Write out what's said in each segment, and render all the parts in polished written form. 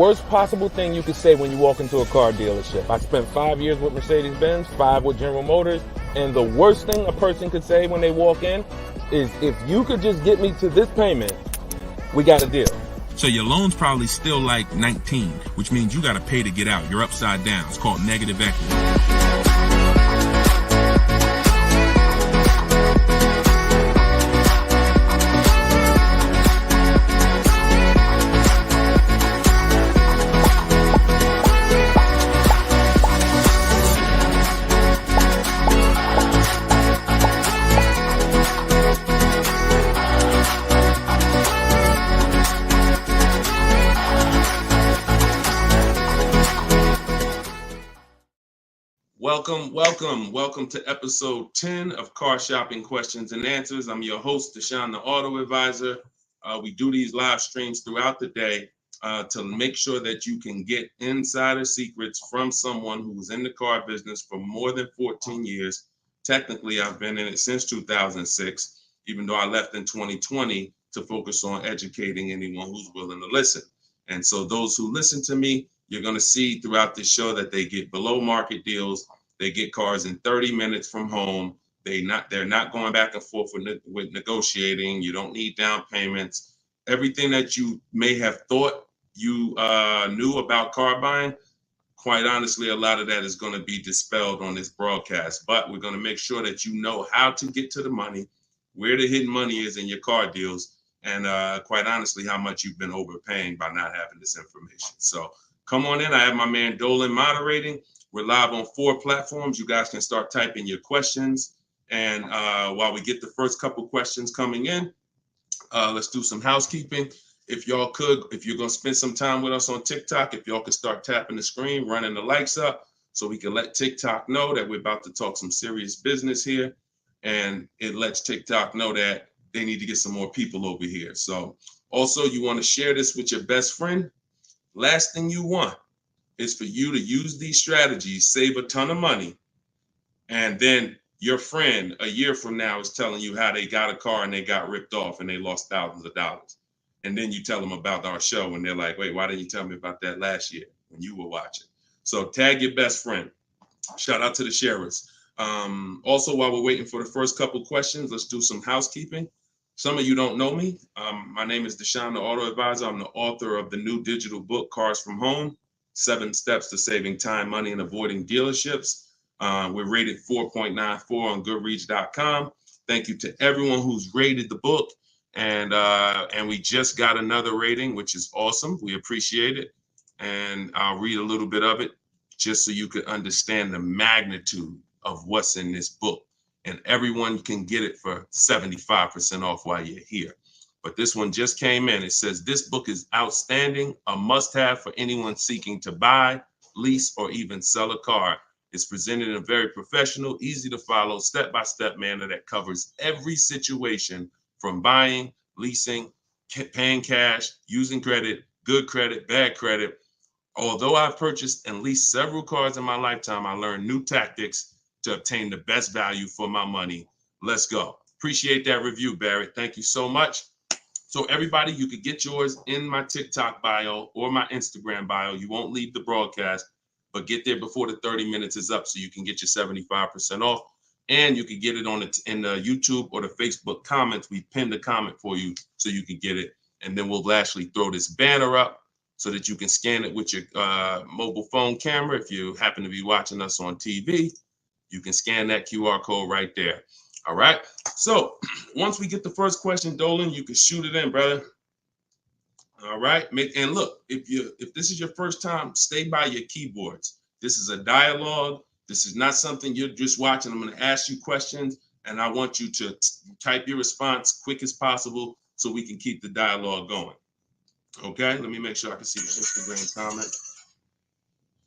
worst possible thing you could say when you walk into a car dealership. I spent 5 years with Mercedes-Benz, 5 with General Motors, and the worst thing a person could say when they walk in is, if you could just get me to this payment, we got a deal. So your loan's probably still like 19, which means you got to pay to get out. You're upside down. It's called negative equity. Welcome to episode 10 of Car Shopping Questions and Answers. I'm your host, Deshone the Auto Advisor. We do these live streams throughout the day to make sure that you can get insider secrets from someone who was in the car business for more than 14 years. Technically, I've been in it since 2006, even though I left in 2020 to focus on educating anyone who's willing to listen. And so those who listen to me, you're going to see throughout this show that they get below market deals. They get cars in 30 minutes from home. They're not going back and forth with negotiating. You don't need down payments. Everything that you may have thought you knew about car buying, quite honestly, a lot of that is going to be dispelled on this broadcast. But we're going to make sure that you know how to get to the money, where the hidden money is in your car deals, and quite honestly, how much you've been overpaying by not having this information. So come on in. I have my man Dolan moderating. We're live on 4 platforms. You guys can start typing your questions. And while we get the first couple questions coming in, let's do some housekeeping. If you're going to spend some time with us on TikTok, if y'all could start tapping the screen, running the likes up so we can let TikTok know that we're about to talk some serious business here. And it lets TikTok know that they need to get some more people over here. So also, you want to share this with your best friend. Last thing you want is for you to use these strategies, save a ton of money, and then your friend a year from now is telling you how they got a car and they got ripped off and they lost thousands of dollars. And then you tell them about our show and they're like, wait, why didn't you tell me about that last year when you were watching? So tag your best friend. Shout out to the sharers. Also, while we're waiting for the first couple questions, let's do some housekeeping. Some of you don't know me. My name is Deshone the Auto Advisor. I'm the author of the new digital book, Cars from Home, 7 Steps to Saving Time, Money, and Avoiding Dealerships. We're rated 4.94 on Goodreads.com. Thank you to everyone who's rated the book. And we just got another rating, which is awesome. We appreciate it. And I'll read a little bit of it just so you can understand the magnitude of what's in this book. And everyone can get it for 75% off while you're here. But this one just came in. It says, this book is outstanding, a must-have for anyone seeking to buy, lease, or even sell a car. It's presented in a very professional, easy to follow, step-by-step manner that covers every situation from buying, leasing, paying cash, using credit, good credit, bad credit. Although I've purchased and leased several cars in my lifetime, I learned new tactics to obtain the best value for my money. Let's go. Appreciate that review, Barry. Thank you so much. So everybody, you could get yours in my TikTok bio or my Instagram bio. You won't leave the broadcast, but get there before the 30 minutes is up so you can get your 75% off. And you can get it in the YouTube or the Facebook comments. We pinned the comment for you so you can get it. And then we'll actually throw this banner up so that you can scan it with your mobile phone camera. If you happen to be watching us on TV, you can scan that QR code right there. All right. So once we get the first question, Dolan, you can shoot it in, brother. All right. And look, if this is your first time, stay by your keyboards. This is a dialogue. This is not something you're just watching. I'm going to ask you questions, and I want you to type your response quick as possible so we can keep the dialogue going. Okay. Let me make sure I can see the Instagram comment.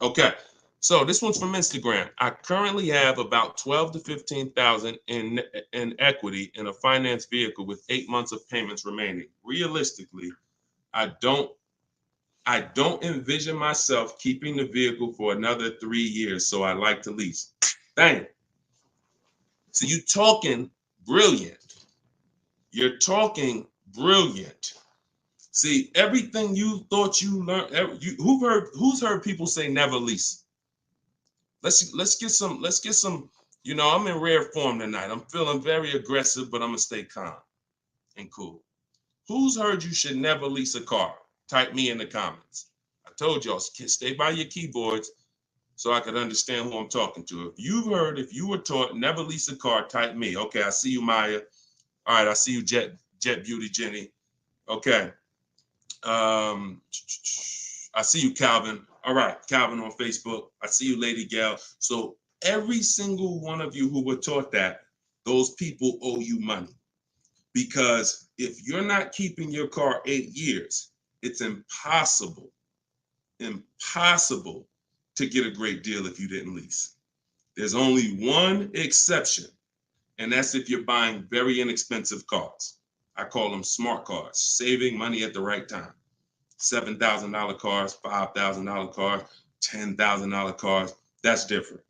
Okay. So this one's from Instagram. I currently have about 12 to 15,000 in equity in a finance vehicle with 8 months of payments remaining. Realistically, I don't envision myself keeping the vehicle for another 3 years, so I like to lease. Dang. So you're talking brilliant. You're talking brilliant. See, everything you thought you learned, who's heard people say never lease? Let's get some, I'm in rare form tonight. I'm feeling very aggressive, but I'm gonna stay calm and cool. Who's heard you should never lease a car? Type me in the comments. I told y'all, stay by your keyboards so I could understand who I'm talking to. If you were taught never lease a car, type me. Okay, I see you, Maya. All right, I see you, Jet Beauty Jenny. Okay. I see you, Calvin. All right, Calvin on Facebook. I see you, Lady Gail. So every single one of you who were taught that, those people owe you money. Because if you're not keeping your car 8 years, it's impossible to get a great deal if you didn't lease. There's only one exception, and that's if you're buying very inexpensive cars. I call them smart cars, saving money at the right time. $7,000 cars, $5,000 cars, $10,000 cars, that's different.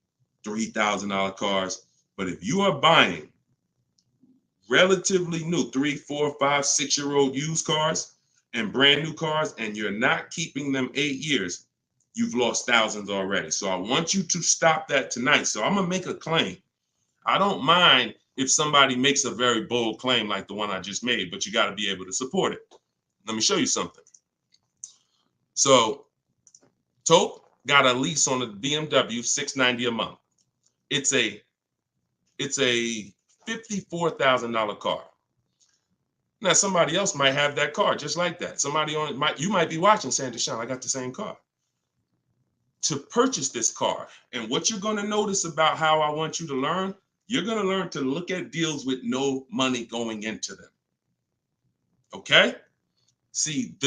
$3,000 cars. But if you are buying relatively new 3, 4, 5, 6-year-old used cars and brand new cars, and you're not keeping them 8 years, you've lost thousands already. So I want you to stop that tonight. So I'm gonna make a claim. I don't mind if somebody makes a very bold claim like the one I just made, but you got to be able to support it. Let me show you something. So Tope got a lease on a BMW $690 a month. It's a $54,000 car. Now somebody else might have that car just like that. You might be watching saying, Deshone, I got the same car. To purchase this car, and what you're going to notice about how I want you to learn, you're going to learn to look at deals with no money going into them. Okay? See,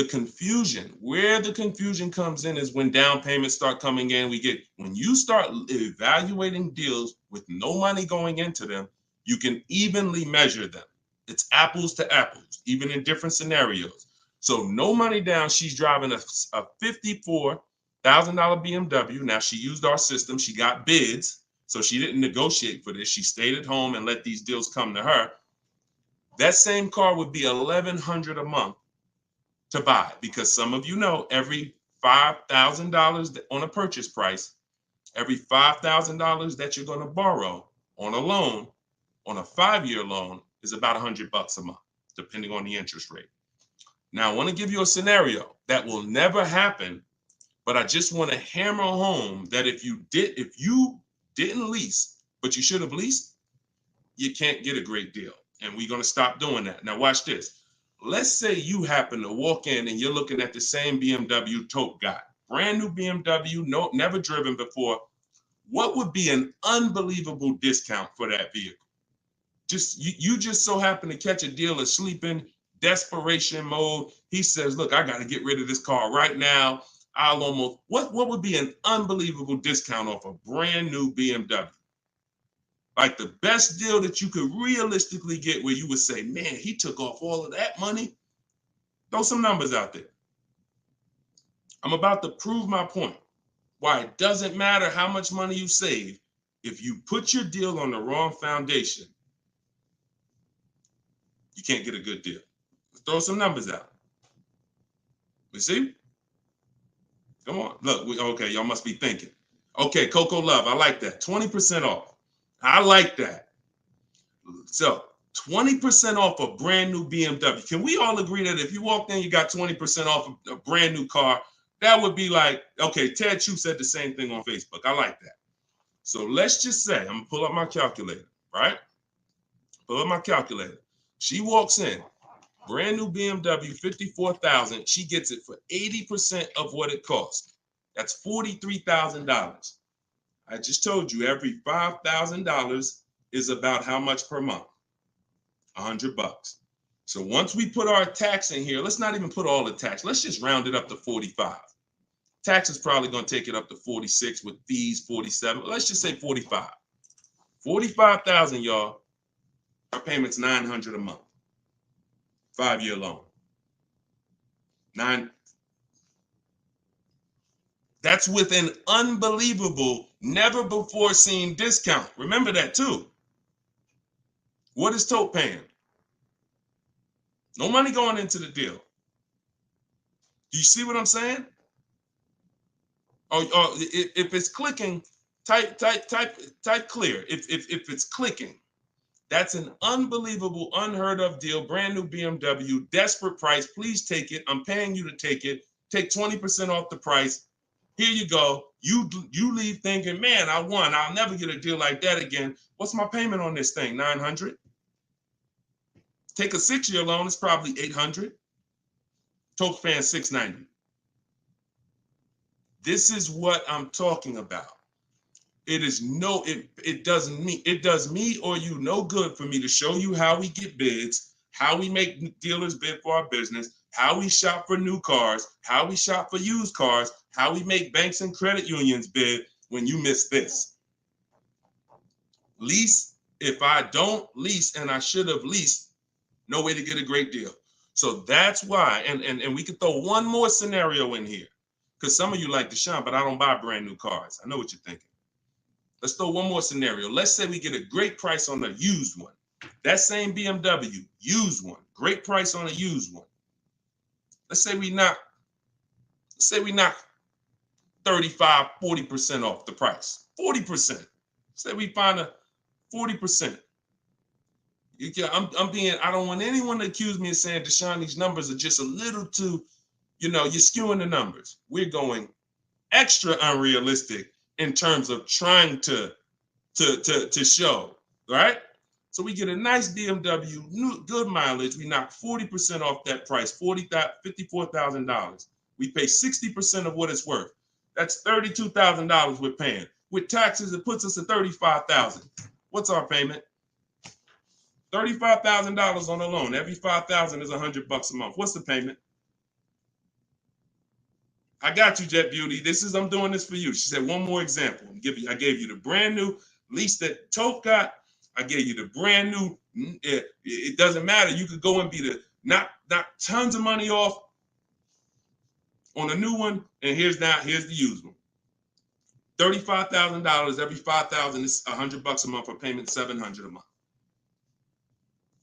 where the confusion comes in is when down payments start coming in. When you start evaluating deals with no money going into them, you can evenly measure them. It's apples to apples, even in different scenarios. So no money down, she's driving a $54,000 BMW. Now she used our system, she got bids, so she didn't negotiate for this. She stayed at home and let these deals come to her. That same car would be $1,100 a month to buy, because some of you know every $5,000 on a purchase price, every $5,000 that you're going to borrow on a loan, on a 5-year loan, is about $100 a month, depending on the interest rate. Now, I want to give you a scenario that will never happen, but I just want to hammer home that if you didn't lease, but you should have leased, you can't get a great deal. And we're going to stop doing that. Now, watch this. Let's say you happen to walk in and you're looking at the same BMW Tope got. Brand new BMW, never driven before. What would be an unbelievable discount for that vehicle? You just so happen to catch a deal asleep in desperation mode. He says, look, I got to get rid of this car right now. What would be an unbelievable discount off a brand new BMW? Like the best deal that you could realistically get, where you would say, man, he took off all of that money. Throw some numbers out there. I'm about to prove my point. Why it doesn't matter how much money you save. If you put your deal on the wrong foundation, you can't get a good deal. Let's throw some numbers out. You see? Come on. Look, okay, y'all must be thinking. Okay, Coco Love, I like that. 20% off. I like that. So 20% off a brand new BMW. Can we all agree that if you walked in, you got 20% off a brand new car? That would be like, okay, Ted Chu said the same thing on Facebook. I like that. So let's just say, I'm gonna pull up my calculator, right? Pull up my calculator. She walks in, brand new BMW, $54,000. She gets it for 80% of what it costs. That's $43,000. I just told you every $5,000 is about how much per month? $100. So once we put our tax in here, let's not even put all the tax. Let's just round it up to 45. Tax is probably going to take it up to 46 with fees, 47. Let's just say 45. 45,000, y'all. Our payment's $900 a month. 5-year loan. That's with an unbelievable, never before seen discount. Remember that too. What is Tope paying? No money going into the deal. Do you see what I'm saying? Or if it's clicking, type clear. If it's clicking, that's an unbelievable, unheard of deal. Brand new BMW, desperate price. Please take it. I'm paying you to take it. Take 20% off the price. Here you go. You leave thinking, man, I won. I'll never get a deal like that again. What's my payment on this thing? $900. Take a 6-year loan. It's probably $800. Toke paying $690. This is what I'm talking about. It is it does me or you no good for me to show you how we get bids, how we make dealers bid for our business, how we shop for new cars, how we shop for used cars, how we make banks and credit unions bid when you miss this. Lease, if I don't lease and I should have leased, no way to get a great deal. So that's why, and we could throw one more scenario in here, because some of you like Deshone, but I don't buy brand new cars. I know what you're thinking. Let's throw one more scenario. Let's say we get a great price on a used one. That same BMW, used one, great price on a used one. Let's say we knock 35, 40% off the price. 40%. Say we find a 40%. I don't want anyone to accuse me of saying, Deshone, these numbers are just a little too, you're skewing the numbers. We're going extra unrealistic in terms of trying to show, right? So we get a nice BMW, new, good mileage. We knock 40% off that price, $54,000. We pay 60% of what it's worth. That's $32,000 we're paying. With taxes, it puts us at $35,000. What's our payment? $35,000 on a loan. Every $5,000 is $100 a month. What's the payment? I got you, Jet Beauty. I'm doing this for you. She said, one more example. I gave you the brand new lease that Toke got. I gave you the brand new. It doesn't matter. You could go and be knock tons of money off on a new one. And here's the used one. $35,000. Every $5,000 is $100 a month. A payment $700 a month.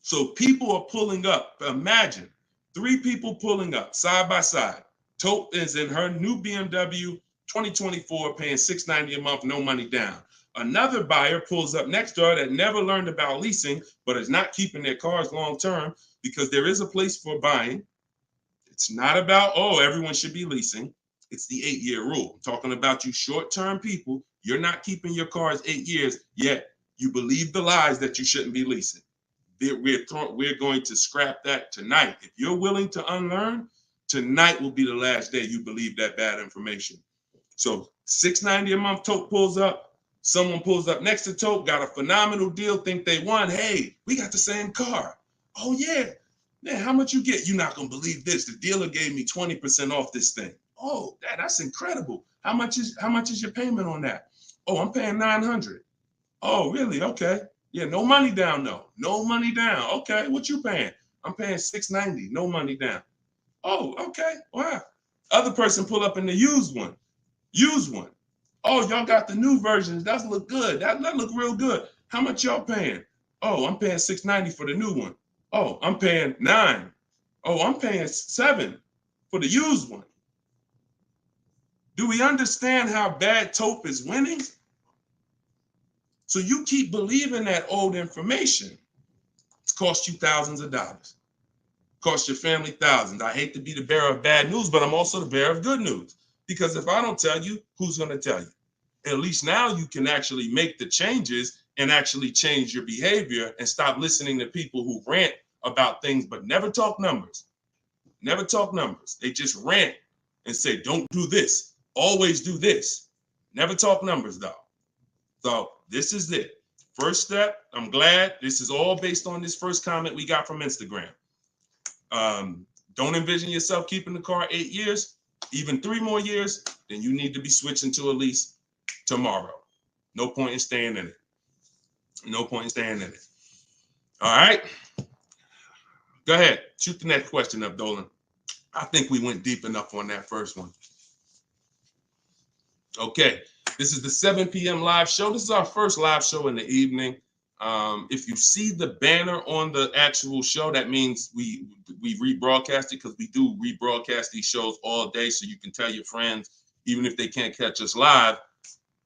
So people are pulling up. Imagine 3 people pulling up side by side. Toke is in her new BMW 2024, paying $690 a month, no money down. Another buyer pulls up next door that never learned about leasing, but is not keeping their cars long term, because there is a place for buying. It's not about, everyone should be leasing. It's the 8-year rule. I'm talking about you short-term people. You're not keeping your cars 8 years, yet you believe the lies that you shouldn't be leasing. We're going to scrap that tonight. If you're willing to unlearn, tonight will be the last day you believe that bad information. So $690 a month, Toke pulls up. Someone pulls up next to Toke, got a phenomenal deal, think they won. Hey, we got the same car. Oh yeah, man, how much you get? You're not gonna believe this. The dealer gave me 20% off this thing. Oh, that's incredible. How much is your payment on that? Oh, I'm paying $900. Oh, really? Okay. Yeah, no money down though. No money down. Okay, what you paying? I'm paying $690. No money down. Oh, okay. Wow. Other person pull up in the used one. Oh, y'all got the new versions. That look good. That look real good. How much y'all paying? Oh, I'm paying $690 for the new one. Oh, I'm paying $9. Oh, I'm paying $7 for the used one. Do we understand how bad Tope is winning? So you keep believing that old information. It's cost you thousands of dollars. Cost your family thousands. I hate to be the bearer of bad news, but I'm also the bearer of good news. Because if I don't tell you, who's going to tell you? At least now you can actually make the changes and actually change your behavior and stop listening to people who rant about things but never talk numbers. Never talk numbers. They just rant and say, don't do this. Always do this. Never talk numbers though. So this is it. First step, I'm glad this is all based on this first comment we got from Instagram. Don't envision yourself keeping the car 8 years, even 3 more years, then you need to be switching to a lease tomorrow. No point in staying in it. No point in staying in it. All right. Go ahead. Shoot the next question up, Dolan. I think we went deep enough on that first one. Okay. This is the 7 p.m. live show. This is our first live show in the evening. If you see the banner on the actual show, that means we rebroadcast it, because we do rebroadcast these shows all day, so you can tell your friends, even if they can't catch us live,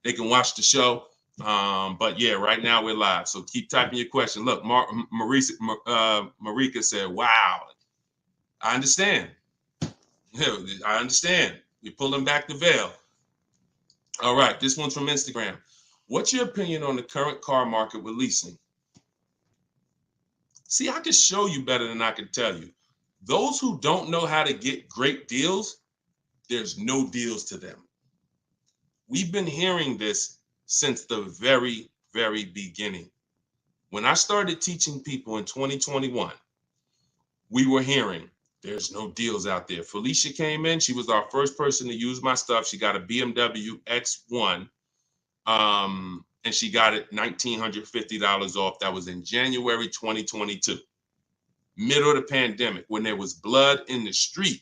they can watch the show. But yeah, right now we're live, so keep typing your question. Look, Marika said, "Wow, I understand. Yeah, I understand. You're pulling back the veil." All right, this one's from Instagram. What's your opinion on the current car market with leasing? See, I can show you better than I can tell you. Those who don't know how to get great deals, there's no deals to them. We've been hearing this since the very, very beginning. When I started teaching people in 2021, we were hearing there's no deals out there. Felicia came in. She was our first person to use my stuff. She got a BMW X1. And she got it $1,950 off. That was in January 2022, middle of the pandemic, when there was blood in the street.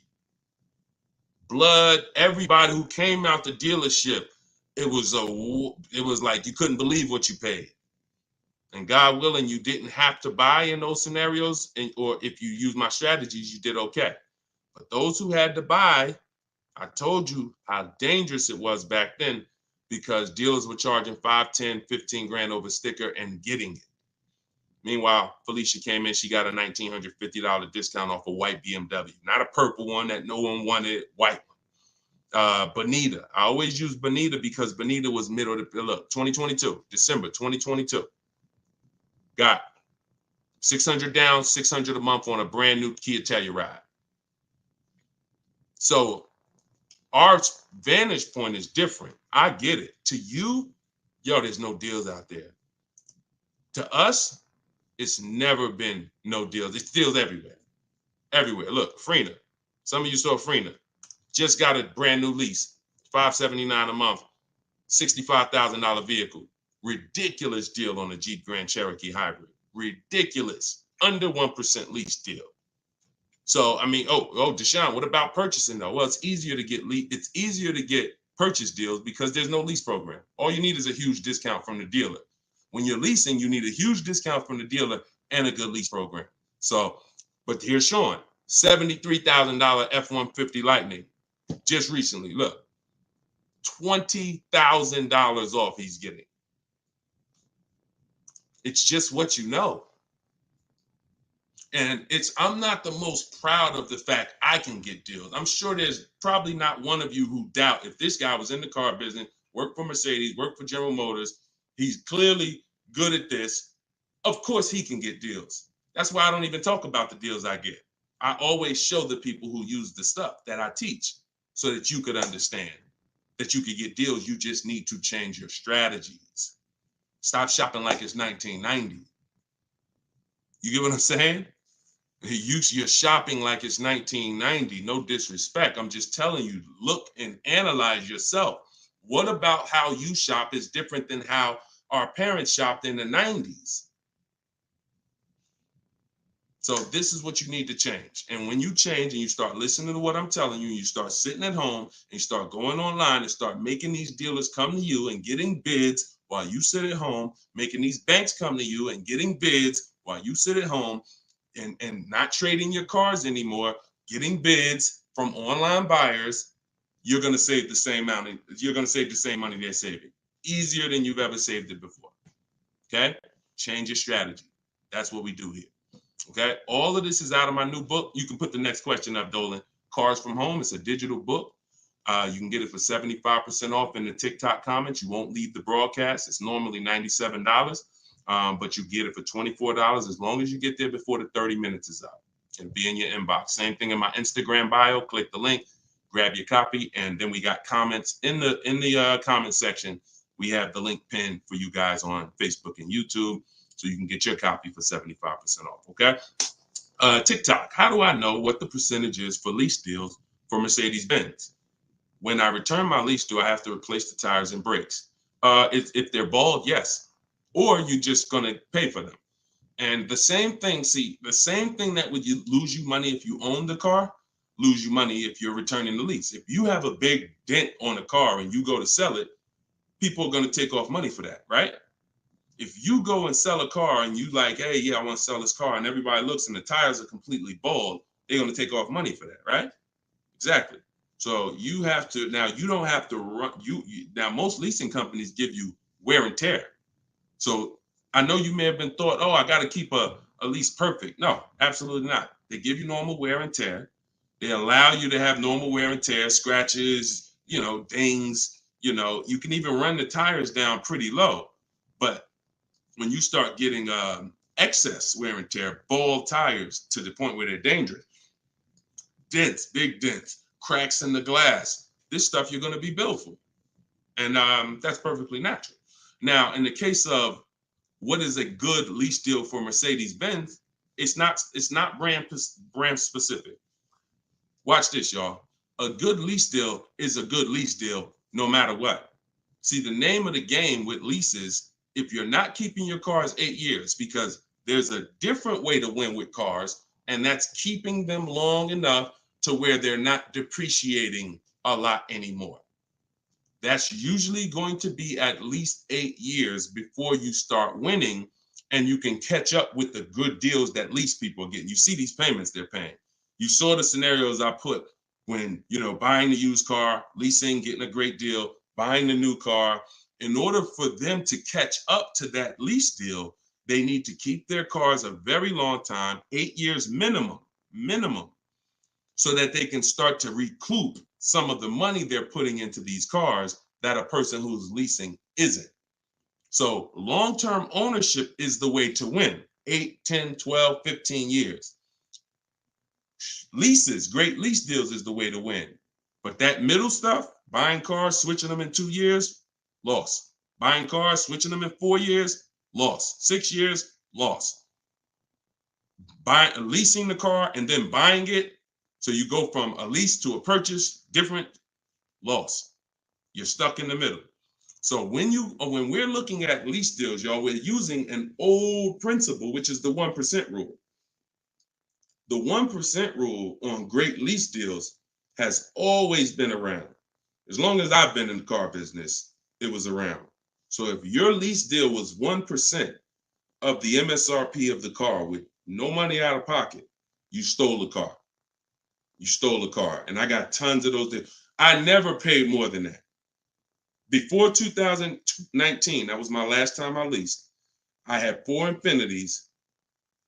Blood, everybody who came out the dealership, it was like you couldn't believe what you paid. And God willing, you didn't have to buy in those scenarios, or if you use my strategies, you did okay. But those who had to buy, I told you how dangerous it was back then, because dealers were charging 5, 10, 15 grand over sticker and getting it. Meanwhile, Felicia came in, she got a $1,950 discount off a white BMW, not a purple one that no one wanted, white one. Bonita, I always use Bonita because Bonita was middle of the, look, 2022, December 2022. Got 600 down, 600 a month on a brand new Kia Telluride. So our vantage point is different. I get it. To you, yo, there's no deals out there. To us, it's never been no deals. It's deals everywhere. Everywhere. Look, Frena. Some of you saw Frena. Just got a brand new lease. $579 a month. $65,000 vehicle. Ridiculous deal on a Jeep Grand Cherokee Hybrid. Ridiculous. Under 1% lease deal. So, I mean, Deshone, what about purchasing though? Well, it's easier to get purchase deals because there's no lease program. All you need is a huge discount from the dealer. When you're leasing, you need a huge discount from the dealer and a good lease program. So, but here's Sean, $73,000 F-150 Lightning just recently. Look, $20,000 off he's getting. It's just what you know. And I'm not the most proud of the fact I can get deals. I'm sure there's probably not one of you who doubt if this guy was in the car business, worked for Mercedes, worked for General Motors, he's clearly good at this. Of course he can get deals. That's why I don't even talk about the deals I get. I always show the people who use the stuff that I teach so that you could understand that you could get deals. You just need to change your strategies. Stop shopping like it's 1990. You get what I'm saying? You're shopping like it's 1990. No disrespect. I'm just telling you, look and analyze yourself. What about how you shop is different than how our parents shopped in the 90s? So this is what you need to change. And when you change and you start listening to what I'm telling you, you start sitting at home and you start going online and start making these dealers come to you and getting bids while you sit at home, making these banks come to you and getting bids while you sit at home, and not trading your cars anymore, getting bids from online buyers, you're going to save the same amount. You're going to save the same money they're saving. Easier than you've ever saved it before. Okay? Change your strategy. That's what we do here. Okay? All of this is out of my new book. You can put the next question up, Dolan. Cars from Home. It's a digital book. You can get it for 75% off in the TikTok comments. You won't leave the broadcast. It's normally $97. But you get it for $24 as long as you get there before the 30 minutes is up. It'll be in your inbox. Same thing in my Instagram bio. Click the link, grab your copy, and then we got comments in the comment section. We have the link pinned for you guys on Facebook and YouTube, so you can get your copy for 75% off. Okay. TikTok. How do I know what the percentage is for lease deals for Mercedes-Benz? When I return my lease, do I have to replace the tires and brakes? If they're bald, yes. Or you're just going to pay for them. And the same thing that would lose you money if you own the car, lose you money if you're returning the lease. If you have a big dent on a car and you go to sell it, people are going to take off money for that, right? If you go and sell a car and you like, hey, yeah, I want to sell this car, and everybody looks and the tires are completely bald, they're going to take off money for that, right? Exactly. So you have to, now you don't have to run, now most leasing companies give you wear and tear. So I know you may have been thought, oh, I got to keep a lease perfect. No, absolutely not. They give you normal wear and tear. They allow you to have normal wear and tear, scratches, dings, you can even run the tires down pretty low. But when you start getting excess wear and tear, bald tires to the point where they're dangerous, dents, big dents, cracks in the glass, this stuff you're going to be billed for. And that's perfectly natural. Now, in the case of what is a good lease deal for Mercedes-Benz, it's not brand specific. Watch this, y'all. A good lease deal is a good lease deal no matter what. See, the name of the game with leases, if you're not keeping your cars 8 years, because there's a different way to win with cars, and that's keeping them long enough to where they're not depreciating a lot anymore. That's usually going to be at least 8 years before you start winning, and you can catch up with the good deals that lease people are getting. You see these payments they're paying. You saw the scenarios I put when, buying the used car, leasing, getting a great deal, buying the new car. In order for them to catch up to that lease deal, they need to keep their cars a very long time, 8 years minimum, so that they can start to recoup some of the money they're putting into these cars that a person who's leasing isn't. So long-term ownership is the way to win. 8, 10, 12, 15 years. Leases, great lease deals is the way to win. But that middle stuff, buying cars, switching them in 2 years, loss. Buying cars, switching them in 4 years, loss. 6 years, loss. Leasing the car and then buying it, so you go from a lease to a purchase, different, loss. You're stuck in the middle. So when we're looking at lease deals, y'all, we're using an old principle, which is the 1% rule. The 1% rule on great lease deals has always been around. As long as I've been in the car business, it was around. So if your lease deal was 1% of the MSRP of the car with no money out of pocket, you stole the car. You stole a car. And I got tons of those deals. I never paid more than that. Before 2019, that was my last time I leased, I had 4 Infinities,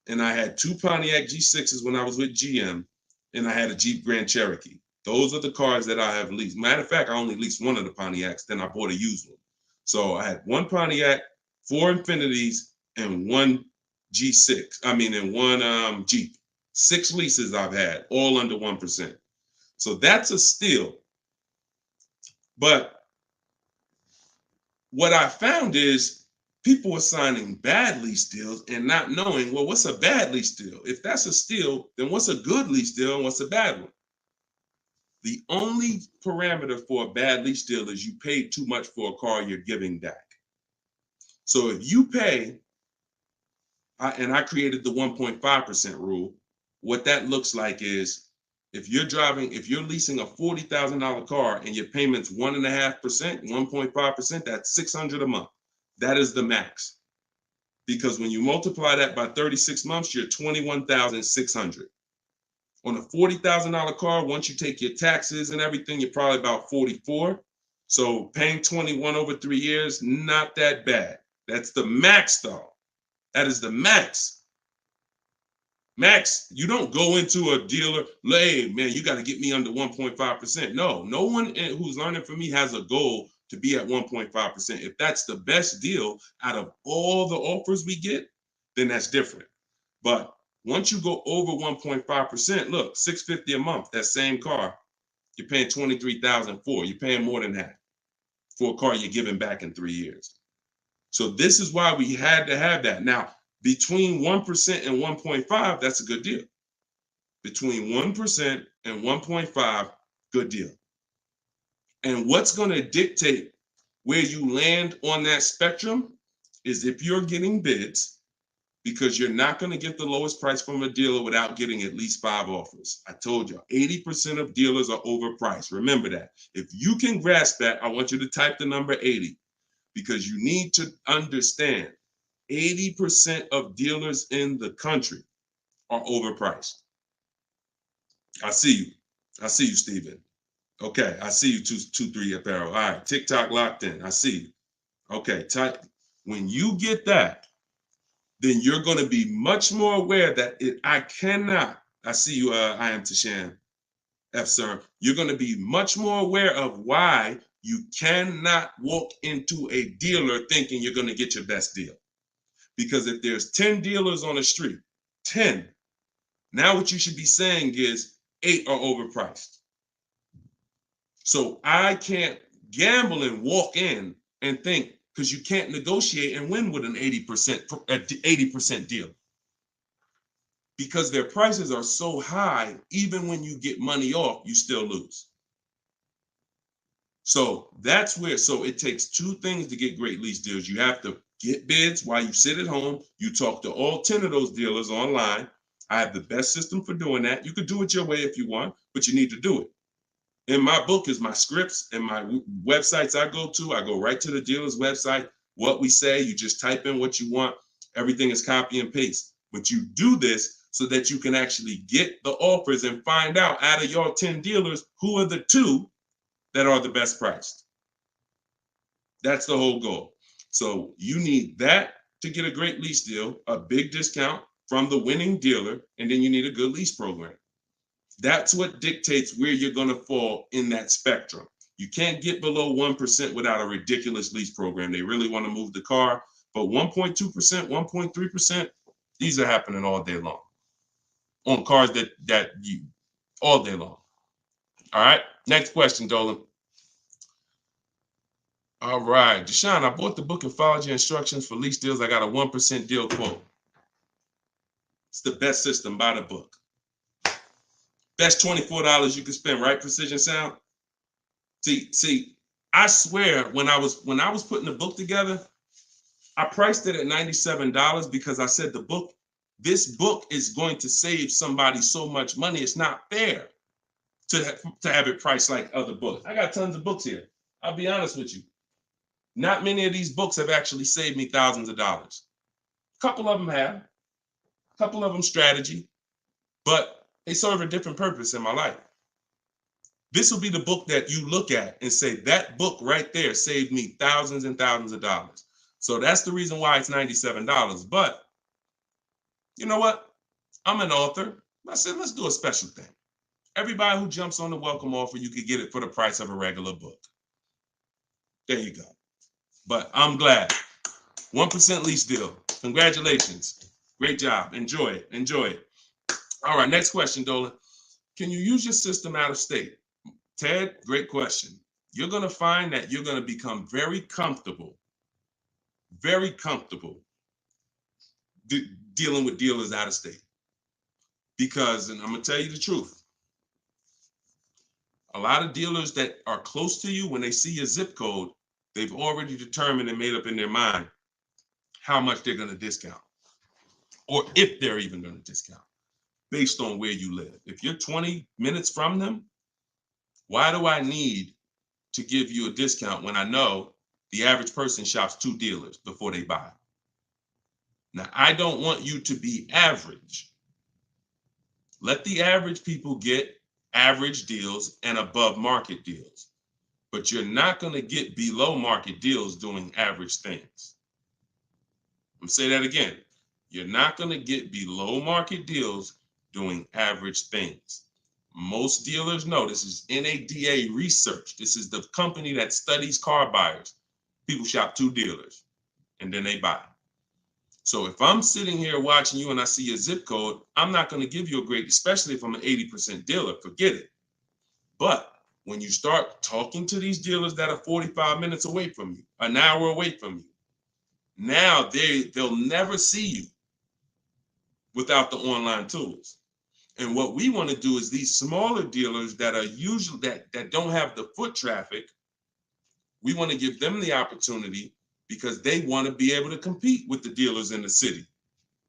and I had 2 Pontiac G6s when I was with GM, and I had a Jeep Grand Cherokee. Those are the cars that I have leased. Matter of fact, I only leased one of the Pontiacs, then I bought a used one. So I had 1 Pontiac, 4 Infinities, and 1 G6. And 1 Jeep. 6 leases I've had, all under 1%. So that's a steal. But what I found is people were signing bad lease deals and not knowing, well, what's a bad lease deal? If that's a steal, then what's a good lease deal and what's a bad one? The only parameter for a bad lease deal is you paid too much for a car you're giving back. So if you pay, and I created the 1.5% rule, what that looks like is if you're leasing a $40,000 car and your payment's 1.5%, 1.5%, that's $600 a month. That is the max. Because when you multiply that by 36 months, you're $21,600. On a $40,000 car, once you take your taxes and everything, you're probably about 44. So paying 21 over 3 years, not that bad. That's the max though. That is the max. Max, you don't go into a dealer, hey, man, you got to get me under 1.5%. No one who's learning from me has a goal to be at 1.5%. If that's the best deal out of all the offers we get, then that's different. But once you go over 1.5%, look, $650 a month, that same car, you're paying $23,000 for. You're paying more than that for a car you're giving back in 3 years. So this is why we had to have that. Now, between 1% and 1.5, that's a good deal. Between 1% and 1.5, good deal. And what's going to dictate where you land on that spectrum is if you're getting bids, because you're not going to get the lowest price from a dealer without getting at least 5 offers. I told you, 80% of dealers are overpriced. Remember that. If you can grasp that, I want you to type the number 80, because you need to understand 80% of dealers in the country are overpriced. I see you. I see you, Steven. Okay, I see you, 223 apparel. All right, TikTok locked in. I see you. Okay, type. When you get that, then you're going to be much more aware that I cannot. I see you. I am Tashan F. Sir. You're going to be much more aware of why you cannot walk into a dealer thinking you're going to get your best deal. Because if there's 10 dealers on the street, 10, now what you should be saying is 8 are overpriced. So I can't gamble and walk in and think, because you can't negotiate and win with an 80% deal. Because their prices are so high, even when you get money off, you still lose. So that's where, so it takes two things to get great lease deals. You have to get bids while you sit at home. You talk to all 10 of those dealers online. I have the best system for doing that. You could do it your way if you want, but you need to do it. In my book is my scripts and my websites I go to. I go right to the dealer's website. What we say, you just type in what you want. Everything is copy and paste. But you do this so that you can actually get the offers and find out of your 10 dealers, who are the 2 that are the best priced. That's the whole goal. So you need that to get a great lease deal, a big discount from the winning dealer, and then you need a good lease program. That's what dictates where you're going to fall in that spectrum. You can't get below 1% without a ridiculous lease program. They really want to move the car, but 1.2%, 1.3%, these are happening all day long on cars that you all day long. All right, next question, Dolan. All right, Deshaun, I bought the book and followed your instructions for lease deals. I got a 1% deal quote. It's the best system. Buy the book. Best $24 you can spend, right? Precision Sound. See, I swear when I was putting the book together, I priced it at $97 because I said this book is going to save somebody so much money. It's not fair to have it priced like other books. I got tons of books here. I'll be honest with you. Not many of these books have actually saved me thousands of dollars. A couple of them have. A couple of them strategy, but they serve a different purpose in my life. This will be the book that you look at and say, that book right there saved me thousands and thousands of dollars. So that's the reason why it's $97. But you know what? I'm an author. I said, let's do a special thing. Everybody who jumps on the welcome offer, you could get it for the price of a regular book. There you go. But I'm glad. 1% lease deal. Congratulations. Great job. Enjoy it. Enjoy it. All right, next question, Dolan. Can you use your system out of state? Ted, great question. You're going to find that you're going to become very comfortable dealing with dealers out of state. Because, and I'm going to tell you the truth, a lot of dealers that are close to you, when they see your zip code, they've already determined and made up in their mind how much they're going to discount, or if they're even going to discount, based on where you live. If you're 20 minutes from them, why do I need to give you a discount when I know the average person shops 2 dealers before they buy? Now, I don't want you to be average. Let the average people get average deals and above market deals, but you're not going to get below market deals doing average things. I'm going to say that again. You're not going to get below market deals doing average things. Most dealers know, this is NADA research. This is the company that studies car buyers. People shop 2 dealers and then they buy. So if I'm sitting here watching you and I see a zip code, I'm not going to give you a great, especially if I'm an 80% dealer, forget it. But when you start talking to these dealers that are 45 minutes away from you, an hour away from you, now they'll never see you without the online tools. And what we want to do is these smaller dealers that are usually that don't have the foot traffic, we want to give them the opportunity because they want to be able to compete with the dealers in the city.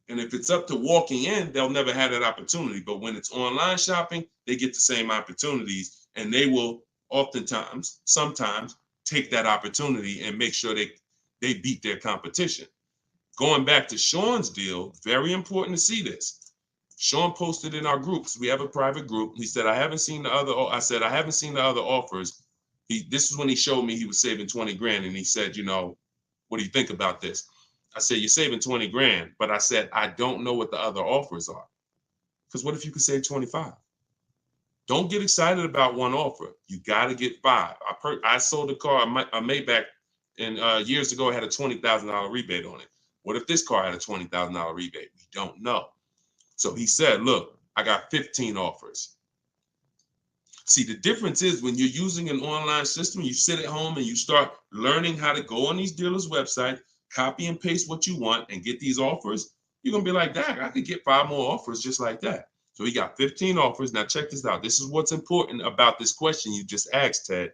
And if it's up to walking in, they'll never have that opportunity. But when it's online shopping, they get the same opportunities, and they will sometimes take that opportunity and make sure they beat their competition. going back to Sean's deal, very important to see this. Sean posted in our groups. We have a private group. He said, I haven't seen the other. I said, I haven't seen the other offers. This is when he showed me he was saving 20 grand. And he said, you know, what do you think about this? I said, you're saving 20 grand. But I said, I don't know what the other offers are. Because what if you could save 25? Don't get excited about one offer. You got to get 5. I sold a car, a Maybach, and years ago, it had a $20,000 rebate on it. What if this car had a $20,000 rebate? We don't know. So he said, look, I got 15 offers. See, the difference is when you're using an online system, you sit at home and you start learning how to go on these dealers' website, copy and paste what you want and get these offers. You're going to be like, dang, I could get 5 more offers just like that. So he got 15 offers. Now check this out. This is what's important about this question you just asked, Ted.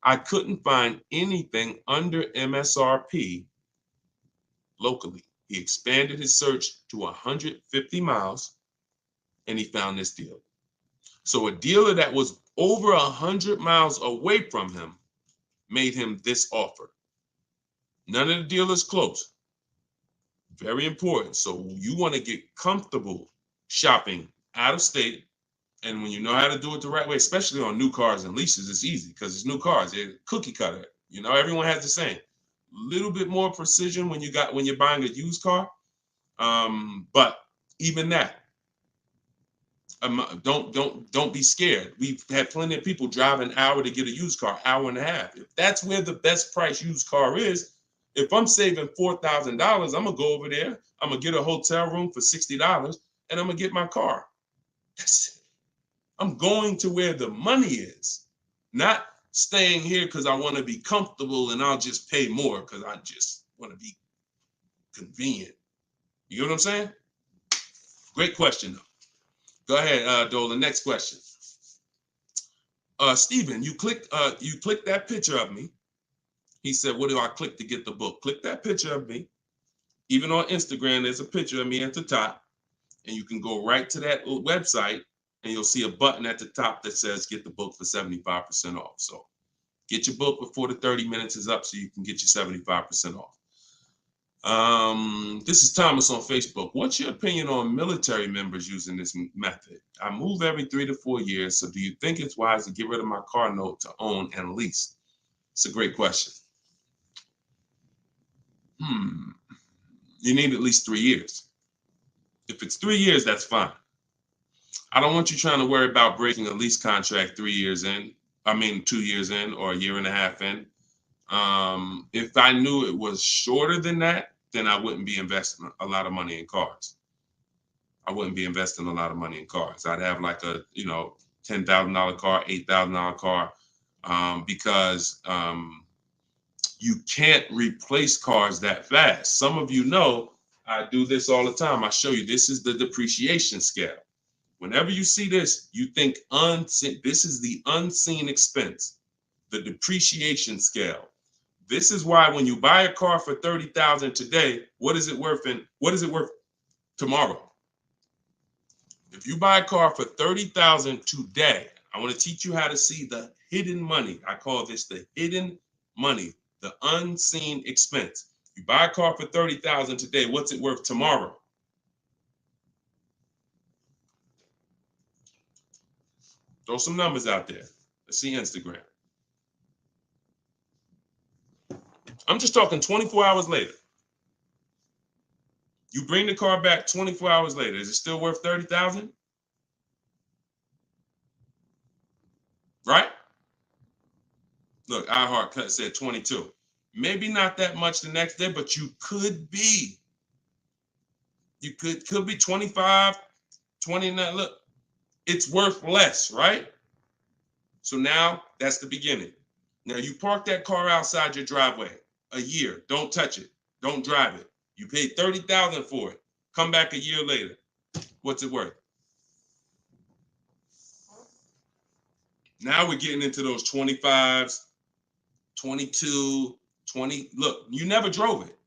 I couldn't find anything under MSRP locally. He expanded his search to 150 miles and he found this deal. So a dealer that was over 100 miles away from him made him this offer. None of the dealers close. Very important. So you want to get comfortable shopping out of state. And when you know how to do it the right way, especially on new cars and leases, it's easy because it's new cars. They're cookie cutter. You know, everyone has the same. Little bit more precision when you're buying a used car. But even that, don't be scared. We've had plenty of people drive an hour to get a used car, hour and a half. If that's where the best price used car is, if I'm saving $4,000, I'm gonna go over there. I'm gonna get a hotel room for $60, and I'm gonna get my car. I'm going to where the money is, not staying here because I want to be comfortable and I'll just pay more because I just want to be convenient. You know what I'm saying? Great question, though. Go ahead, Dolan. Next question. Steven, you clicked that picture of me. He said, what do I click to get the book? Click that picture of me. Even on Instagram, there's a picture of me at the top. And you can go right to that website and you'll see a button at the top that says get the book for 75% off. So get your book before the 30 minutes is up so you can get your 75% off. This is Thomas on Facebook. What's your opinion on military members using this method? I move every 3 to 4 years. So do you think it's wise to get rid of my car note to own and lease? It's a great question. You need at least 3 years. If it's 3 years, that's fine. I don't want you trying to worry about breaking a lease contract 2 years in, or a year and a half in. If I knew it was shorter than that, then I wouldn't be investing a lot of money in cars. I'd have like a, $10,000 car, $8,000 car, because you can't replace cars that fast. Some of you know I do this all the time. I show you, this is the depreciation scale. Whenever you see this, you think unseen. This is the unseen expense, the depreciation scale. This is why when you buy a car for $30,000 today, what is it worth tomorrow? If you buy a car for $30,000 today, I want to teach you how to see the hidden money. I call this the hidden money, the unseen expense. You buy a car for $30,000 today, what's it worth tomorrow? Throw some numbers out there. Let's see Instagram. I'm just talking 24 hours later. You bring the car back 24 hours later. Is it still worth $30,000? Right? Look, iHeart said 22. Maybe not that much the next day, but you could be. You could be 25, 29. Look, it's worth less, right? So now that's the beginning. Now you park that car outside your driveway a year. Don't touch it. Don't drive it. You paid $30,000 for it. Come back a year later. What's it worth? Now we're getting into those 25s, 22, 20. Look, you never drove it.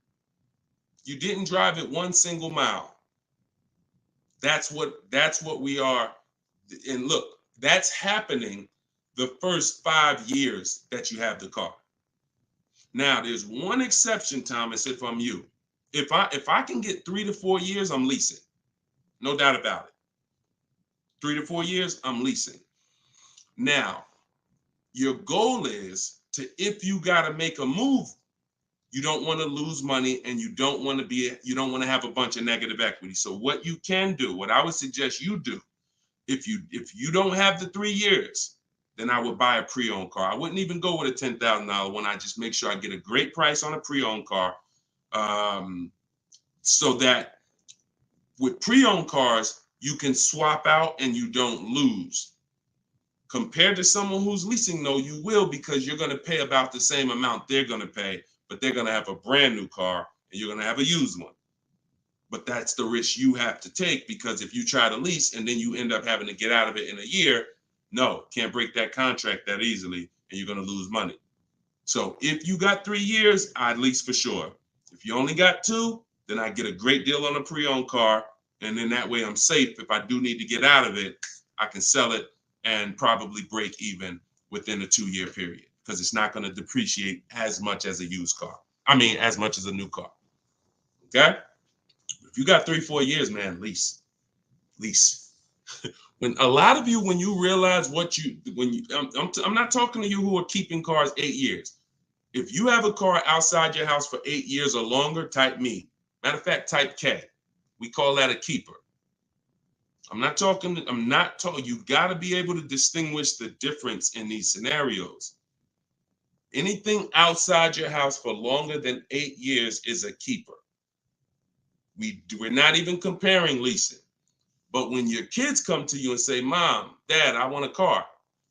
You didn't drive it one single mile. That's what we are. And look, that's happening the first 5 years that you have the car. Now, there's one exception, Thomas, if I'm you. if I can get 3 to 4 years, I'm leasing. No doubt about it. 3 to 4 years, I'm leasing. Now, your goal is to, if you got to make a move, you don't want to lose money and you don't want to have a bunch of negative equity. So what you can do, what I would suggest you do, if you don't have the 3 years, then I would buy a pre-owned car. I wouldn't even go with a $10,000 one. I just make sure I get a great price on a pre-owned car, so that with pre-owned cars, you can swap out and you don't lose. Compared to someone who's leasing, though, you will, because you're going to pay about the same amount they're going to pay, but they're going to have a brand new car and you're going to have a used one. But that's the risk you have to take, because if you try to lease and then you end up having to get out of it in a year, no, can't break that contract that easily and you're going to lose money. So if you got 3 years, I'd lease for sure. If you only got 2, then I get a great deal on a pre-owned car. And then that way I'm safe. If I do need to get out of it, I can sell it and probably break even within a 2-year period, because it's not going to depreciate as much as a used car. I mean, as much as a new car. Okay? If you got 3-4 years, man, lease. When a lot of you, when you realize I'm not talking to you who are keeping cars 8 years. If you have a car outside your house for 8 years or longer, type me. Matter of fact, type K. We call that a keeper. You got to be able to distinguish the difference in these scenarios. Anything outside your house for longer than 8 years is a keeper. We're not even comparing leasing. But when your kids come to you and say, Mom, Dad, I want a car,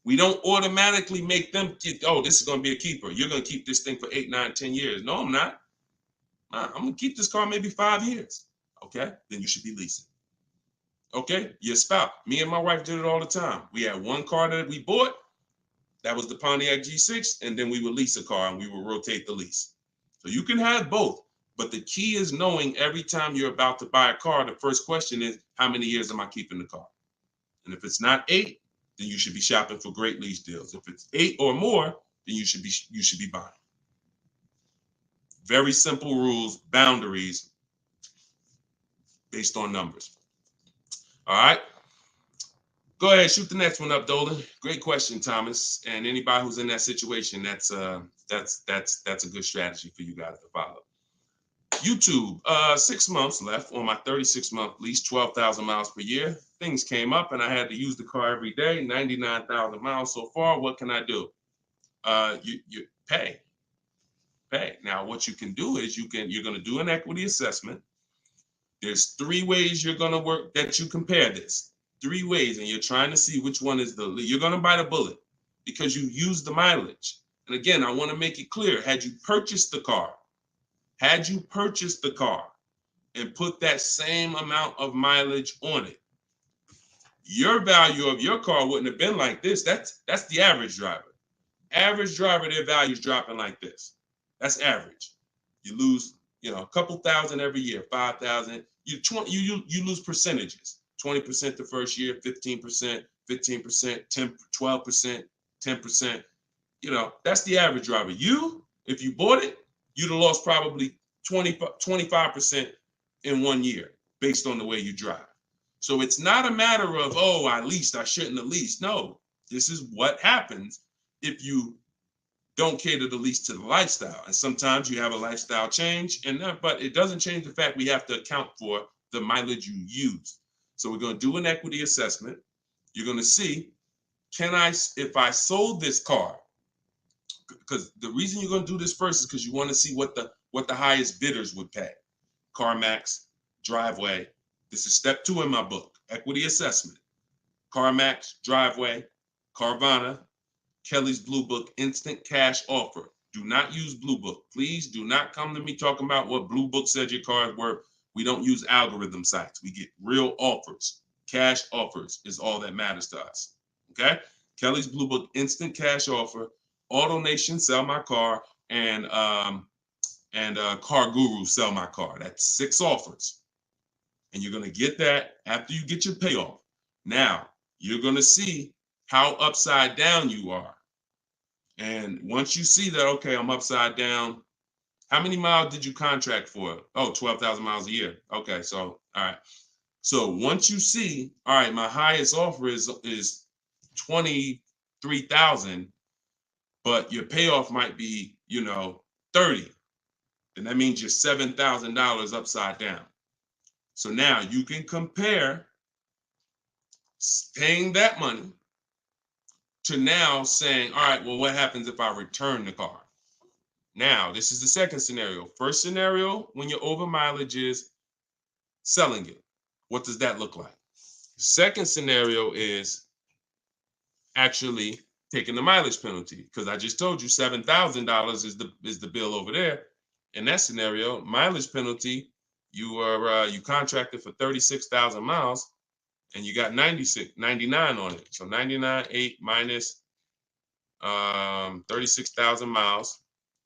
we don't automatically make them this is going to be a keeper. You're going to keep this thing for 8, 9, 10 years. No, I'm not. I'm going to keep this car maybe 5 years. Okay, then you should be leasing. Okay, your spouse. Me and my wife did it all the time. We had one car that we bought. That was the Pontiac G6. And then we would lease a car and we would rotate the lease. So you can have both. But the key is knowing every time you're about to buy a car, the first question is, how many years am I keeping the car? And if it's not 8, then you should be shopping for great lease deals. If it's 8 or more, then you should be buying. Very simple rules, boundaries based on numbers. All right. Go ahead, shoot the next one up, Dolan. Great question, Thomas. And anybody who's in that situation, that's a good strategy for you guys to follow. YouTube, 6 months left on my 36-month lease, 12,000 miles per year. Things came up and I had to use the car every day, 99,000 miles so far. What can I do? You pay. Now, what you can do is you're going to do an equity assessment. There's 3 ways you're going to work that you compare this. 3 ways, and you're trying to see which one is you're going to bite a bullet because you use the mileage. And again, I want to make it clear, had you purchased the car and put that same amount of mileage on it, your value of your car wouldn't have been like this. That's the average driver. Average driver, their value's dropping like this. That's average. You lose, a couple thousand every year, 5,000. You lose percentages. 20% the first year, 15%, 10%, 12%, 10%. That's the average driver. If you bought it, you'd have lost probably 25% in 1 year based on the way you drive. So it's not a matter of, I leased, I shouldn't have leased. No, this is what happens if you don't cater the lease to the lifestyle. And sometimes you have a lifestyle change, but it doesn't change the fact we have to account for the mileage you use. So we're going to do an equity assessment. You're going to see, if I sold this car, because the reason you're going to do this first is because you want to see what the highest bidders would pay. CarMax, Driveway. This is step 2 in my book, equity assessment. CarMax, Driveway, Carvana, Kelly's Blue Book, instant cash offer. Do not use Blue Book. Please do not come to me talking about what Blue Book said your car is worth. We don't use algorithm sites. We get real offers. Cash offers is all that matters to us. Okay? Kelly's Blue Book, instant cash offer. AutoNation, sell my car, and Car Guru, sell my car. That's 6 offers. And you're going to get that after you get your payoff. Now, you're going to see how upside down you are. And once you see that, okay, I'm upside down, How many miles did you contract for? Oh, 12,000 miles a year. Okay, so all right. So once you see, all right, my highest offer is 23,000, but your payoff might be, 30. Then that means you're $7,000 upside down. So now you can compare paying that money to now saying, all right, well, what happens if I return the car? Now, this is the second scenario. First scenario, when your over mileage is selling it. What does that look like? Second scenario is actually taking the mileage penalty, because I just told you $7,000 is the bill over there. In that scenario, mileage penalty, you contracted for 36,000 miles and you got 99 on it. So 99.8 minus 36,000 miles,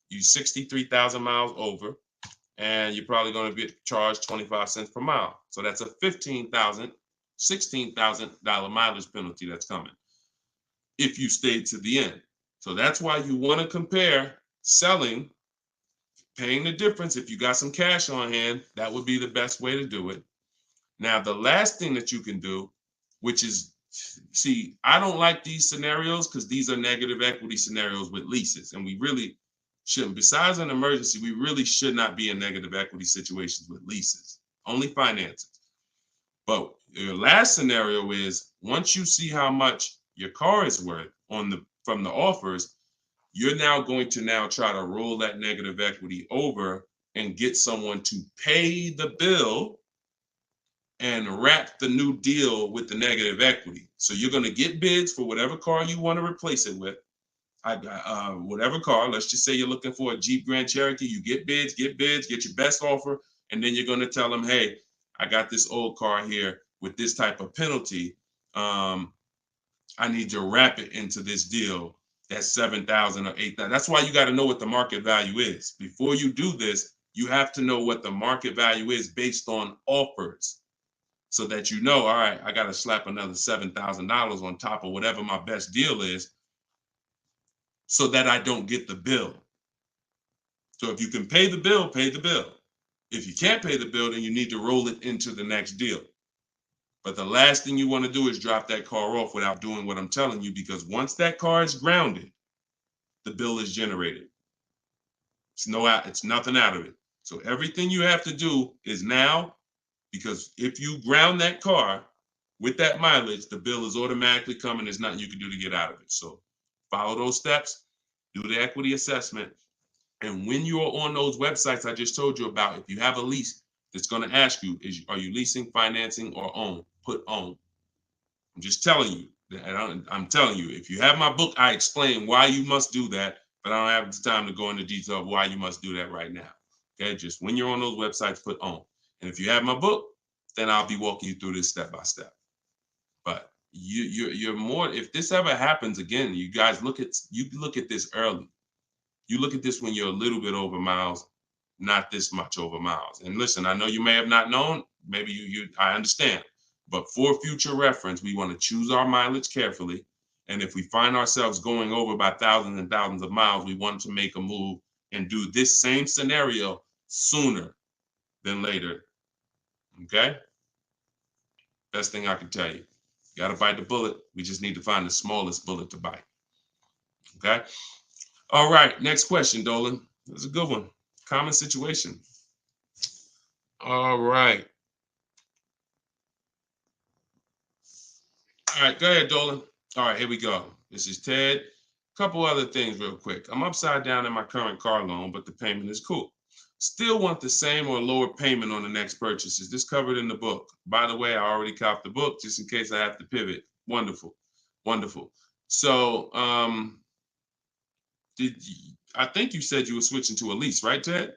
you 63,000 miles over, and you're probably going to be charged 25 cents per mile. So that's a $16,000 mileage penalty that's coming if you stayed to the end. So that's why you want to compare selling, paying the difference. If you got some cash on hand, that would be the best way to do it. Now, the last thing that you can do, which is, see, I don't like these scenarios because these are negative equity scenarios with leases, and we really shouldn't. Besides an emergency, we really should not be in negative equity situations with leases, only finances. But your last scenario is, once you see how much your car is worth from the offers, you're now going to try to roll that negative equity over and get someone to pay the bill and wrap the new deal with the negative equity. So you're going to get bids for whatever car you want to replace it with. Whatever car, let's just say you're looking for a Jeep Grand Cherokee, you get bids, get your best offer, and then you're going to tell them, hey, I got this old car here with this type of penalty. I need to wrap it into this deal that's 7,000 or 8,000. That's why you got to know what the market value is. Before you do this, you have to know what the market value is based on offers, so that you know, all right, I got to slap another $7,000 on top of whatever my best deal is, so that I don't get the bill. So if you can pay the bill, pay the bill. If you can't pay the bill, then you need to roll it into the next deal. But the last thing you want to do is drop that car off without doing what I'm telling you, because once that car is grounded, the bill is generated. It's nothing out of it. So everything you have to do is now, because if you ground that car with that mileage, the bill is automatically coming. There's nothing you can do to get out of it. So follow those steps, do the equity assessment. And when you're on those websites I just told you about, if you have a lease, that's going to ask you, are you leasing, financing, or own? Put own. I'm just telling you. And I'm telling you, if you have my book, I explain why you must do that, but I don't have the time to go into detail of why you must do that right now. Okay, just when you're on those websites, put own. And if you have my book, then I'll be walking you through this step by step. But you're more, if this ever happens again, you guys look at this early. You look at this when you're a little bit over miles, not this much over miles. And listen, I know you may have not known, maybe I understand, but for future reference, we want to choose our mileage carefully. And if we find ourselves going over by thousands and thousands of miles, we want to make a move and do this same scenario sooner than later. Okay? Best thing I can tell you. You got to bite the bullet. We just need to find the smallest bullet to bite. Okay? All right, next question, Dolan. That's a good one. Common situation. All right. All right, go ahead, Dolan. All right, here we go. This is Ted. A couple other things real quick. I'm upside down in my current car loan, but the payment is cool. Still want the same or lower payment on the next purchases. This covered in the book. By the way, I already copied the book just in case I have to pivot. Wonderful. Wonderful. So I think you said you were switching to a lease, right, Ted?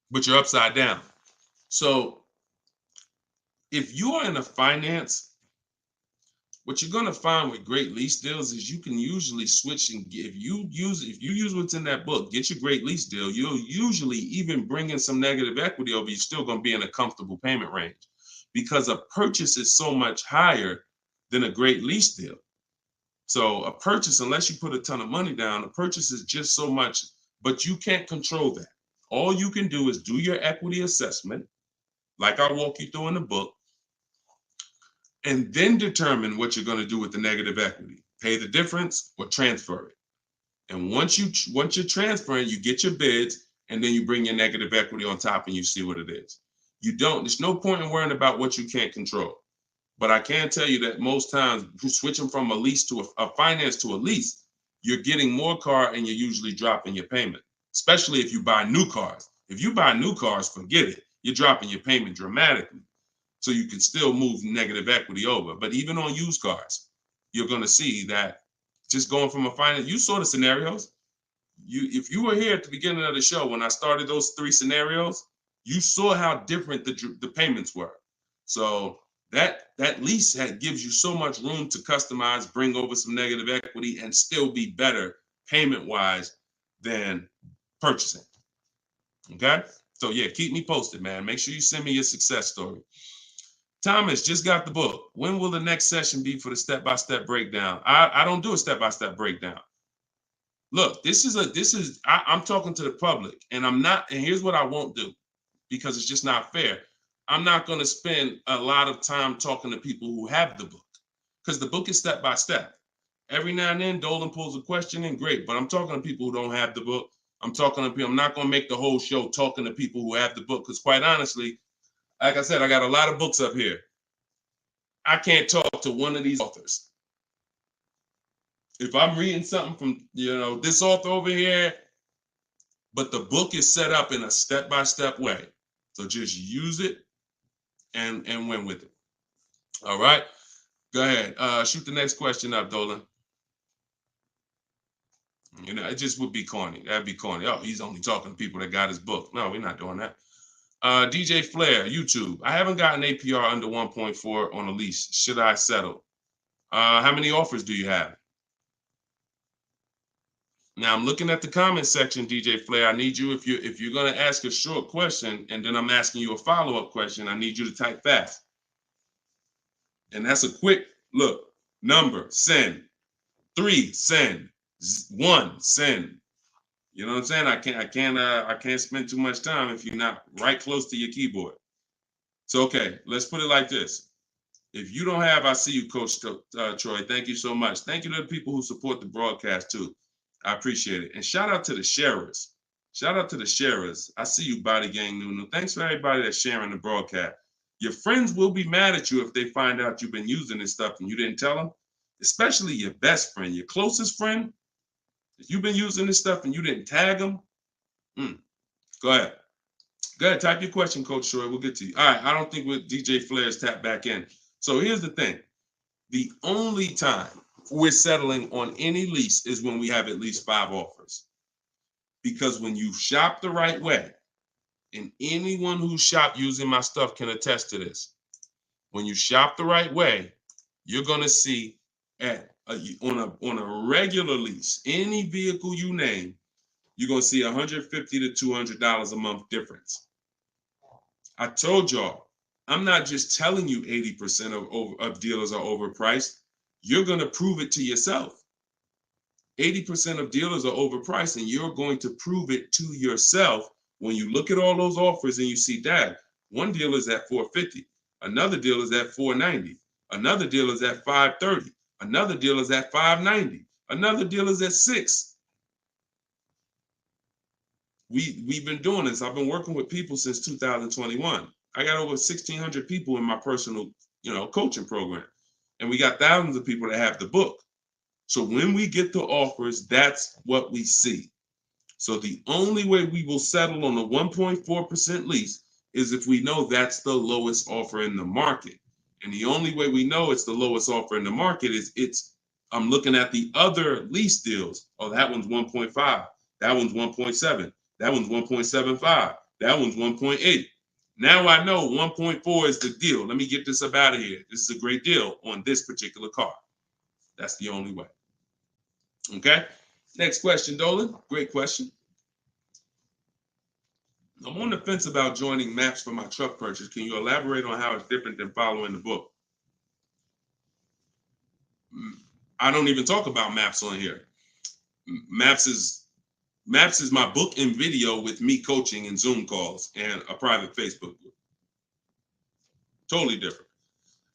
But you're upside down. So if you are in a finance, what you're going to find with great lease deals is you can usually switch, and if you use what's in that book, get your great lease deal, you'll usually even bring in some negative equity over, you're still going to be in a comfortable payment range, because a purchase is so much higher than a great lease deal. So a purchase, unless you put a ton of money down, a purchase is just so much but you can't control that. All you can do is do your equity assessment, like I walk you through in the book, and then determine what you're going to do with the negative equity. Pay the difference or transfer it. And once you're transferring, you get your bids, and then you bring your negative equity on top and you see what it is. There's no point in worrying about what you can't control. But I can tell you that most times switching from a lease to a finance to a lease, you're getting more car and you're usually dropping your payment, especially if you buy new cars. If you buy new cars, forget it. You're dropping your payment dramatically. So you can still move negative equity over. But even on used cars, you're going to see that just going from a finance, you saw the scenarios. If you were here at the beginning of the show when I started those 3 scenarios, you saw how different the payments were. So that lease gives you so much room to customize, bring over some negative equity, and still be better payment-wise than purchasing. Okay? So yeah, keep me posted, man. Make sure you send me your success story. Thomas just got the book. When will the next session be for the step-by-step breakdown? I don't do a step-by-step breakdown. Look, I'm talking to the public, and here's what I won't do, because it's just not fair. I'm not going to spend a lot of time talking to people who have the book, because the book is step by step. Every now and then, Dolan pulls a question in, great, but I'm talking to people who don't have the book. I'm not going to make the whole show talking to people who have the book, because quite honestly, like I said, I got a lot of books up here. I can't talk to one of these authors. If I'm reading something from, this author over here, but the book is set up in a step-by-step way. So just use it and win with it. All right. Go ahead. Shoot the next question up, Dolan. It just would be corny. That'd be corny. Oh, he's only talking to people that got his book. No, we're not doing that. DJ Flair, YouTube. I haven't gotten APR under 1.4 on a lease. Should I settle? How many offers do you have? Now I'm looking at the comment section, DJ Flair. I need you, if you're going to ask a short question and then I'm asking you a follow-up question, I need you to type fast. And that's a quick look. Number, send. 3, send. 1, send. You know what I'm saying? I can't spend too much time if you're not right close to your keyboard. So okay, let's put it like this. If you don't have, I see you, Coach Troy. Thank you so much. Thank you to the people who support the broadcast too. I appreciate it. And shout out to the sharers. Shout out to the sharers. I see you, Body Gang Nunu. Thanks for everybody that's sharing the broadcast. Your friends will be mad at you if they find out you've been using this stuff and you didn't tell them, especially your best friend, your closest friend. If you've been using this stuff and you didn't tag them, go ahead. Go ahead, type your question, Coach Troy. We'll get to you. All right, I don't think DJ Flair's tapped back in. So here's the thing. The only time we're settling on any lease is when we have at least 5 offers. Because when you shop the right way, and anyone who shopped using my stuff can attest to this, when you shop the right way, you're going to see on a regular lease, any vehicle you name, you're going to see $150 to $200 a month difference. I told y'all, I'm not just telling you 80% of dealers are overpriced. You're going to prove it to yourself. 80% of dealers are overpriced, and you're going to prove it to yourself when you look at all those offers and you see that one dealer is at $450, another dealer is at $490, another dealer is at $530, another dealer is at $590, another dealer is at $6. We've been doing this. I've been working with people since 2021. I got over 1,600 people in my personal, coaching program, and we got thousands of people that have the book. So when we get the offers, that's what we see. So the only way we will settle on a 1.4% lease is if we know that's the lowest offer in the market. And the only way we know it's the lowest offer in the market is I'm looking at the other lease deals. Oh, that one's 1.5. That one's 1.7. That one's 1.75. That one's 1.8. Now I know 1.4 is the deal. Let me get this up out of here. This is a great deal on this particular car. That's the only way. Okay. Next question, Dolan. Great question. I'm on the fence about joining maps for my truck purchase. Can you elaborate on how it's different than following the book? I don't even talk about maps on here. Maps is Maps is my book and video with me coaching and Zoom calls and a private Facebook group. Totally different.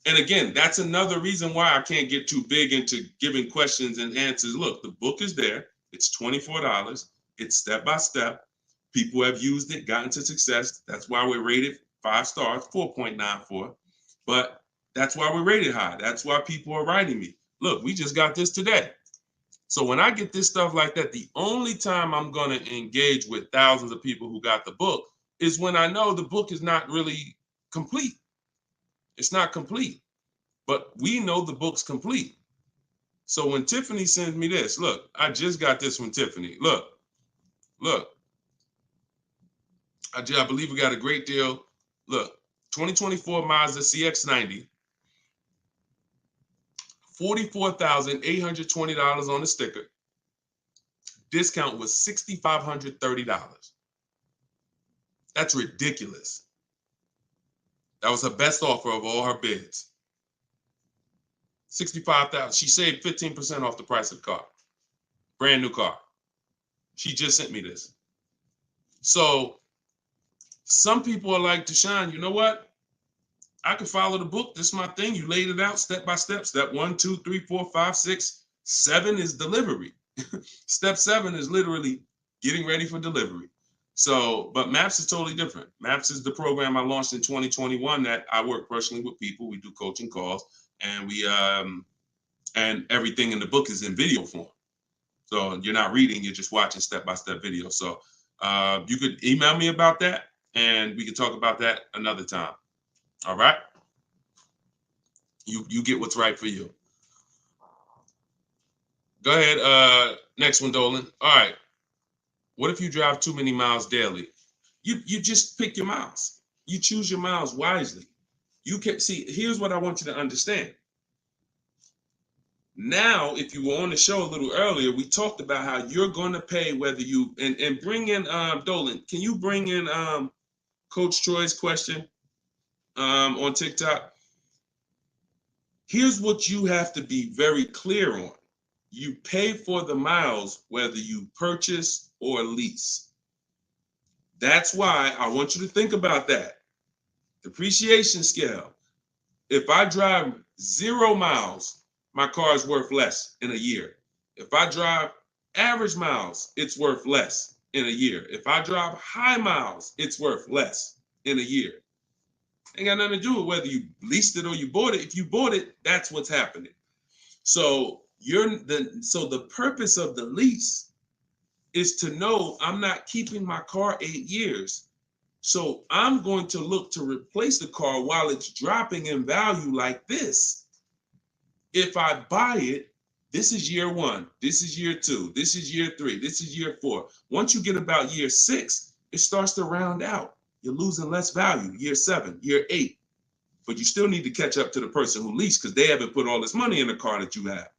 And again, that's another reason why I can't get too big into giving questions and answers. Look, the book is there. It's $24. It's step by step. People have used it, gotten to success. That's why we're rated 5 stars, 4.94. But that's why we're rated high. That's why people are writing me. Look, we just got this today. So when I get this stuff like that, the only time I'm going to engage with thousands of people who got the book is when I know the book is not really complete. It's not complete, but we know the book's complete. So when Tiffany sends me this, look, I just got this from Tiffany. Look. I believe we got a great deal. Look, 2024 Mazda CX-90, $44,820 on the sticker. Discount was $6,530. That's ridiculous. That was her best offer of all her bids. $65,000. She saved 15% off the price of the car. Brand new car. She just sent me this. So some people are like, Deshone, you know what? I can follow the book. This is my thing. You laid it out step by step. Step 1, 2, 3, 4, 5, 6, 7 is delivery. Step 7 is literally getting ready for delivery. So, but Maps is totally different. Maps is the program I launched in 2021 that I work personally with people. We do coaching calls, and we and everything in the book is in video form. So you're not reading, you're just watching step-by-step video. So you could email me about that, and we could talk about that another time. All right? You get what's right for you. Go ahead. Next one, Dolan. All right. What if you drive too many miles daily? You just pick your miles. You choose your miles wisely. You can see, here's what I want you to understand. Now, if you were on the show a little earlier, we talked about how you're going to pay whether you, and bring in, Dolan, can you bring in Coach Troy's question on TikTok? Here's what you have to be very clear on. You pay for the miles whether you purchase or lease. That's why I want you to think about that. Depreciation scale. If I drive 0 miles, my car is worth less in a year. If I drive average miles, it's worth less in a year. If I drive high miles, it's worth less in a year. Ain't got nothing to do with whether you leased it or you bought it. If you bought it, that's what's happening. So the purpose of the lease is to know I'm not keeping my car 8 years. So I'm going to look to replace the car while it's dropping in value like this. If I buy it, this is year 1, this is year 2, this is year 3, this is year 4. Once you get about year 6, it starts to round out. You're losing less value, year 7, year 8. But you still need to catch up to the person who leased because they haven't put all this money in the car that you have.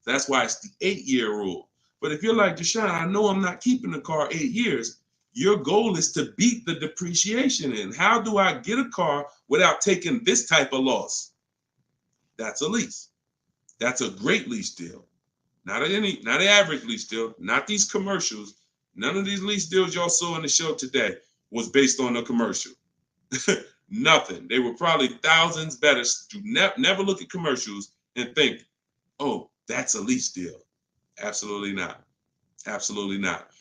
That's why it's the 8-year rule. But if you're like, Deshone, I know I'm not keeping the car 8 years. Your goal is to beat the depreciation in. How do I get a car without taking this type of loss? That's a lease. That's a great lease deal. Not an average lease deal, not these commercials. None of these lease deals y'all saw in the show today was based on a commercial. Nothing. They were probably thousands better. Do never look at commercials and think, oh, that's a lease deal. Absolutely not. Absolutely not.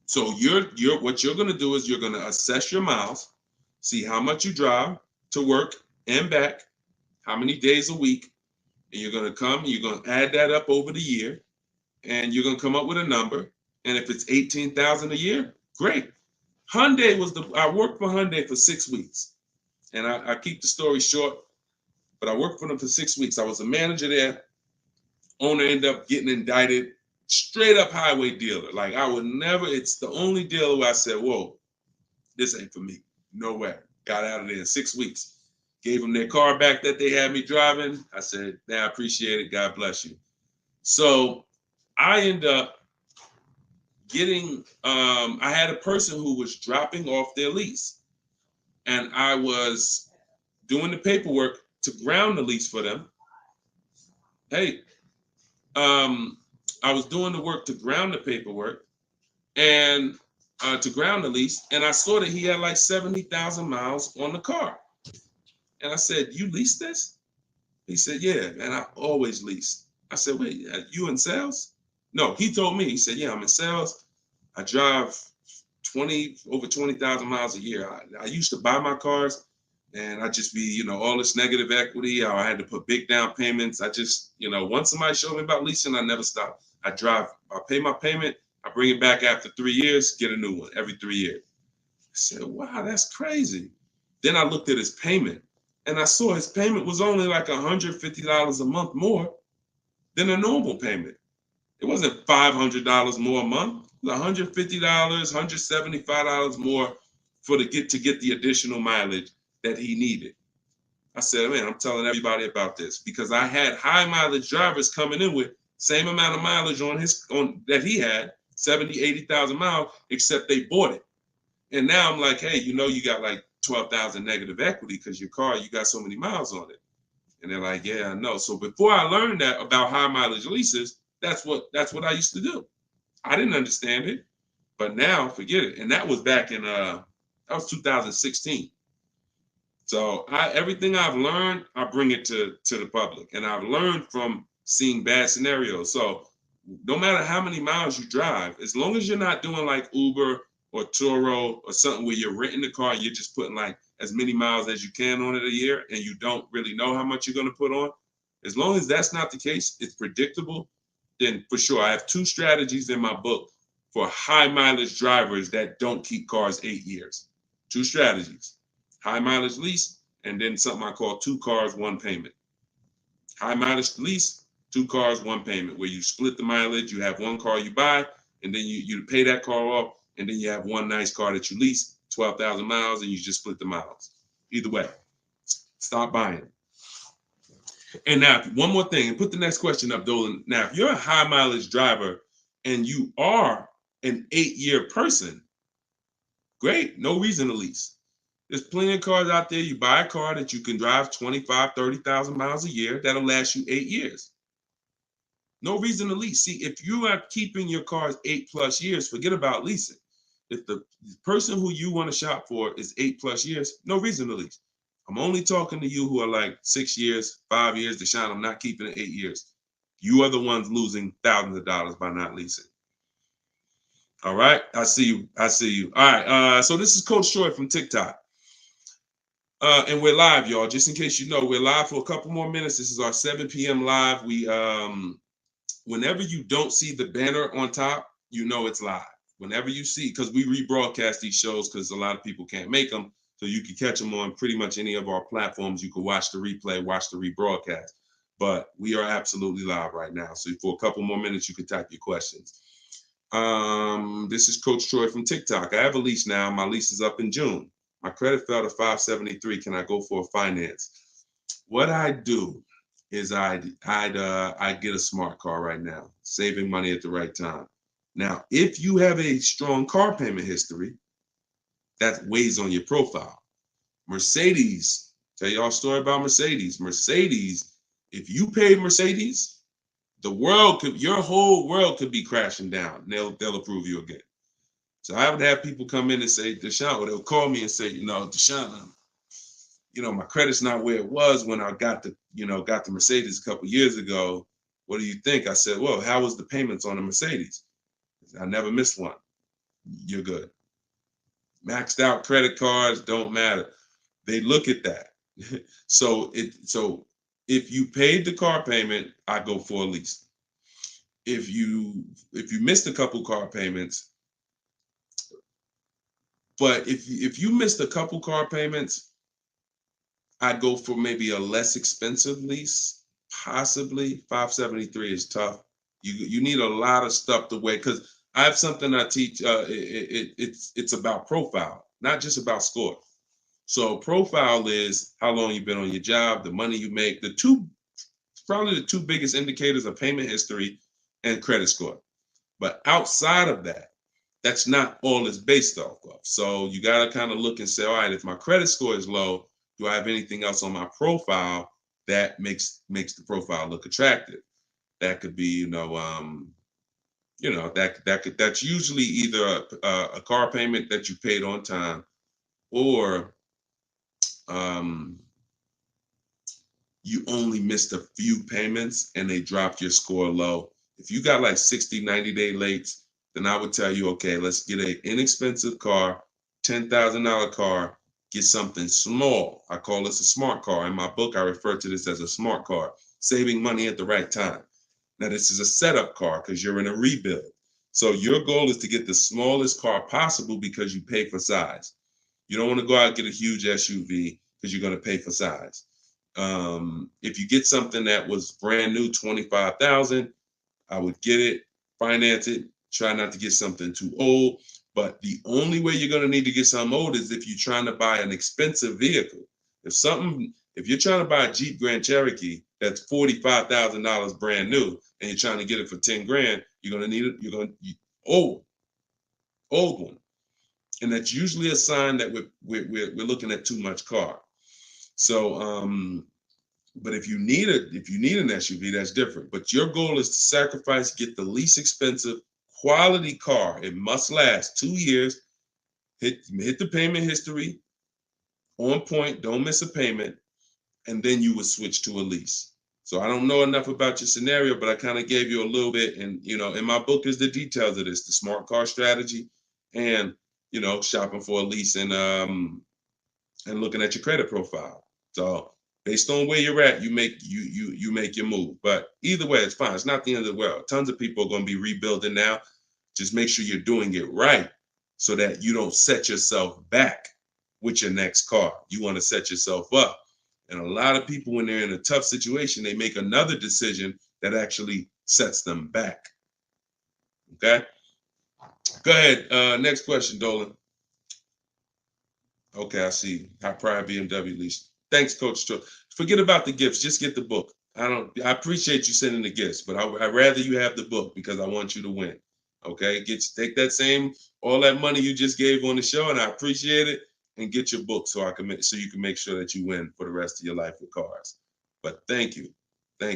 So what you're going to do is you're going to assess your miles, see how much you drive to work and back, how many days a week, and you're going to add that up over the year, and you're going to come up with a number. And if it's $18,000 a year, great. I worked for Hyundai for 6 weeks, and I keep the story short, but I worked for them for 6 weeks. I was a manager there. Owner ended up getting indicted. Straight up highway dealer. Like I would never, it's the only dealer where I said, whoa, this ain't for me. No way. Got out of there in 6 weeks. Gave them their car back that they had me driving. I said, I appreciate it. God bless you. So I end up getting, I had a person who was dropping off their lease. And I was doing the paperwork to ground the lease for them. Hey, I was doing the work to ground the paperwork, and to ground the lease, and I saw that he had like 70,000 miles on the car. And I said, "You lease this?" He said, "Yeah, man, I always lease." I said, "Wait, you in sales?" No, he told me. He said, "Yeah, I'm in sales. I drive over 20,000 miles a year. I used to buy my cars, and I just be, all this negative equity. I had to put big down payments. I just, once somebody showed me about leasing, I never stop. I pay my payment, I bring it back after 3 years, get a new one every 3 years." I said, "Wow, that's crazy." Then I looked at his payment, and I saw his payment was only like $150 a month more than a normal payment. It wasn't $500 more a month. It was $150, $175 more to get the additional mileage that he needed. I said, "Man, I'm telling everybody about this," because I had high mileage drivers coming in with same amount of mileage on that he had, 70, 80,000 miles, except they bought it. And now I'm like, "Hey, you got like 12,000 negative equity because your car, you got so many miles on it." And they're like, "Yeah, I know." So before I learned that about high mileage leases, that's what I used to do. I didn't understand it, but now forget it. And that was back in that was 2016. So everything I've learned, I bring it to the public, and I've learned from seeing bad scenarios. So no matter how many miles you drive, as long as you're not doing like Uber or Turo or something where you're renting the car, you're just putting like as many miles as you can on it a year, and you don't really know how much you're going to put on. As long as that's not the case, it's predictable, then for sure. I have 2 strategies in my book for high mileage drivers that don't keep cars 8 years. 2 strategies: high mileage lease, and then something I call 2 cars, 1 payment. High mileage lease, 2 cars, 1 payment, where you split the mileage. You have 1 car you buy, and then you pay that car off, and then you have 1 nice car that you lease, 12,000 miles, and you just split the miles. Either way, stop buying. And now, one more thing, and put the next question up, Dolan. Now, if you're a high mileage driver and you are an 8-year person, great, no reason to lease. There's plenty of cars out there. You buy a car that you can drive 25, 30,000 miles a year. That'll last you 8 years. No reason to lease. See, if you are keeping your cars 8+ years, forget about leasing. If the person who you want to shop for is 8+ years, no reason to lease. I'm only talking to you who are like 6 years, 5 years. Deshone, I'm not keeping it 8 years. You are the ones losing thousands of dollars by not leasing. All right, I see you. All right, so this is Coach Troy from TikTok. And we're live, y'all. Just in case you know, we're live for a couple more minutes. This is our 7 p.m. live. We whenever you don't see the banner on top, you know it's live. Whenever you see, because we rebroadcast these shows because a lot of people can't make them, so you can catch them on pretty much any of our platforms. You can watch the replay, watch the rebroadcast. But we are absolutely live right now. So for a couple more minutes, you can type your questions. This is Coach Troy from TikTok. I have a lease now. My lease is up in June. My credit fell to 573. Can I go for a finance? What I do is I'd get a smart car right now, saving money at the right time. Now, if you have a strong car payment history, that weighs on your profile. Mercedes, tell y'all a story about Mercedes. Mercedes, if you paid Mercedes, your whole world could be crashing down. They'll approve you again. So I would have people come in and say, Deshone, or they'll call me and say, Deshone, my credit's not where it was when I got the Mercedes a couple years ago. What do you think? I said, well, how was the payments on the Mercedes? I never missed one. You're good. Maxed out credit cards don't matter. They look at that. So if you paid the car payment, I go for a lease. If you missed a couple car payments, but if you missed a couple car payments, I'd go for maybe a less expensive lease. Possibly 573 is tough. You need a lot of stuff to weigh, because I have something I teach. It's about profile, not just about score. So profile is how long you've been on your job, the money you make. Probably the 2 biggest indicators are payment history and credit score. But outside of that, that's not all it's based off of. So you got to kind of look and say, all right, if my credit score is low, do I have anything else on my profile that makes the profile look attractive? That could be, you know, that's usually either a car payment that you paid on time, or um, you only missed a few payments and they dropped your score low. If you got like 60, 90-day late, then I would tell you, okay, let's get an inexpensive car, $10,000 car, get something small. I call this a smart car. In my book, I refer to this as a smart car, saving money at the right time. Now, this is a setup car because you're in a rebuild. So your goal is to get the smallest car possible because you pay for size. You don't want to go out and get a huge SUV because you're going to pay for size. If you get something that was brand new, 25,000, I would get it, finance it, try not to get something too old. But the only way you're going to need to get something old is if you're trying to buy an expensive vehicle. If you're trying to buy a Jeep Grand Cherokee that's $45,000 brand new and you're trying to get it for 10 grand, you're going to need it. Old one, and that's usually a sign that we're looking at too much car. So, but if you need an SUV, that's different. But your goal is to sacrifice, get the least expensive quality car. It must last 2 years. Hit the payment history on point. Don't miss a payment, and then you would switch to a lease. So I don't know enough about your scenario, but I kind of gave you a little bit. And in my book is the details of this: the smart car strategy, and shopping for a lease, and looking at your credit profile. So based on where you're at, you make your move. But either way, it's fine. It's not the end of the world. Tons of people are going to be rebuilding now. Just make sure you're doing it right so that you don't set yourself back with your next car. You want to set yourself up. And a lot of people, when they're in a tough situation, they make another decision that actually sets them back. Okay? Go ahead. Next question, Dolan. Okay, I see. High pride BMW lease. Thanks, Coach Cho. Forget about the gifts. Just get the book. I appreciate you sending the gifts, but I'd rather you have the book because I want you to win. Okay, take all that money you just gave on the show, and I appreciate it, and get your book so you can make sure that you win for the rest of your life with cars. But thank you. Go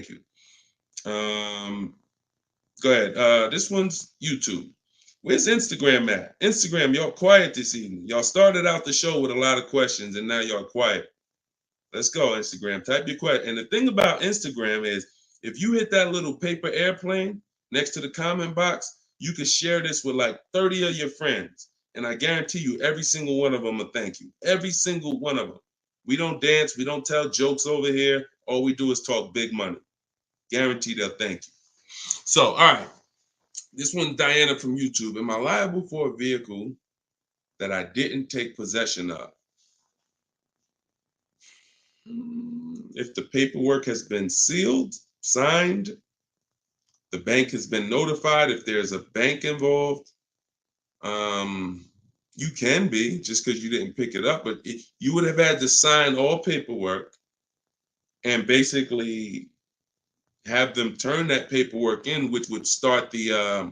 ahead. This one's YouTube. Where's Instagram at? Instagram, y'all quiet this evening. Y'all started out the show with a lot of questions, and now y'all quiet. Let's go, Instagram. Type your question. And the thing about Instagram is, if you hit that little paper airplane next to the comment box, you can share this with like 30 of your friends. And I guarantee you, every single one of them will thank you. Every single one of them. We don't dance. We don't tell jokes over here. All we do is talk big money. Guarantee they'll thank you. So, all right. This one, Diana from YouTube. Am I liable for a vehicle that I didn't take possession of? If the paperwork has been sealed, signed, the bank has been notified, if there's a bank involved, you can be, just because you didn't pick it up, but you would have had to sign all paperwork and basically have them turn that paperwork in, which would start the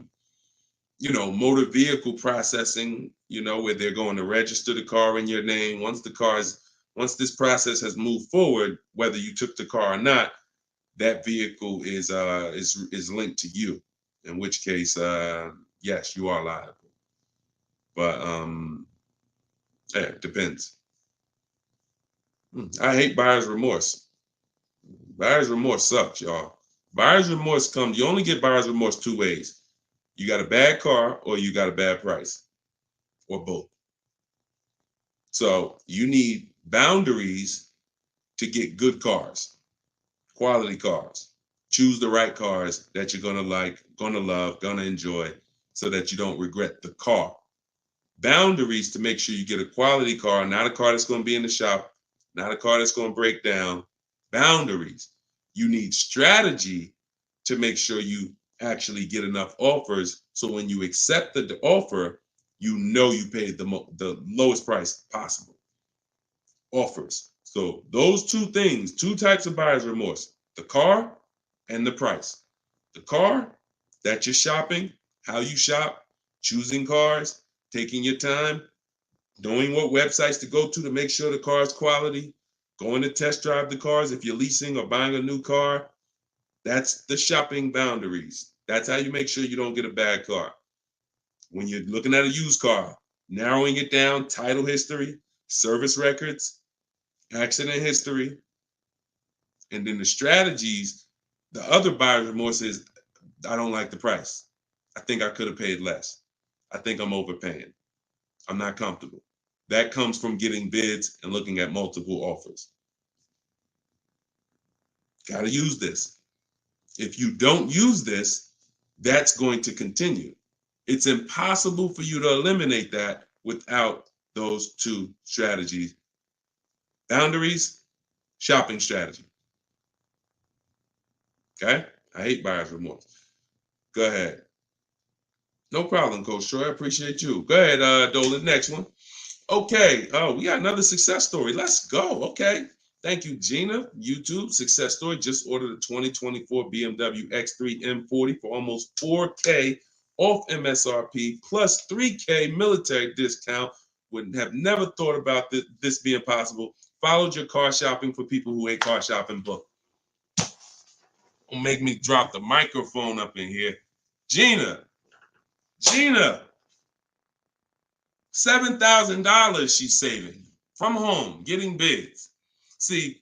motor vehicle processing, where they're going to register the car in your name. Once this process has moved forward, whether you took the car or not, that vehicle is linked to you. In which case, yes, you are liable. But yeah, it depends. I hate buyer's remorse. Buyer's remorse sucks, y'all. Buyer's remorse comes. You only get buyer's remorse two ways. You got a bad car or you got a bad price, or both. So you need boundaries to get good cars, quality cars. Choose the right cars that you're gonna like, gonna love, gonna enjoy, so that you don't regret the car. Boundaries to make sure you get a quality car, not a car that's gonna be in the shop, not a car that's gonna break down. Boundaries. You need strategy to make sure you actually get enough offers, so when you accept the offer, you paid the lowest price possible. Offers. So those two things, two types of buyer's remorse: the car and the price. The car, that you're shopping, how you shop, choosing cars, taking your time, knowing what websites to go to make sure the car is quality, going to test drive the cars if you're leasing or buying a new car. That's the shopping boundaries. That's how you make sure you don't get a bad car. When you're looking at a used car, narrowing it down, title history, service records, accident history, and then the strategies. The other buyer's remorse is, I don't like the price. I think I could have paid less. I think I'm overpaying. I'm not comfortable. That comes from getting bids and looking at multiple offers. Got to use this. If you don't use this, that's going to continue. It's impossible for you to eliminate that without those two strategies. Boundaries, shopping strategy. Okay? I hate buyer's remorse. Go ahead. No problem, Coach Troy. I appreciate you. Go ahead, Dolan. Next one. Okay. Oh, we got another success story. Let's go. Okay. Thank you, Gina. YouTube success story. Just ordered a 2024 BMW X3 M40 for almost $4K off MSRP plus $3K military discount. Would have never thought about this being possible. Followed your car shopping for people who hate car shopping book. Don't make me drop the microphone up in here. Gina, $7,000 she's saving from home, getting bids. See,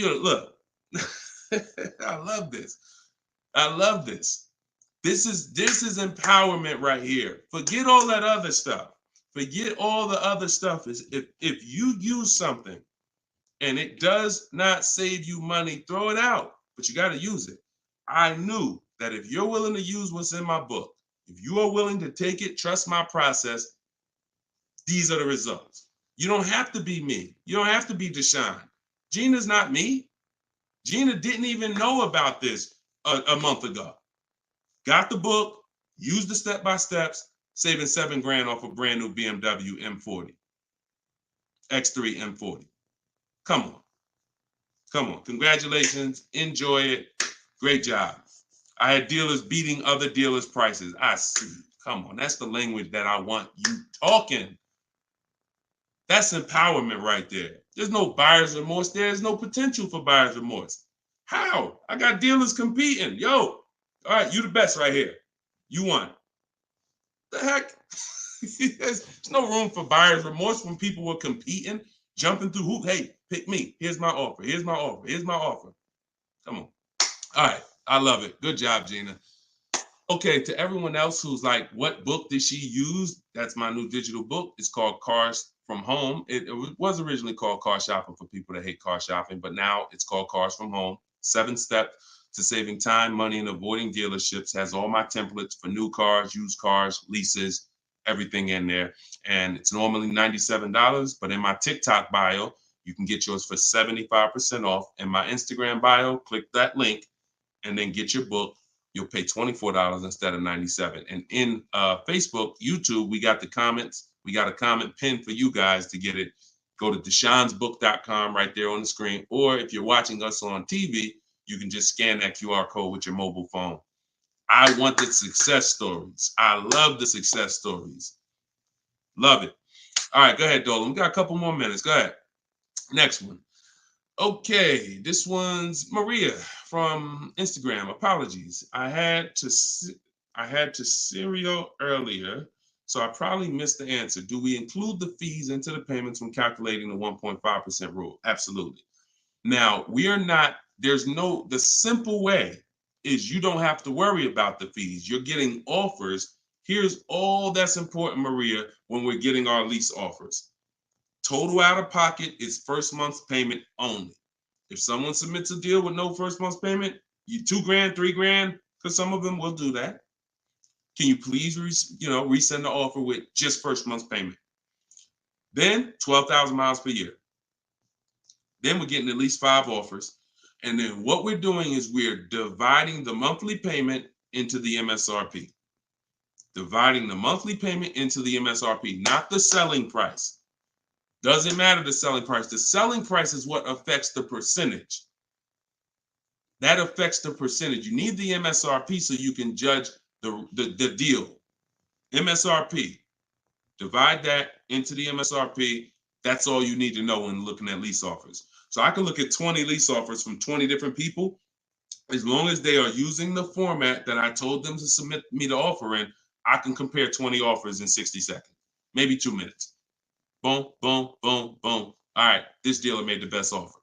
look, I love this. I love this. This is empowerment right here. Forget all that other stuff. Forget all the other stuff. Is if you use something and it does not save you money, throw it out. But you got to use it. I knew that if you're willing to use what's in my book, if you are willing to take it, trust my process, these are the results. You don't have to be me. You don't have to be Deshone. Gina's not me. Gina didn't even know about this a month ago. Got the book, used the step-by-steps, saving $7,000 off a brand new BMW M40. X3 M40. Come on. Come on. Congratulations. Enjoy it. Great job. I had dealers beating other dealers' prices. I see. Come on. That's the language that I want you talking. That's empowerment right there. There's no buyer's remorse. There's no potential for buyer's remorse. How? I got dealers competing. Yo, all right, you the best right here. You won. The heck? There's no room for buyer's remorse when people were competing, jumping through hoops. Hey, pick me. Here's my offer. Here's my offer. Here's my offer. Come on. All right. I love it. Good job, Gina. Okay, to everyone else who's like, what book did she use? That's my new digital book. It's called Cars from Home. It was originally called Car Shopping for people that hate car shopping, but now it's called Cars from Home. 7 steps to saving time, money, and avoiding dealerships. Has all my templates for new cars, used cars, leases, everything in there. And it's normally $97, but in my TikTok bio, you can get yours for 75% off. In my Instagram bio, click that link and then get your book. You'll pay $24 instead of $97. And in Facebook, YouTube, we got the comments. We got a comment pinned for you guys to get it. Go to deshonsbook.com right there on the screen. Or if you're watching us on TV, you can just scan that QR code with your mobile phone. I want the success stories. I love the success stories. Love it. All right, go ahead, Dolan. We got a couple more minutes. Go ahead. Next one. Okay, this one's Maria from Instagram. Apologies. I had to serial earlier, so I probably missed the answer. Do we include the fees into the payments when calculating the 1.5% rule? Absolutely. Now, the simple way is you don't have to worry about the fees. You're getting offers. Here's all that's important, Maria, when we're getting our lease offers. Total out of pocket is first month's payment only. If someone submits a deal with no first month's payment, you $2,000, $3,000, because some of them will do that. Can you please, resend the offer with just first month's payment? Then 12,000 miles per year. Then we're getting at least 5 offers. And then what we're doing is we're dividing the monthly payment into the MSRP. Dividing the monthly payment into the MSRP, not the selling price. Doesn't matter the selling price. The selling price is what affects the percentage. That affects the percentage. You need the MSRP so you can judge the deal. MSRP. Divide that into the MSRP. That's all you need to know when looking at lease offers. So I can look at 20 lease offers from 20 different people, As long as they are using the format that I told them to submit me the offer in, I can compare 20 offers in 60 seconds, maybe 2 minutes. Boom, boom, boom, boom. All right, this dealer made the best offer.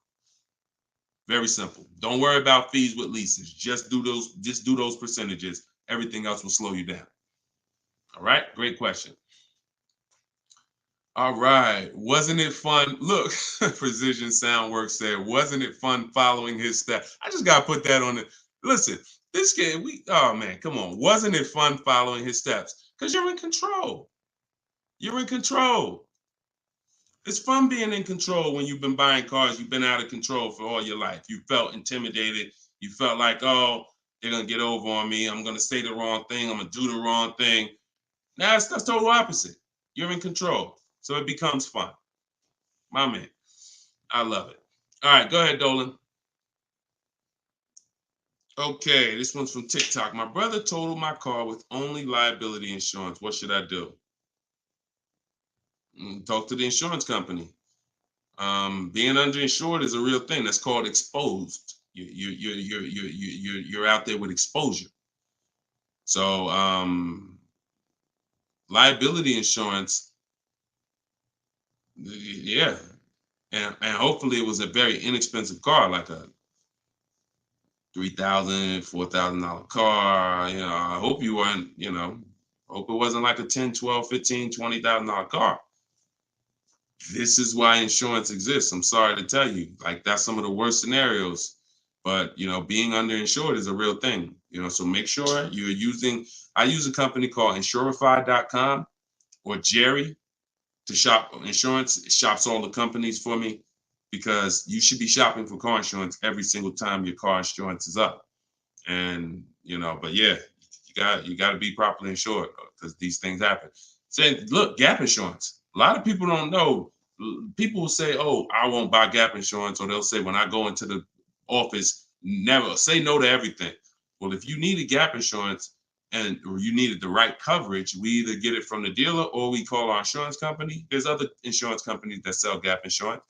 Very simple. Don't worry about fees with leases. Just do those percentages. Everything else will slow you down. All right, great question. All right, wasn't it fun? Look, Precision Soundworks said, wasn't it fun following his steps? I just gotta put that on it. Listen, this game, oh man, come on. Wasn't it fun following his steps? Because you're in control. You're in control. It's fun being in control when you've been buying cars. You've been out of control for all your life. You felt intimidated. You felt like, oh, they're gonna get over on me. I'm gonna say the wrong thing. I'm gonna do the wrong thing. Now it's the total opposite. You're in control. So it becomes fun. My man. I love it. All right, go ahead, Dolan. Okay, this one's from TikTok. My brother totaled my car with only liability insurance. What should I do? Talk to the insurance company. Being underinsured is a real thing. That's called exposed. You're out there with exposure. So liability insurance, yeah, and hopefully it was a very inexpensive car, like a $3,000, $4,000 car. I hope you weren't. Hope it wasn't like a $10, $12, $15, $20,000 car. This is why insurance exists. I'm sorry to tell you, like that's some of the worst scenarios. But being underinsured is a real thing. So make sure you're using. I use a company called Insurify.com or Jerry to shop insurance. It shops all the companies for me because you should be shopping for car insurance every single time your car insurance is up. And but yeah, you got to be properly insured because these things happen. Say, look, gap insurance. A lot of people don't know. People will say, "Oh, I won't buy gap insurance," or they'll say, "When I go into the office, never say no to everything." Well, if you needed gap insurance or you needed the right coverage, we either get it from the dealer or we call our insurance company. There's other insurance companies that sell gap insurance,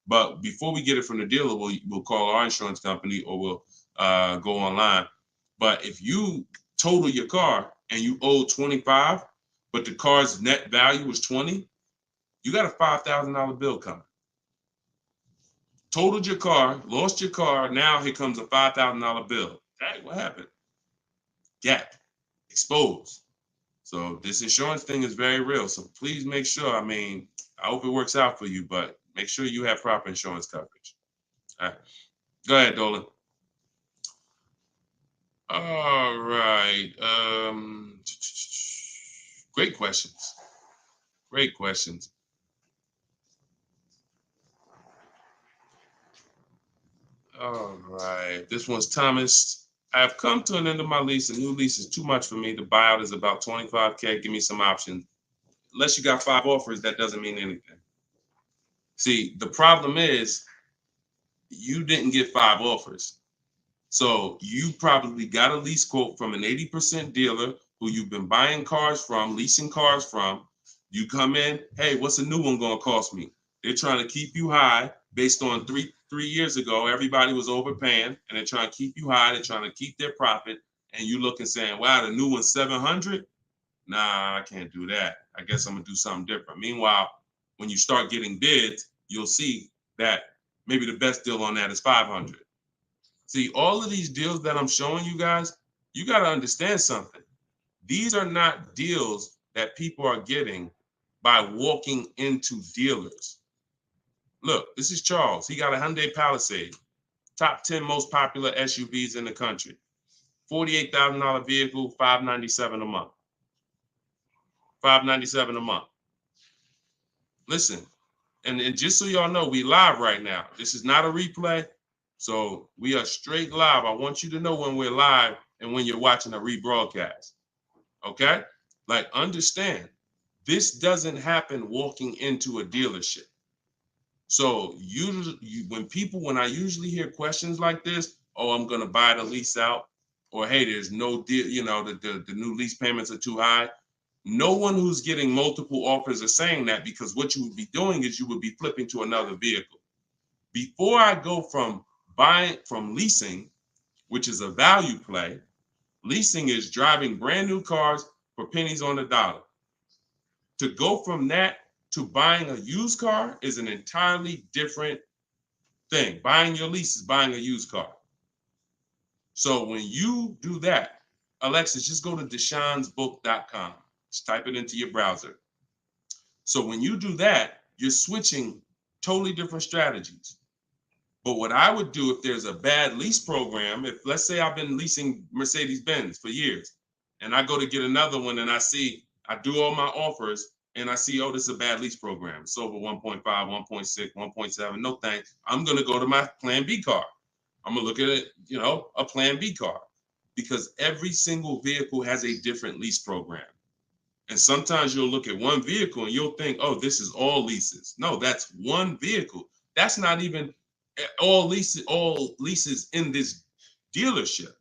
but before we get it from the dealer, we'll call our insurance company or we'll go online. But if you total your car and you owe 25, but the car's net value was 20, you got a $5,000 bill coming. Totaled your car, lost your car. Now here comes a $5,000 bill. Hey, what happened? Gap, exposed. So this insurance thing is very real. So please make sure. I hope it works out for you, but make sure you have proper insurance coverage. All right, go ahead, Dolan. All right. Great questions. Great questions. All right. This one's Thomas. I have come to an end of my lease. A new lease is too much for me. The buyout is about $25K. Give me some options. Unless you got 5 offers, that doesn't mean anything. See, the problem is you didn't get 5 offers. So you probably got a lease quote from an 80% dealer who you've been buying cars from, leasing cars from. You come in, hey, what's a new one going to cost me? They're trying to keep you high based on three years ago. Everybody was overpaying and they're trying to keep you high. They're trying to keep their profit. And you look and saying, wow, the new one's 700. Nah, I can't do that. I guess I'm going to do something different. Meanwhile, when you start getting bids, you'll see that maybe the best deal on that is 500. See, all of these deals that I'm showing you guys, you got to understand something. These are not deals that people are getting by walking into dealers. Look, this is Charles. He got a Hyundai Palisade, top 10 most popular SUVs in the country. $48,000 vehicle, $597 a month. $597 a month. Listen, and just so y'all know, we live right now. This is not a replay. So we are straight live. I want you to know when we're live and when you're watching a rebroadcast. Okay? Like, understand, this doesn't happen walking into a dealership. So when I usually hear questions like this, oh, I'm gonna buy the lease out, or hey, there's no deal, the new lease payments are too high. No one who's getting multiple offers are saying that, because what you would be doing is you would be flipping to another vehicle. Before I go from leasing, which is a value play. Leasing is driving brand new cars for pennies on the dollar. To go from that to buying a used car is an entirely different thing. Buying your lease is buying a used car. So when you do that, Alexis, just go to deshonsbook.com. Just type it into your browser. So when you do that, you're switching totally different strategies. But what I would do if there's a bad lease program, if let's say I've been leasing Mercedes-Benz for years and I go to get another one and I do all my offers and I see, oh, this is a bad lease program. It's over 1.5, 1.6, 1.7. No thanks. I'm going to go to my plan B car. I'm going to look at it, a plan B car, because every single vehicle has a different lease program. And sometimes you'll look at one vehicle and you'll think, oh, this is all leases. No, that's one vehicle. That's not even all leases in this dealership.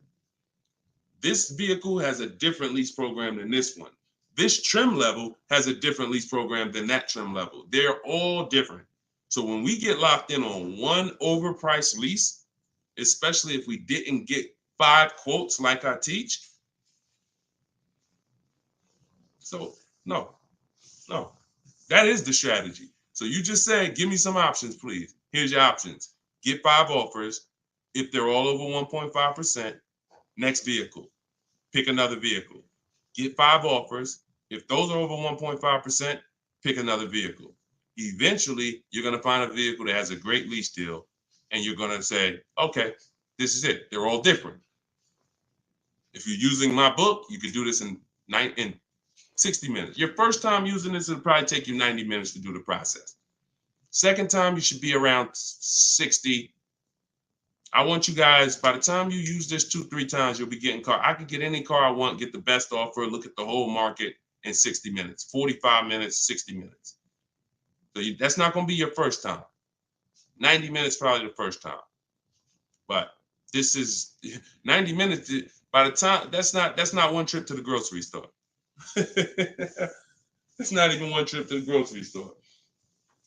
This vehicle has a different lease program than this one. This trim level has a different lease program than that trim level. They're all different. So when we get locked in on one overpriced lease, especially if we didn't get 5 quotes like I teach, so no, that is the strategy. So you just say, give me some options, please. Here's your options. Get 5 offers. If they're all over 1.5%, next vehicle, pick another vehicle. Get 5 offers. If those are over 1.5%, pick another vehicle. Eventually, you're going to find a vehicle that has a great lease deal, and you're going to say, okay, this is it. They're all different. If you're using my book, you can do this in 60 minutes. Your first time using this, it'll probably take you 90 minutes to do the process. Second time, you should be around 60. I want you guys, by the time you use this 2-3 times, you'll be getting car. I can get any car I want, get the best offer, look at the whole market in 60 minutes, 45 minutes, 60 minutes. So that's not going to be your first time. 90 minutes probably the first time. But this is 90 minutes. By the time, that's not one trip to the grocery store. It's not even one trip to the grocery store.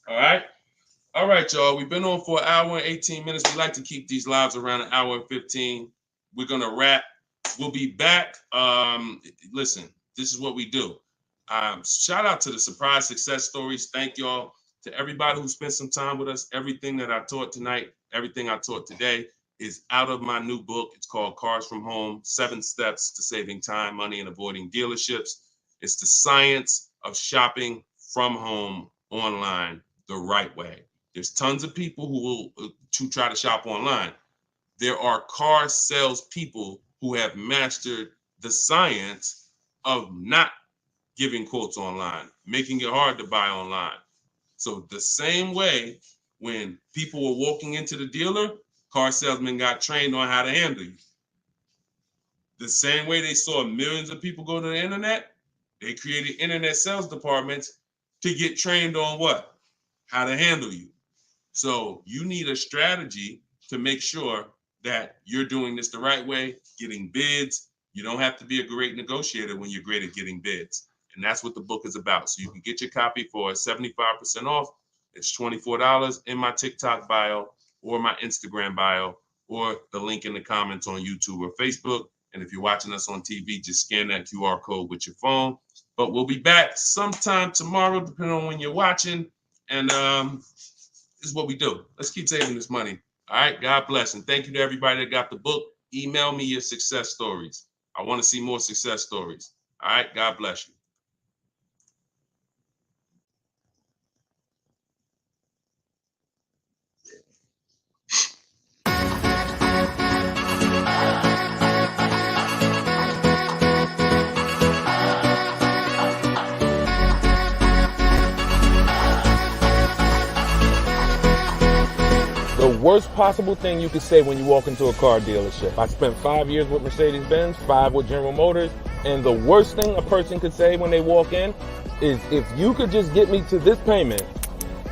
All right, y'all. We've been on for an hour and 18 minutes. We like to keep these lives around an hour and 15. We're gonna wrap. We'll be back. Listen, this is what we do. Shout out to the surprise success stories. Thank y'all to everybody who spent some time with us. Everything that I taught tonight, everything I taught today is out of my new book. It's called Cars from Home: 7 Steps to Saving Time, Money, and Avoiding Dealerships. It's the science of shopping from home online the right way. There's tons of people who try to shop online. There are car sales people who have mastered the science of not giving quotes online, making it hard to buy online. So the same way when people were walking into the dealer, car salesmen got trained on how to handle you. The same way they saw millions of people go to the internet, they created internet sales departments to get trained on what? How to handle you. So you need a strategy to make sure that you're doing this the right way, getting bids. You don't have to be a great negotiator when you're great at getting bids. And that's what the book is about. So you can get your copy for 75% off. It's $24 in my TikTok bio or my Instagram bio or the link in the comments on YouTube or Facebook. And if you're watching us on TV, just scan that QR code with your phone. But we'll be back sometime tomorrow, depending on when you're watching. And this is what we do. Let's keep saving this money. All right. God bless. And thank you to everybody that got the book. Email me your success stories. I want to see more success stories. All right. God bless you. The worst possible thing you could say when you walk into a car dealership. I spent 5 years with Mercedes-Benz, 5 with General Motors, and the worst thing a person could say when they walk in is, if you could just get me to this payment,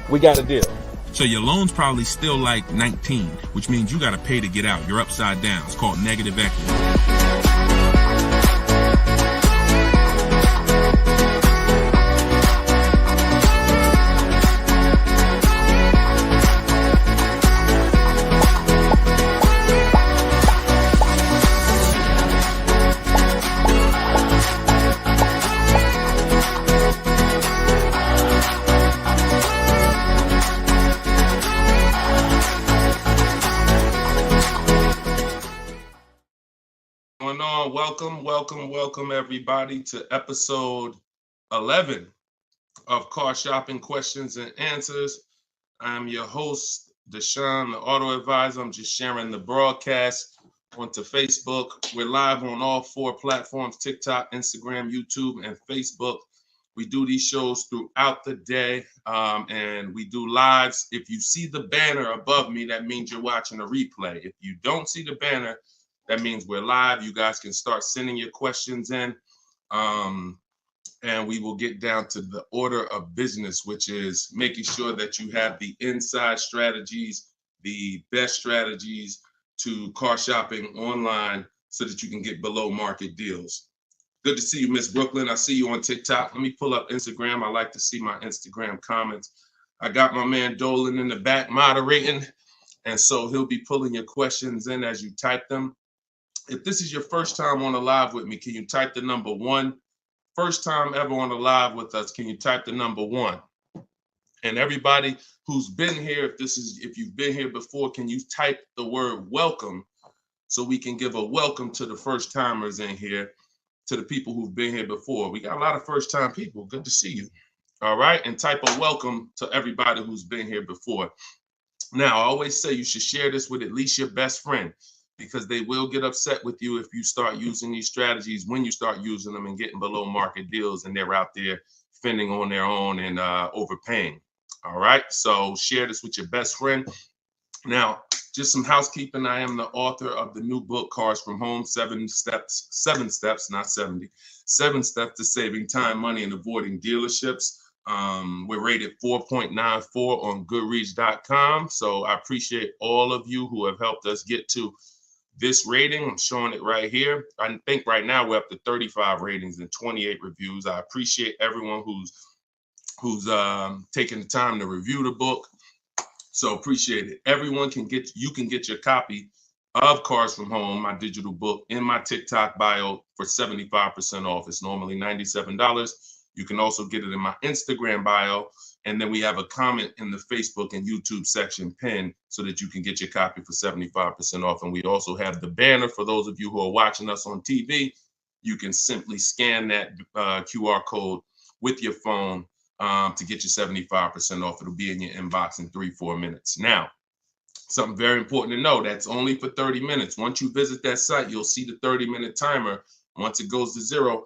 we got a deal. So your loan's probably still like 19, which means you got to pay to get out. You're upside down. It's called negative equity. Welcome everybody to episode 11 of Car Shopping Questions and Answers. I'm your host, Deshone the Auto Advisor. I'm just sharing the broadcast onto Facebook. We're live on all 4 platforms: TikTok, Instagram, YouTube, and Facebook. We do these shows throughout the day, and we do lives. If you see the banner above me, that means you're watching a replay. If you don't see the banner, that means we're live. You guys can start sending your questions in, and we will get down to the order of business, which is making sure that you have the inside strategies, the best strategies to car shopping online so that you can get below market deals. Good to see you, Miss Brooklyn. I see you on TikTok. Let me pull up Instagram. I like to see my Instagram comments. I got my man Dolan in the back moderating, and so he'll be pulling your questions in as you type them. If this is your first time on a live with me, can you type the number 1? First time ever on a live with us, can you type the number 1? And everybody who's been here, if you've been here before, can you type the word welcome so we can give a welcome to the first timers in here, to the people who've been here before. We got a lot of first time people. Good to see you. All right. And type a welcome to everybody who's been here before. Now, I always say you should share this with at least your best friend, because they will get upset with you if you start using these strategies, when you start using them and getting below market deals and they're out there fending on their own and overpaying. All right. So share this with your best friend. Now, just some housekeeping. I am the author of the new book, Cars from Home, 7 steps, not 70, 7 steps to saving time, money, and avoiding dealerships. We're rated 4.94 on Goodreads.com. So I appreciate all of you who have helped us get to this rating. I'm showing it right here. I think right now we're up to 35 ratings and 28 reviews. I appreciate everyone who's taking the time to review the book. So appreciate it. Everyone can get your copy of Cars from Home, my digital book, in my TikTok bio for 75% off. It's normally $97. You can also get it in my Instagram bio. And then we have a comment in the Facebook and YouTube section pinned so that you can get your copy for 75% off. And we also have the banner for those of you who are watching us on TV. You can simply scan that QR code with your phone to get your 75% off. It'll be in your inbox in 3-4 minutes. Now, something very important to know, that's only for 30 minutes. Once you visit that site, you'll see the 30-minute timer. Once it goes to 0,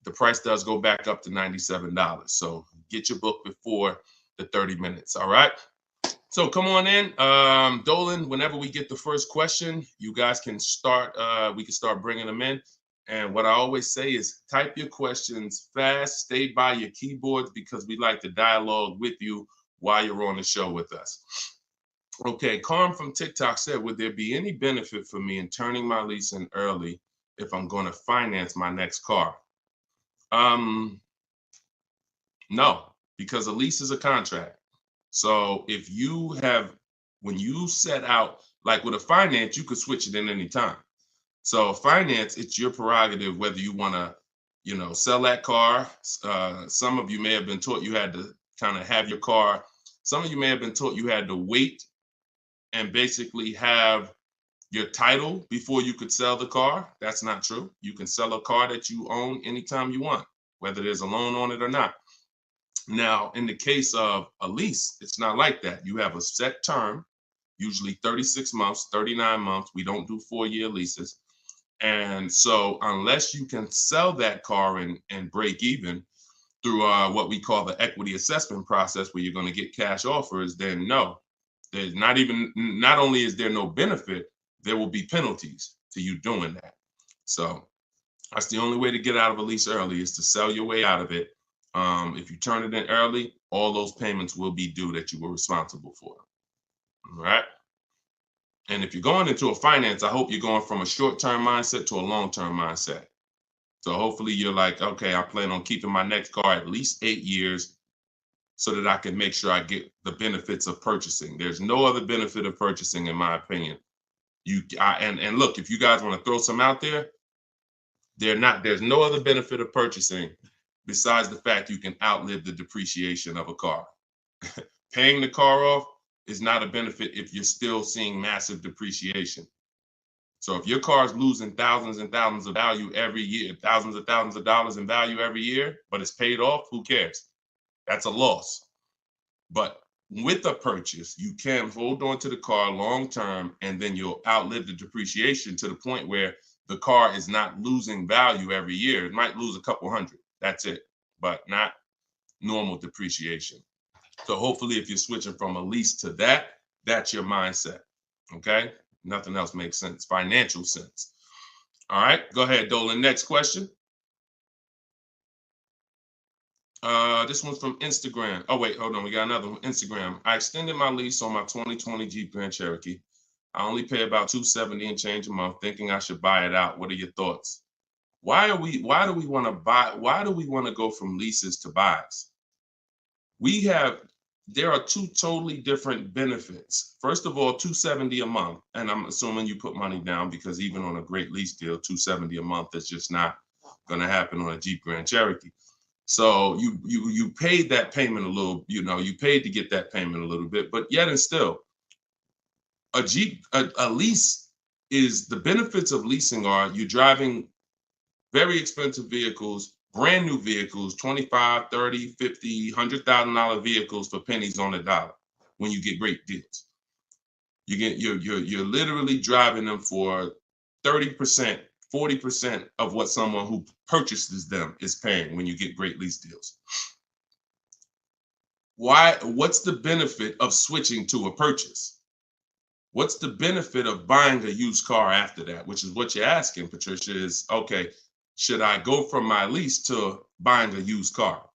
the price does go back up to $97. So get your book before the 30 minutes. All right. So come on in. Dolan, whenever we get the first question, you guys can start. We can start bringing them in. And what I always say is type your questions fast, stay by your keyboards, because we like to dialogue with you while you're on the show with us. Okay, Carm from TikTok said, would there be any benefit for me in turning my lease in early if I'm going to finance my next car? No, because a lease is a contract. So if when you set out, like with a finance, you could switch it in any time. So finance, it's your prerogative whether you want to, sell that car. Some of you may have been taught you had to kind of have your car. Some of you may have been taught you had to wait and basically have your title before you could sell the car. That's not true. You can sell a car that you own anytime you want, whether there's a loan on it or not. Now, in the case of a lease, it's not like that. You have a set term, usually 36 months, 39 months. We don't do 4-year leases. And so unless you can sell that car and break even through what we call the equity assessment process, where you're going to get cash offers, then no, there's not only is there no benefit, there will be penalties to you doing that. So that's the only way to get out of a lease early, is to sell your way out of it. If you turn it in early, all those payments will be due that you were responsible for. All right. And if you're going into a finance, I hope you're going from a short-term mindset to a long-term mindset. So hopefully you're like, okay, I plan on keeping my next car at least 8 years so that I can make sure I get the benefits of purchasing. There's no other benefit of purchasing, in my opinion. And look, if you guys want to throw some out there, there's no other benefit of purchasing besides the fact you can outlive the depreciation of a car. Paying the car off is not a benefit if you're still seeing massive depreciation. So if your car is losing thousands and thousands of value every year, thousands of dollars in value every year, but it's paid off, who cares? That's a loss. But with a purchase, you can hold on to the car long term, and then you'll outlive the depreciation to the point where the car is not losing value every year. It might lose a couple hundred. That's it, but not normal depreciation. So hopefully if you're switching from a lease to that, that's your mindset. Okay? Nothing else makes sense. Financial sense. All right, go ahead, Dolan. Next question. This one's from Instagram. Oh, wait, hold on. We got another one. Instagram. I extended my lease on my 2020 Jeep Grand Cherokee. I only pay about $270 and change a month, thinking I should buy it out. What are your thoughts? Why do we want to go from leases to buys? There are two totally different benefits. First of all, $270 a month, and I'm assuming you put money down, because even on a great lease deal, $270 a month is just not going to happen on a Jeep Grand Cherokee. So you paid that payment a little, you paid to get that payment a little bit, but yet and still, a lease is, the benefits of leasing are you're driving very expensive vehicles, brand new vehicles, $25,000, $30,000, $50,000, $100,000 vehicles for pennies on the dollar when you get great deals. You're literally driving them for 30%, 40% of what someone who purchases them is paying when you get great lease deals. What's the benefit of switching to a purchase? What's the benefit of buying a used car after that? Which is what you're asking, Patricia, is, okay, should I go from my lease to buying a used car?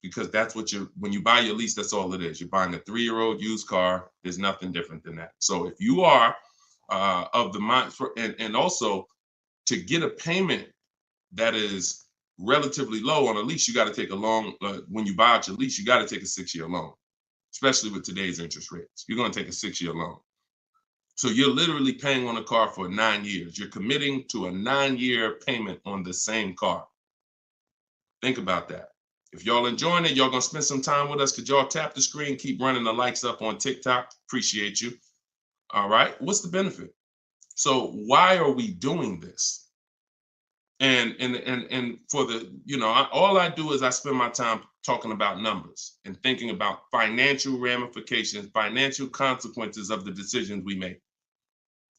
Because that's what when you buy your lease, that's all it is. You're buying a 3-year-old used car. There's nothing different than that. So if you are of the mind, and also to get a payment that is relatively low on a lease, you got to take a long, when you buy out your lease, you got to take a 6-year loan, especially with today's interest rates. You're going to take a 6-year loan. So you're literally paying on a car for 9 years. You're committing to a 9-year payment on the same car. Think about that. If y'all enjoying it, y'all going to spend some time with us. Could y'all tap the screen, keep running the likes up on TikTok? Appreciate you. All right. What's the benefit? So why are we doing this? And for the, all I do is I spend my time talking about numbers and thinking about financial ramifications, financial consequences of the decisions we make.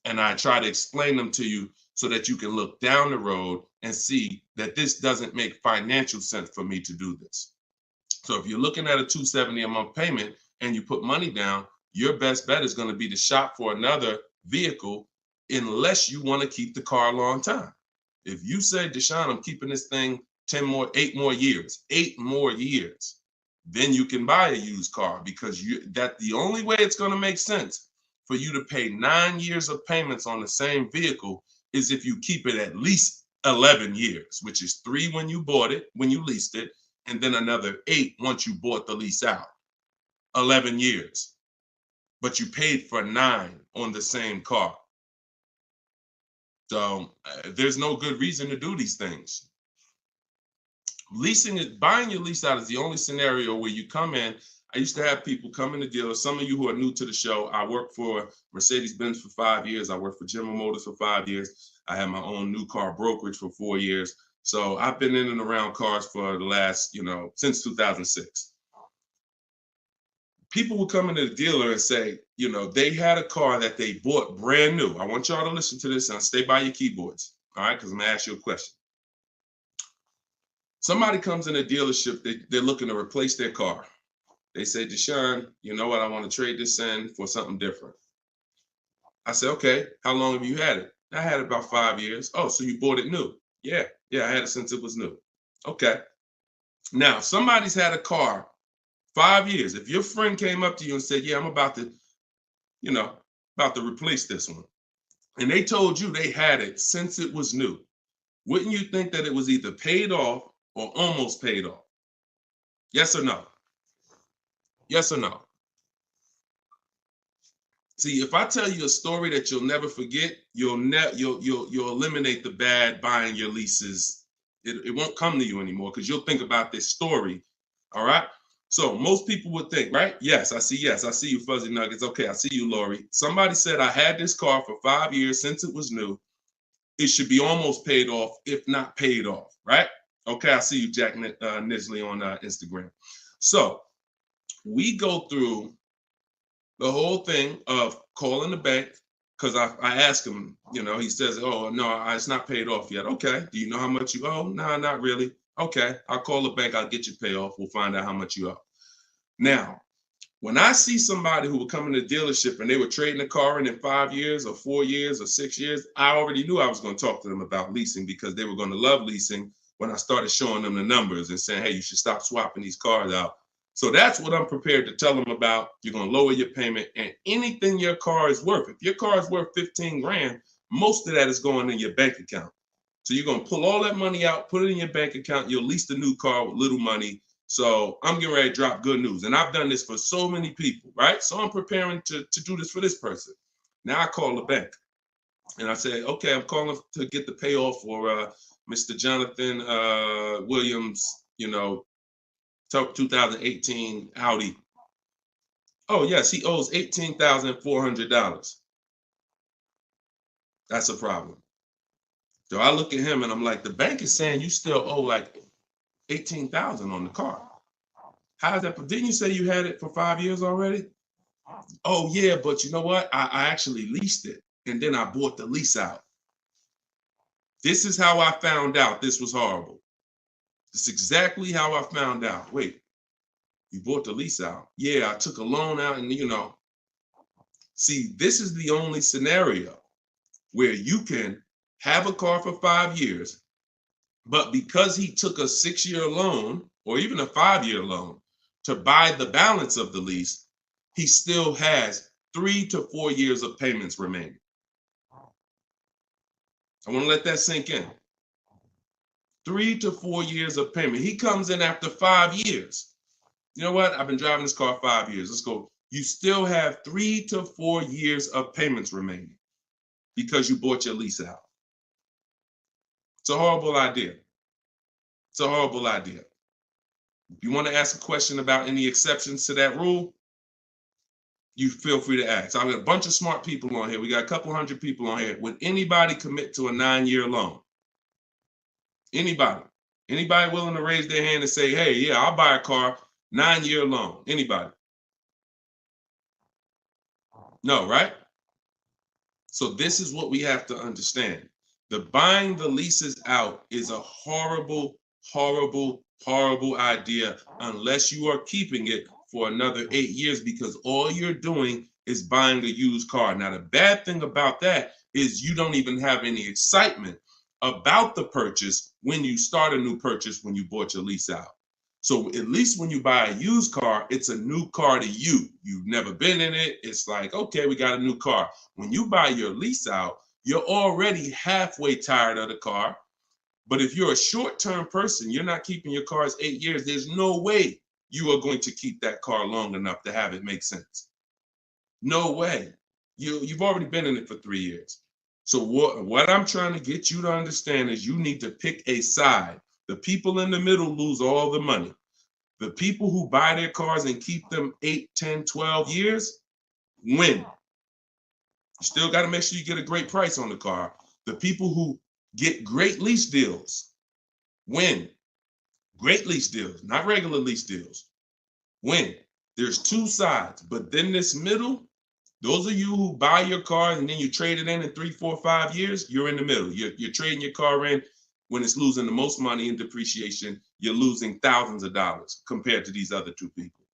And I try to explain them to you so that you can look down the road and see that this doesn't make financial sense for me to do this. So if you're looking at a $270 a month payment and you put money down, your best bet is going to be to shop for another vehicle, unless you want to keep the car a long time. If you say, Deshone, I'm keeping this thing 8 more years, then you can buy a used car, because the only way it's going to make sense for you to pay 9 years of payments on the same vehicle is if you keep it at least 11 years, which is 3 when you bought it, when you leased it, and then another 8 once you bought the lease out. 11 years. But you paid for 9 on the same car. So there's no good reason to do these things. Buying your lease out is the only scenario where you come in. I used to have people come in the dealer. Some of you who are new to the show, I worked for Mercedes-Benz for 5 years. I worked for General Motors for 5 years. I had my own new car brokerage for 4 years. So I've been in and around cars for the last, since 2006. People would come into the dealer and say, they had a car that they bought brand new. I want y'all to listen to this and stay by your keyboards, all right? Because I'm going to ask you a question. Somebody comes in a dealership, they're looking to replace their car. They say, Deshone, you know what? I want to trade this in for something different. I say, okay, how long have you had it? I had it about 5 years. Oh, so you bought it new? Yeah, I had it since it was new. Okay. Now, somebody's had a car 5 years. If your friend came up to you and said, yeah, I'm about to replace this one, and they told you they had it since it was new, wouldn't you think that it was either paid off or almost paid off? Yes or no? Yes or no? See, if I tell you a story that you'll never forget, you'll eliminate the bad buying your leases. It won't come to you anymore, because you'll think about this story. All right. So most people would think, right? Yes, I see you, Fuzzy Nuggets. Okay, I see you, Lori. Somebody said I had this car for 5 years since it was new. It should be almost paid off, if not paid off, right? Okay, I see you, Jack Nisley on Instagram. So we go through the whole thing of calling the bank, because I ask him, he says, oh, no, it's not paid off yet. Okay, do you know how much you owe? No, not really. Okay, I'll call the bank, I'll get you pay off. We'll find out how much you owe. Now, when I see somebody who would come in the dealership and they were trading the car in 5 years or 4 years or 6 years, I already knew I was going to talk to them about leasing, because they were going to love leasing when I started showing them the numbers and saying, hey, you should stop swapping these cars out. So that's what I'm prepared to tell them about. You're going to lower your payment, and anything your car is worth. If your car is worth 15 grand, most of that is going in your bank account. So you're going to pull all that money out, put it in your bank account. You'll lease the new car with little money. So I'm getting ready to drop good news. And I've done this for so many people, right? So I'm preparing to do this for this person. Now I call the bank and I say, okay, I'm calling to get the payoff for Mr. Jonathan Williams, 2018 Audi. Oh, yes, he owes $18,400. That's a problem. So I look at him and I'm like, the bank is saying you still owe like $18,000 on the car. How's that? Didn't you say you had it for 5 years already? Oh, yeah, but you know what? I actually leased it, and then I bought the lease out. This is how I found out this was horrible. It's exactly how I found out. Wait, you bought the lease out? Yeah, I took a loan out, and See, this is the only scenario where you can have a car for 5 years, but because he took a 6-year loan or even a 5-year loan to buy the balance of the lease, he still has 3 to 4 years of payments remaining. I want to let that sink in. 3 to 4 years of payment. He comes in after 5 years. You know what? I've been driving this car 5 years. Let's go. You still have 3 to 4 years of payments remaining because you bought your lease out. It's a horrible idea. It's a horrible idea. If you want to ask a question about any exceptions to that rule, you feel free to ask. I've got a bunch of smart people on here. We got a couple hundred people on here. Would anybody commit to a 9-year loan? Anybody? Anybody willing to raise their hand and say, hey, yeah, I'll buy a car, 9-year loan? Anybody? No, right? So this is what we have to understand. The buying the leases out is a horrible, horrible, horrible idea unless you are keeping it for another 8 years, because all you're doing is buying a used car. Now, the bad thing about that is you don't even have any excitement about the purchase when you start a new purchase, when you bought your lease out. So at least when you buy a used car, it's a new car to you. You've never been in it. It's like, okay, we got a new car. When you buy your lease out, you're already halfway tired of the car. But if you're a short-term person, you're not keeping your cars 8 years, there's no way you are going to keep that car long enough to have it make sense. No way. You've already been in it for 3 years. So what I'm trying to get you to understand is you need to pick a side. The people in the middle lose all the money. The people who buy their cars and keep them 8, 10, 12 years win. You still got to make sure you get a great price on the car. The people who get great lease deals win. Great lease deals, not regular lease deals. Win. There's two sides, but then this middle, those of you who buy your car and then you trade it in 3, 4, 5 years, you're in the middle. You're trading your car in when it's losing the most money in depreciation. You're losing thousands of dollars compared to these other two people.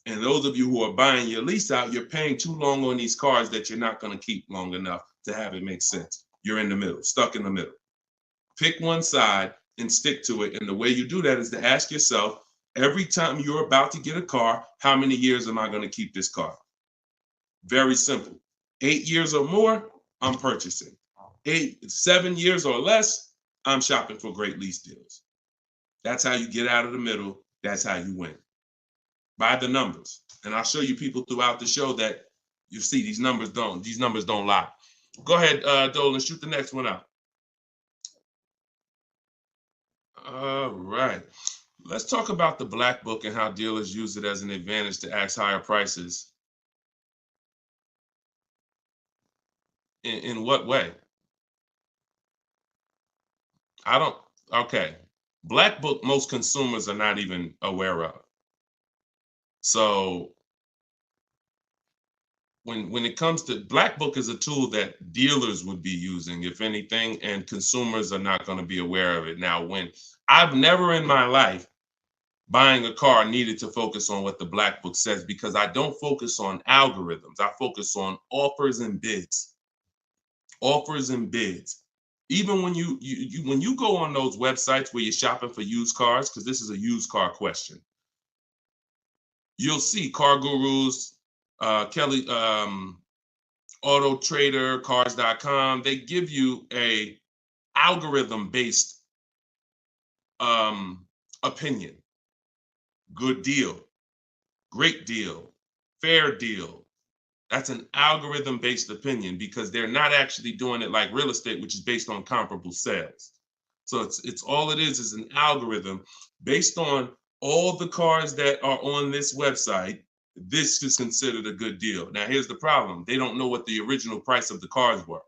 And those of you who are buying your lease out, you're paying too long on these cars that you're not going to keep long enough to have it make sense. You're in the middle, stuck in the middle. Pick one side and stick to it. And the way you do that is to ask yourself, every time you're about to get a car, how many years am I going to keep this car? Very simple. 8 years or more, I'm purchasing. 7 years or less, I'm shopping for great lease deals. That's how you get out of the middle. That's how you win. By the numbers. And I'll show you people throughout the show that you see these numbers don't lie. Go ahead, Dolan, shoot the next one out. All right. Let's talk about the black book and how dealers use it as an advantage to ask higher prices. In what way? Okay. Black book, most consumers are not even aware of. So when it comes to black book is a tool that dealers would be using, if anything, and consumers are not going to be aware of it. Now, when I've never in my life buying a car needed to focus on what the black book says, because I don't focus on algorithms. I focus on offers and bids. Offers and bids. Even when you go on those websites where you're shopping for used cars, because this is a used car question, you'll see Car Gurus, Kelly, Auto Trader, Cars.com. They give you a algorithm-based opinion. Good deal, great deal, fair deal. That's an algorithm-based opinion because they're not actually doing it like real estate, which is based on comparable sales. So it's all it is an algorithm based on all the cars that are on this website. This is considered a good deal. Now, here's the problem. They don't know what the original price of the cars were.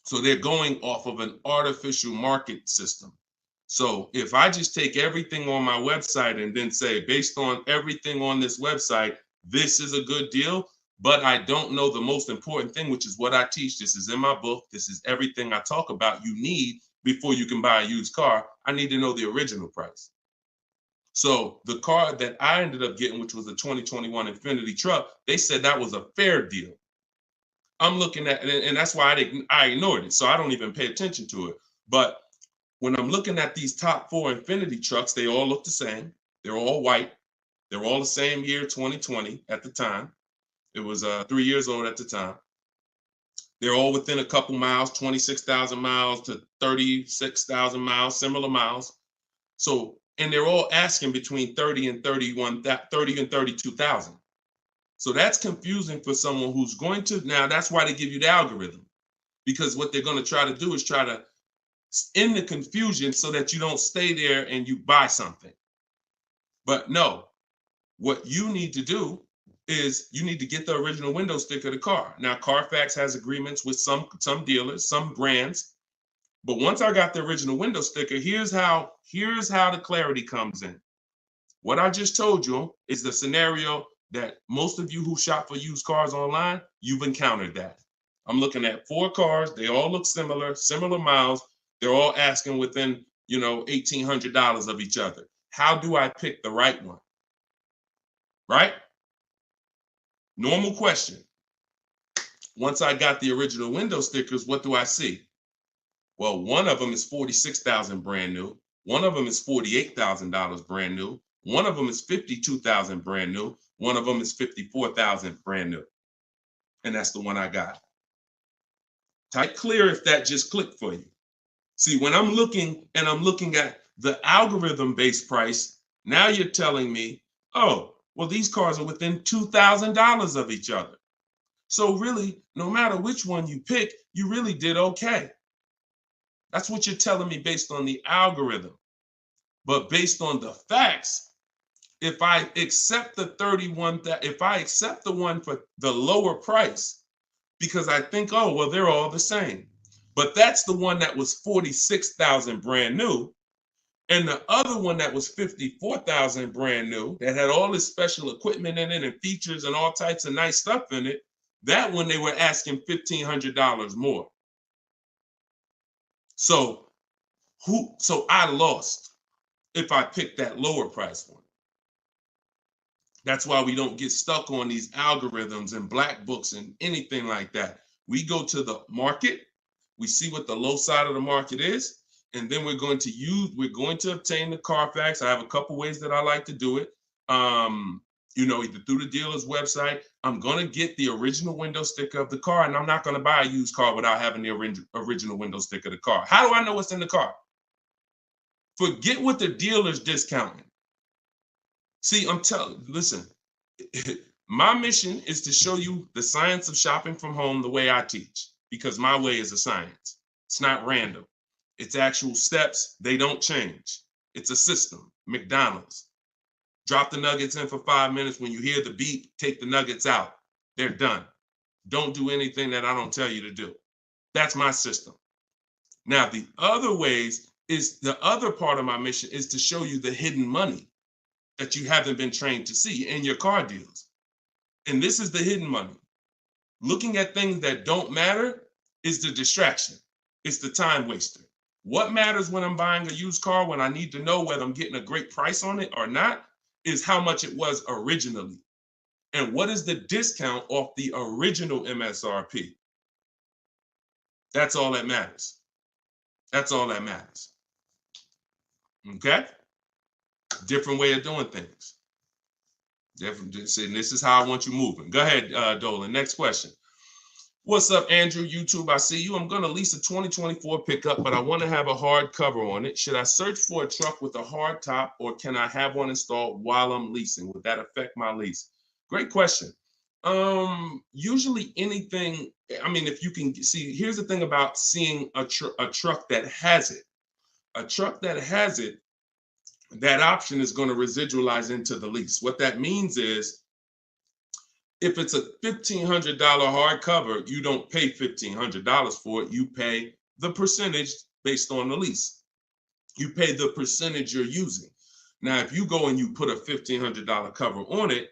So they're going off of an artificial market system. So if I just take everything on my website and then say, based on everything on this website, this is a good deal, but I don't know the most important thing, which is what I teach. This is in my book. This is everything I talk about you need before you can buy a used car. I need to know the original price. So the car that I ended up getting, which was a 2021 Infiniti truck, they said that was a fair deal. I'm looking at it, and that's why I ignored it. So I don't even pay attention to it. But when I'm looking at these top 4 Infiniti trucks, they all look the same. They're all white. They're all the same year, 2020 at the time. It was 3 years old at the time. They're all within a couple miles, 26,000 miles to 36,000 miles, similar miles. So, and they're all asking between 30 and 32,000. So that's confusing for someone who's going to, now that's why they give you the algorithm, because what they're going to try to do is try to end the confusion so that you don't stay there and you buy something. But no, what you need to do is you need to get the original window sticker of the car. Now, Carfax has agreements with some dealers, some brands. But once I got the original window sticker, here's how the clarity comes in. What I just told you is the scenario that most of you who shop for used cars online, you've encountered that. I'm looking at 4 cars. They all look similar miles. They're all asking within, $1,800 of each other. How do I pick the right one? Right? Normal question. Once I got the original window stickers, what do I see? Well, one of them is $46,000 brand new. One of them is $48,000 brand new. One of them is $52,000 brand new. One of them is $54,000 brand new. And that's the one I got. Type clear if that just clicked for you. See, when I'm looking at the algorithm-based price, now you're telling me, oh, well, these cars are within $2,000 of each other. So really, no matter which one you pick, you really did okay. That's what you're telling me based on the algorithm. But based on the facts, if I accept the one for the lower price, because I think, oh, well, they're all the same. But that's the one that was $46,000 brand new. And the other one that was $54,000 brand new, that had all this special equipment in it and features and all types of nice stuff in it, that one they were asking $1,500 more. So I lost if I picked that lower price one. That's why we don't get stuck on these algorithms and black books and anything like that. We go to the market, we see what the low side of the market is, and then we're going to obtain the Carfax. I have a couple ways that I like to do it. Either through the dealer's website. I'm going to get the original window sticker of the car, and I'm not going to buy a used car without having the original window sticker of the car. How do I know what's in the car? Forget what the dealer's discounting. See, listen, my mission is to show you the science of shopping from home the way I teach, because my way is a science. It's not random. It's actual steps. They don't change. It's a system. McDonald's. Drop the nuggets in for 5 minutes. When you hear the beep, take the nuggets out. They're done. Don't do anything that I don't tell you to do. That's my system. Now, the other ways is the other part of my mission is to show you the hidden money that you haven't been trained to see in your car deals. And this is the hidden money. Looking at things that don't matter is the distraction. It's the time waster. What matters when I'm buying a used car, when I need to know whether I'm getting a great price on it or not, is how much it was originally. And what is the discount off the original MSRP? That's all that matters. That's all that matters. Okay? Different way of doing things. Different. And this is how I want you moving. Go ahead, Dolan. Next question. What's up, Andrew? YouTube, I see you. I'm going to lease a 2024 pickup, but I want to have a hard cover on it. Should I search for a truck with a hard top, or can I have one installed while I'm leasing? Would that affect my lease? Great question. Usually anything, I mean, if you can see, here's the thing about seeing a truck that has it. A truck that has it, that option is going to residualize into the lease. What that means is, if it's a $1,500 hardcover, you don't pay $1,500 for it. You pay the percentage based on the lease. You pay the percentage you're using. Now, if you go and you put a $1,500 cover on it,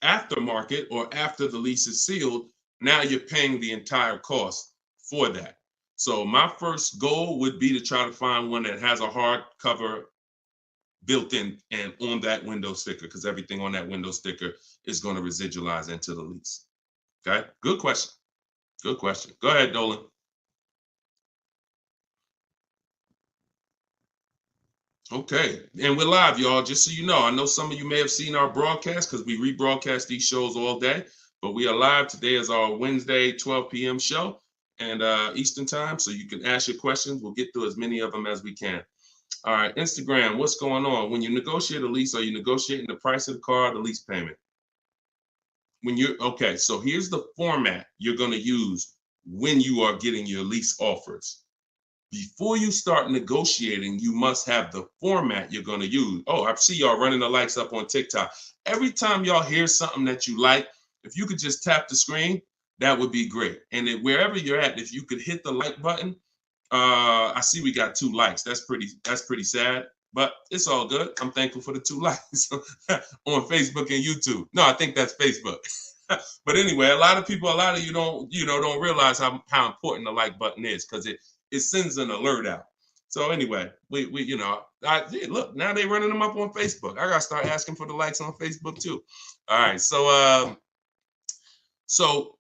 aftermarket or after the lease is sealed, now you're paying the entire cost for that. So my first goal would be to try to find one that has a hard cover built in and on that window sticker, because everything on that window sticker is going to residualize into the lease. Okay, good question. Good question. Go ahead, Dolan. Okay, and we're live, y'all. Just so you know, I know some of you may have seen our broadcast because we rebroadcast these shows all day, but we are live. Today is our Wednesday 12 p.m. show and Eastern time, so you can ask your questions. We'll get through as many of them as we can. All right, Instagram, what's going on? When you negotiate a lease, are you negotiating the price of the car or the lease payment? Okay, so here's the format you're going to use when you are getting your lease offers. Before you start negotiating, you must have the format you're going to use. Oh, I see y'all running the likes up on TikTok. Every time y'all hear something that you like, if you could just tap the screen, that would be great. And then wherever you're at, if you could hit the like button, I see we got 2 likes. That's pretty sad, but it's all good. I'm thankful for the 2 likes on Facebook and YouTube. No, I think that's Facebook. But anyway, a lot of you don't realize how important the like button is, because it sends an alert out. So anyway, we look, now they're running them up on Facebook. I gotta start asking for the likes on Facebook too. All right, so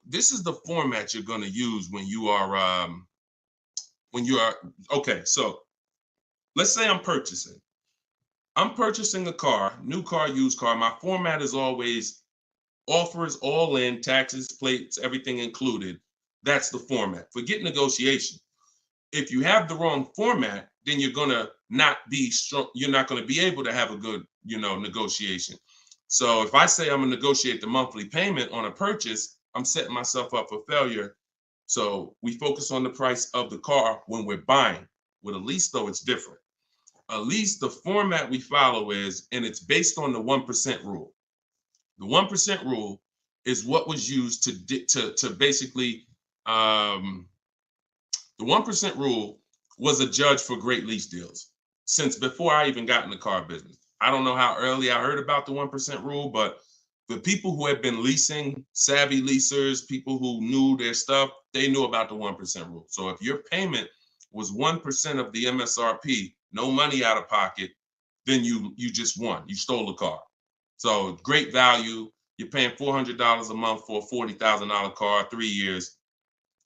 this is the format you're gonna use when you are okay. So let's say I'm purchasing a car, new car, used car. My format is always offers all in, taxes, plates, everything included. That's the format. Forget negotiation. If you have the wrong format, then you're gonna not be strong. You're not gonna be able to have a good, negotiation. So if I say I'm gonna negotiate the monthly payment on a purchase, I'm setting myself up for failure. So we focus on the price of the car when we're buying. With a lease, though, it's different. A lease, the format we follow is, and it's based on the 1% rule. The 1% rule is what was used to basically, the 1% rule was a judge for great lease deals since before I even got in the car business. I don't know how early I heard about the 1% rule, but the people who had been leasing, savvy leasers, people who knew their stuff, they knew about the 1% rule. So if your payment was 1% of the MSRP, no money out of pocket, then you just won. You stole the car. So great value. You're paying $400 a month for a $40,000 car, 3 years.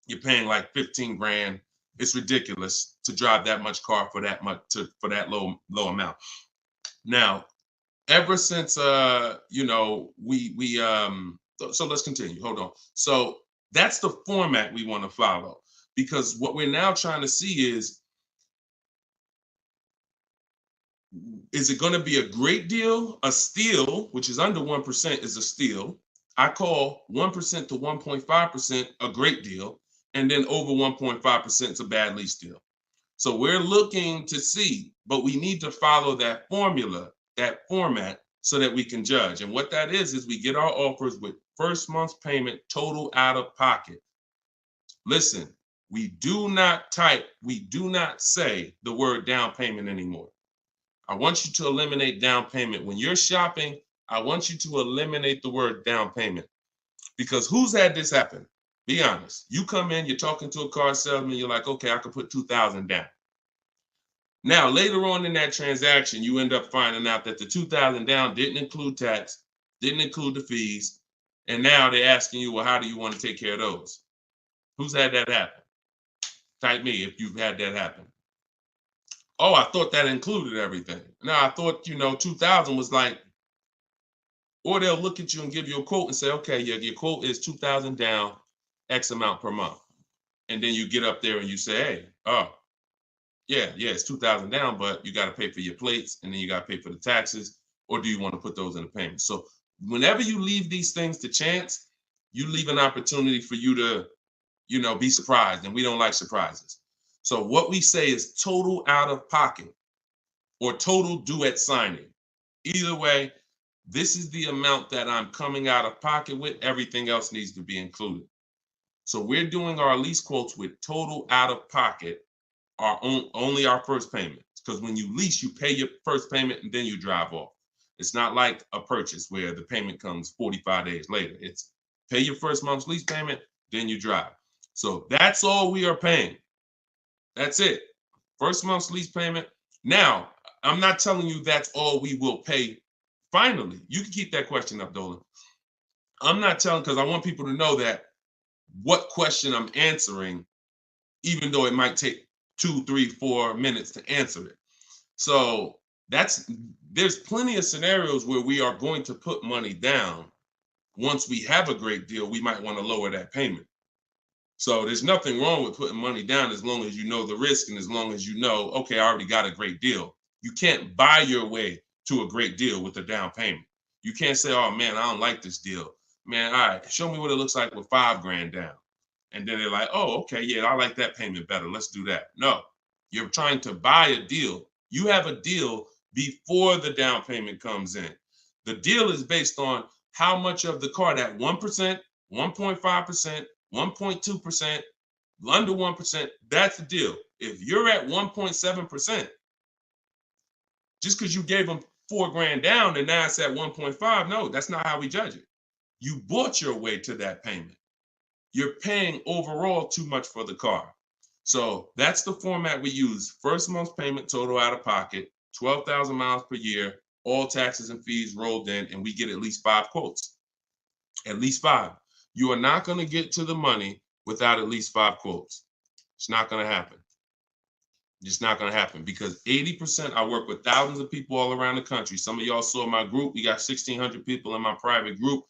You're paying like 15 grand. It's ridiculous to drive that much car for that low amount. Now, ever since so let's continue. Hold on. So that's the format we want to follow, because what we're now trying to see is it going to be a great deal? A steal, which is under 1%, is a steal. I call 1% to 1.5% a great deal, and then over 1.5% is a bad lease deal. So we're looking to see, but we need to follow that formula, that format, so that we can judge. And what that is we get our offers with first month's payment total out of pocket. Listen, we do not say the word down payment anymore. I want you to eliminate down payment. When you're shopping, I want you to eliminate the word down payment. Because who's had this happen? Be honest. You come in, you're talking to a car salesman, you're like, okay, I can put $2,000 down. Now, later on in that transaction, you end up finding out that the $2,000 down didn't include tax, didn't include the fees, and now they're asking you, well, how do you want to take care of those? Who's had that happen? Type me if you've had that happen. Oh, I thought that included everything. Now, I thought, 2,000 was like, or they'll look at you and give you a quote and say, okay, yeah, your quote is 2,000 down, X amount per month. And then you get up there and you say, hey, oh, yeah, it's 2,000 down, but you got to pay for your plates and then you got to pay for the taxes, or do you want to put those in the payment? So whenever you leave these things to chance, you leave an opportunity for you to, be surprised, and we don't like surprises. So what we say is total out of pocket or total due at signing. Either way, this is the amount that I'm coming out of pocket with. Everything else needs to be included. So we're doing our lease quotes with total out of pocket, only our first payment. Because when you lease, you pay your first payment and then you drive off. It's not like a purchase where the payment comes 45 days later. It's pay your first month's lease payment, then you drive. So that's all we are paying. That's it. First month's lease payment. Now, I'm not telling you that's all we will pay finally. You can keep that question up, Dolan. I'm not telling, because I want people to know that what question I'm answering, even though it might take 2, 3, 4 minutes to answer it. So there's plenty of scenarios where we are going to put money down. Once we have a great deal, we might want to lower that payment. So there's nothing wrong with putting money down as long as you know the risk and as long as you know, okay, I already got a great deal. You can't buy your way to a great deal with a down payment. You can't say, oh man, I don't like this deal. Man, all right, show me what it looks like with $5,000 down. And then they're like, oh, okay, yeah, I like that payment better. Let's do that. No, you're trying to buy a deal. You have a deal before the down payment comes in. The deal is based on how much of the car, that 1%, 1.5%, 1.2%, under 1%, that's the deal. If you're at 1.7%, just because you gave them $4,000 down and now it's at 1.5, no, that's not how we judge it. You bought your way to that payment. You're paying overall too much for the car. So that's the format we use. First month's payment total out of pocket, 12,000 miles per year, all taxes and fees rolled in, and we get at least 5 quotes. At least 5. You are not going to get to the money without at least 5 quotes. It's not going to happen. It's not going to happen because 80%, I work with thousands of people all around the country. Some of y'all saw my group. We got 1,600 people in my private group.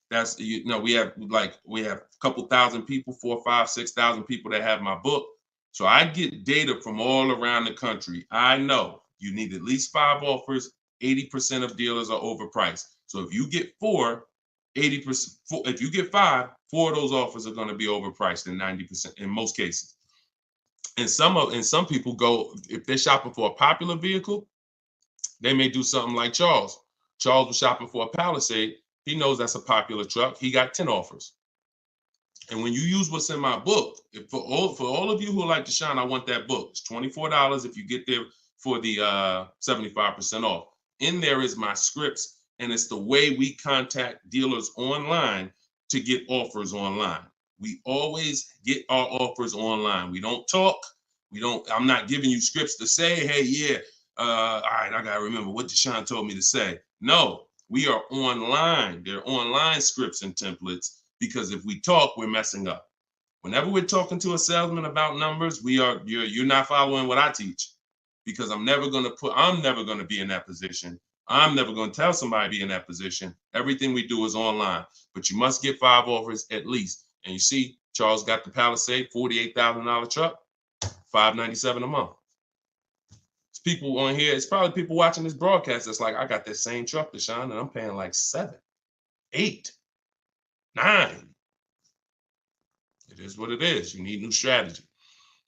That's, we have a couple thousand people, 4,000, 5,000, 6,000 people that have my book. So I get data from all around the country. I know you need at least 5 offers. 80% of dealers are overpriced. So if you get 4, 80%, if you get 5, 4 of those offers are going to be overpriced in 90% in most cases. And some people go, if they're shopping for a popular vehicle, they may do something like Charles. Charles was shopping for a Palisade. He knows that's a popular truck. He got 10 offers. And when you use what's in my book, for all of you who like Deshone, I want that book. It's $24 if you get there for the 75% off. In there is my scripts, and it's the way we contact dealers online to get offers online. We always get our offers online. We don't talk. I'm not giving you scripts to say, hey, yeah, all right, I gotta remember what Deshone told me to say. No, we are online. They're online scripts and templates, because if we talk, we're messing up. Whenever we're talking to a salesman about numbers, you're not following what I teach, because I'm never gonna be in that position. I'm never gonna tell somebody to be in that position. Everything we do is online, but you must get 5 offers at least. And you see, Charles got the Palisade, $48,000 truck, $597 a month. It's people on here. It's probably people watching this broadcast that's like, I got that same truck, Deshone, and I'm paying like 7, 8, 9. It is what it is. You need new strategy.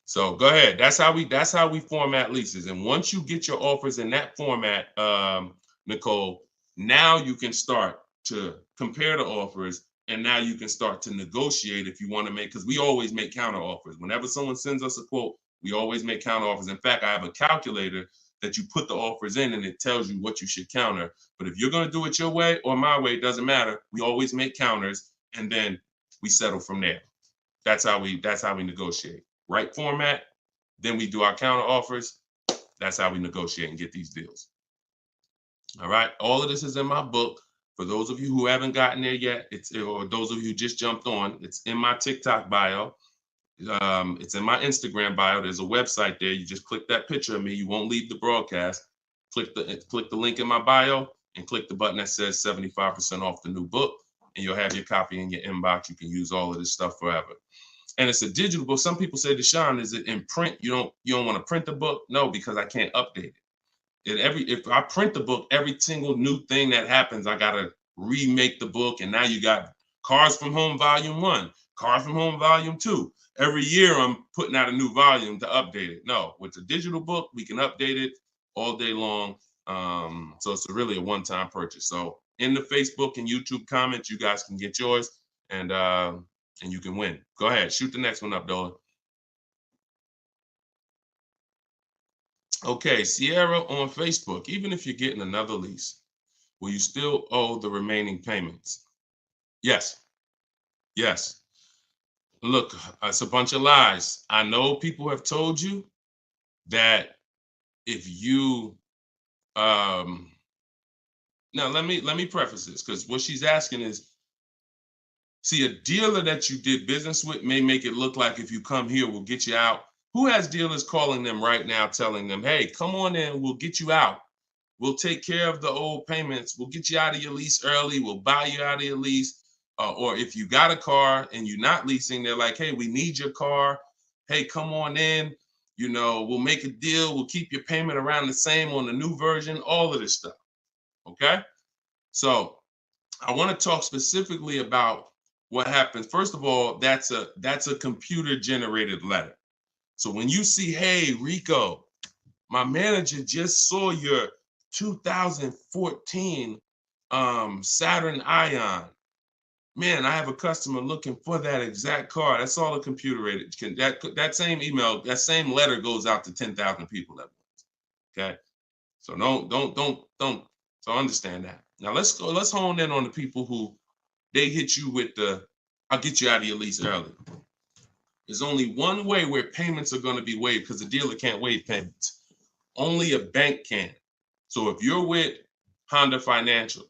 So go ahead. That's how we format leases. And once you get your offers in that format, Nicole, now you can start to compare the offers, and now you can start to negotiate if you want to make, because we always make counter offers. Whenever someone sends us a quote, we always make counter offers. In fact, I have a calculator that you put the offers in and it tells you what you should counter. But if you're going to do it your way or my way, it doesn't matter. We always make counters and then we settle from there. That's how we negotiate. Right format, then we do our counter offers. That's how we negotiate and get these deals. All right. All of this is in my book. For those of you who haven't gotten there yet, or those of you who just jumped on, it's in my TikTok bio. It's in my Instagram bio. There's a website there. You just click that picture of me. You won't leave the broadcast. Click the link in my bio and click the button that says 75% off the new book, and you'll have your copy in your inbox. You can use all of this stuff forever. And it's a digital book. Some people say, Deshone, is it in print? You don't want to print the book? No, because I can't update it. If I print the book, every single new thing that happens, I gotta remake the book. And now you got Cars from Home Volume 1, Cars from Home Volume 2. Every year I'm putting out a new volume to update it. No, with the digital book, we can update it all day long. So it's really a one-time purchase. So in the Facebook and YouTube comments, you guys can get yours, and you can win. Go ahead, shoot the next one up, Dolan. Okay, Sierra on Facebook. Even if you're getting another lease, will you still owe the remaining payments? Yes. Yes. Look, it's a bunch of lies. I know people have told you that if you now let me preface this, because what she's asking is, see, a dealer that you did business with may make it look like if you come here, we'll get you out. Who has dealers calling them right now telling them, hey, come on in, we'll get you out. We'll take care of the old payments. We'll get you out of your lease early. We'll buy you out of your lease. Or if you got a car and you're not leasing, they're like, hey, we need your car. Hey, come on in. We'll make a deal. We'll keep your payment around the same on the new version, all of this stuff. Okay? So I want to talk specifically about what happens. First of all, that's a computer generated letter. So when you see, hey, Rico, my manager just saw your 2014 Saturn Ion. Man, I have a customer looking for that exact car. That's all a computer rated. That same email, that same letter goes out to 10,000 people at once. Okay, so don't. So understand that. Now let's hone in on the people who they hit you with I'll get you out of your lease early. There's only one way where payments are going to be waived, because the dealer can't waive payments. Only a bank can. So if you're with Honda Financial,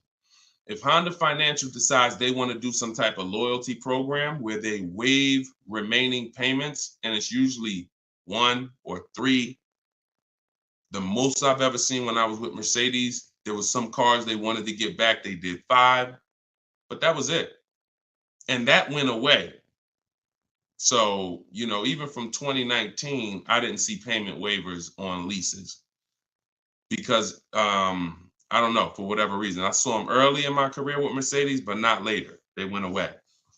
if Honda Financial decides they want to do some type of loyalty program where they waive remaining payments, and it's usually 1 or 3. The most I've ever seen when I was with Mercedes, there was some cars they wanted to get back. They did 5, but that was it. And that went away. So, even from 2019, I didn't see payment waivers on leases because I don't know, for whatever reason. I saw them early in my career with Mercedes, but not later. They went away.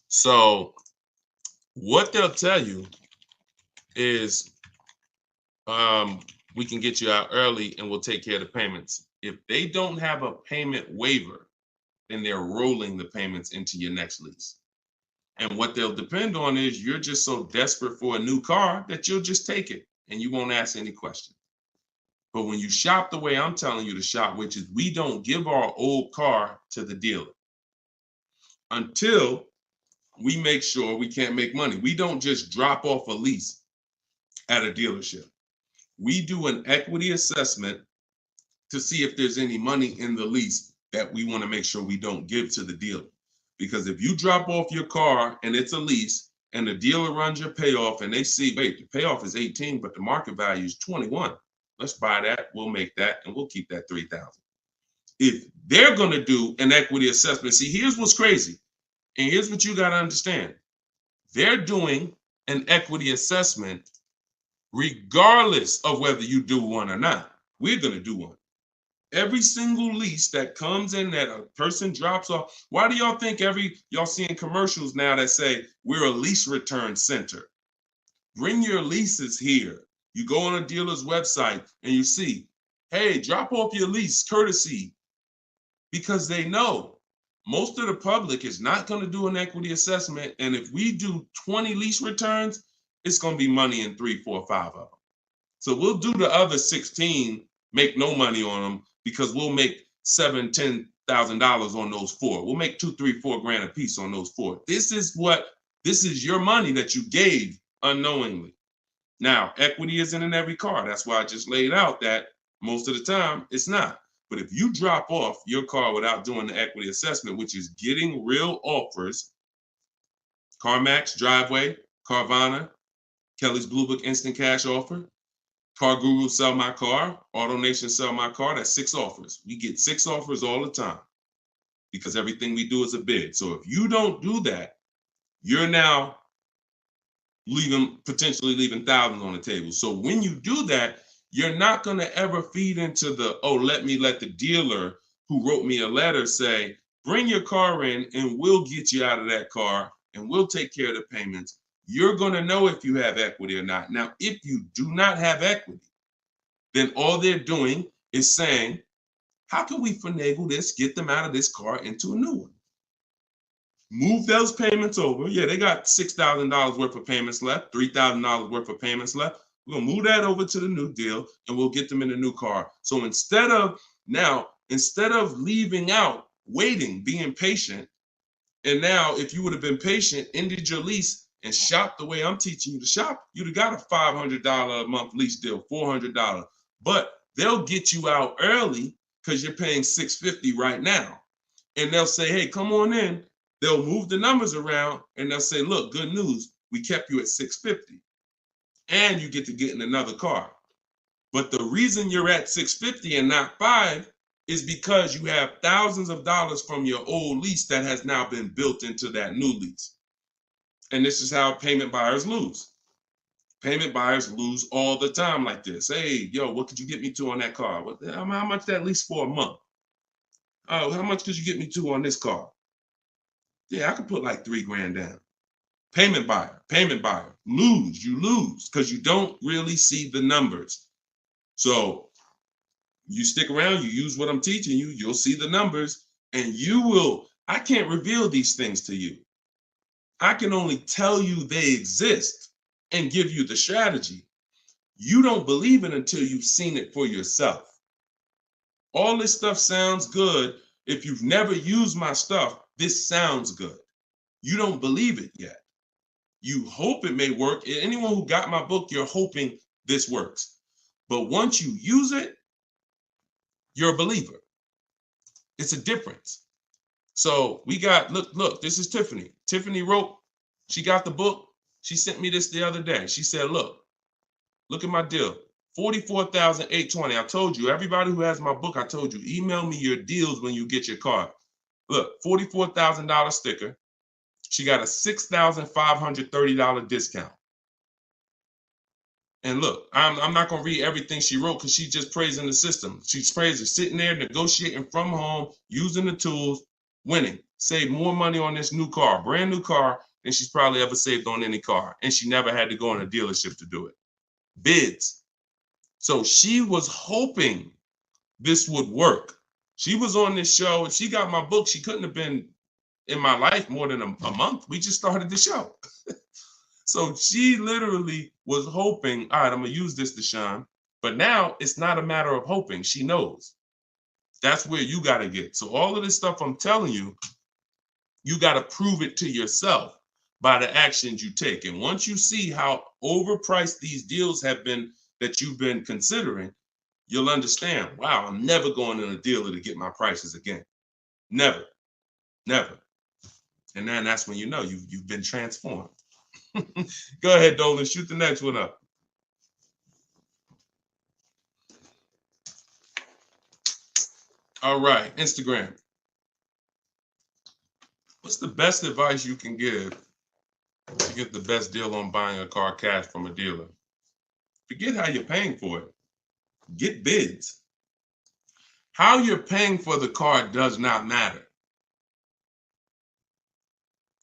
So what they'll tell you is we can get you out early and we'll take care of the payments. If they don't have a payment waiver, then they're rolling the payments into your next lease. And what they'll depend on is you're just so desperate for a new car that you'll just take it and you won't ask any questions. But when you shop the way I'm telling you to shop, which is we don't give our old car to the dealer until we make sure we can't make money. We don't just drop off a lease at a dealership. We do an equity assessment to see if there's any money in the lease that we want to make sure we don't give to the dealer. Because if you drop off your car and it's a lease and the dealer runs your payoff and they see, wait, the payoff is 18, but the market value is 21. Let's buy that. We'll make that and we'll keep that 3,000. If they're going to do an equity assessment, see, here's what's crazy. And here's what you got to understand. They're doing an equity assessment regardless of whether you do one or not. We're going to do one. Every single lease that comes in that a person drops off. Why do y'all think y'all seeing commercials now that say we're a lease return center? Bring your leases here. You go on a dealer's website and you see, hey, drop off your lease courtesy, because they know most of the public is not going to do an equity assessment. And if we do 20 lease returns, it's going to be money in 3, 4, 5 of them. So we'll do the other 16, make no money on them, because we'll make $7,000, $10,000 on those 4. We'll make 2, 3, 4 grand a piece on those 4. This is your money that you gave unknowingly. Now, equity isn't in every car. That's why I just laid out that most of the time it's not. But if you drop off your car without doing the equity assessment, which is getting real offers, CarMax, Driveway, Carvana, Kelly's Blue Book Instant Cash Offer, Car Guru Sell My Car, AutoNation Sell My Car, that's 6 offers. We get 6 offers all the time because everything we do is a bid. So if you don't do that, you're now potentially leaving thousands on the table. So when you do that, you're not going to ever feed into the, oh, let the dealer who wrote me a letter say, bring your car in and we'll get you out of that car and we'll take care of the payments. You're going to know if you have equity or not. Now, if you do not have equity, then all they're doing is saying, how can we finagle this, get them out of this car into a new one? Move those payments over. Yeah, they got $6,000 worth of payments left, $3,000 worth of payments left. We're going to move that over to the new deal and we'll get them in a new car. So instead of leaving out, waiting, being patient, and now if you would have been patient, ended your lease and shopped the way I'm teaching you to shop, you'd have got a $500 a month lease deal, $400. But they'll get you out early because you're paying $650 right now. And they'll say, hey, come on in. They'll move the numbers around and they'll say, look, good news, we kept you at $650 and you get to get in another car. But the reason you're at $650 and not $5 is because you have thousands of dollars from your old lease that has now been built into that new lease. And this is how payment buyers lose. Payment buyers lose all the time like this. Hey, yo, what could you get me to on that car? How much that lease for a month? Oh, how much could you get me to on this car? Yeah, I could put like $3 grand down. Payment buyer, you lose because you don't really see the numbers. So you stick around, you use what I'm teaching you, you'll see the numbers and I can't reveal these things to you. I can only tell you they exist and give you the strategy. You don't believe it until you've seen it for yourself. All this stuff sounds good. If you've never used my stuff, this sounds good. You don't believe it yet. You hope it may work. Anyone who got my book, you're hoping this works. But once you use it, you're a believer. It's a difference. So we got, look, this is Tiffany. Tiffany wrote, she got the book. She sent me this the other day. She said, look at my deal. $44,820. I told you, everybody who has my book, I told you, email me your deals when you get your card. Look, $44,000 sticker. She got a $6,530 discount. And look, I'm not going to read everything she wrote because she's just praising the system. She's praising sitting there, negotiating from home, using the tools, winning. Saved more money on this new car, brand new car, than she's probably ever saved on any car. And she never had to go in a dealership to do it. Bids. So she was hoping this would work. She was on this show. If she got my book, she couldn't have been in my life more than a month. We just started the show. So she literally was hoping, all right, I'm going to use this, Deshone. But now it's not a matter of hoping. She knows. That's where you got to get. So all of this stuff I'm telling you, you got to prove it to yourself by the actions you take. And once you see how overpriced these deals have been that you've been considering, you'll understand, wow, I'm never going in a dealer to get my prices again. Never. And then that's when you know you've been transformed. Go ahead, Dolan, shoot the next one up. All right, Instagram. What's the best advice you can give to get the best deal on buying a car cash from a dealer? Forget how you're paying for it. Get bids. How you're paying for the car does not matter.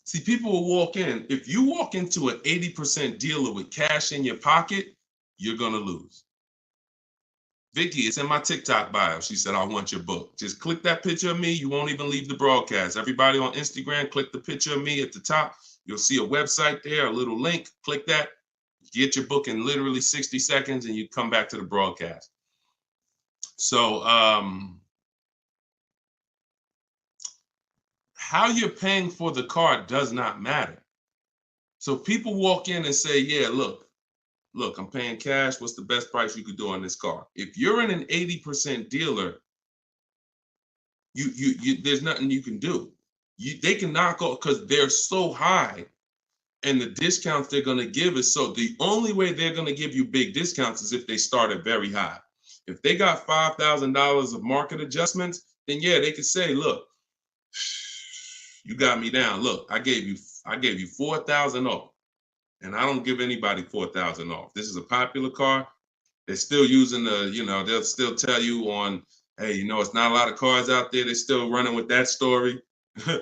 See, people will walk in. If you walk into an 80% dealer with cash in your pocket, you're going to lose. Vicky, it's in my TikTok bio. She said, I want your book. Just click that picture of me. You won't even leave the broadcast. Everybody on Instagram, click the picture of me at the top. You'll see a website there, a little link. Click that. Get your book in literally 60 seconds and you come back to the broadcast. So how you're paying for the car does not matter. So people walk in and say, yeah, look, I'm paying cash. What's the best price you could do on this car? If you're in an 80% dealer, you there's nothing you can do. They can knock off because they're so high, and the discounts they're going to give is so. The only way they're going to give you big discounts is if they start at very high. If they got $5,000 of market adjustments, then yeah, they could say, look, you got me down. Look, I gave you 4,000 off. And I don't give anybody 4,000 off. This is a popular car. They're still using they'll still tell you on, hey, it's not a lot of cars out there. They're still running with that story, because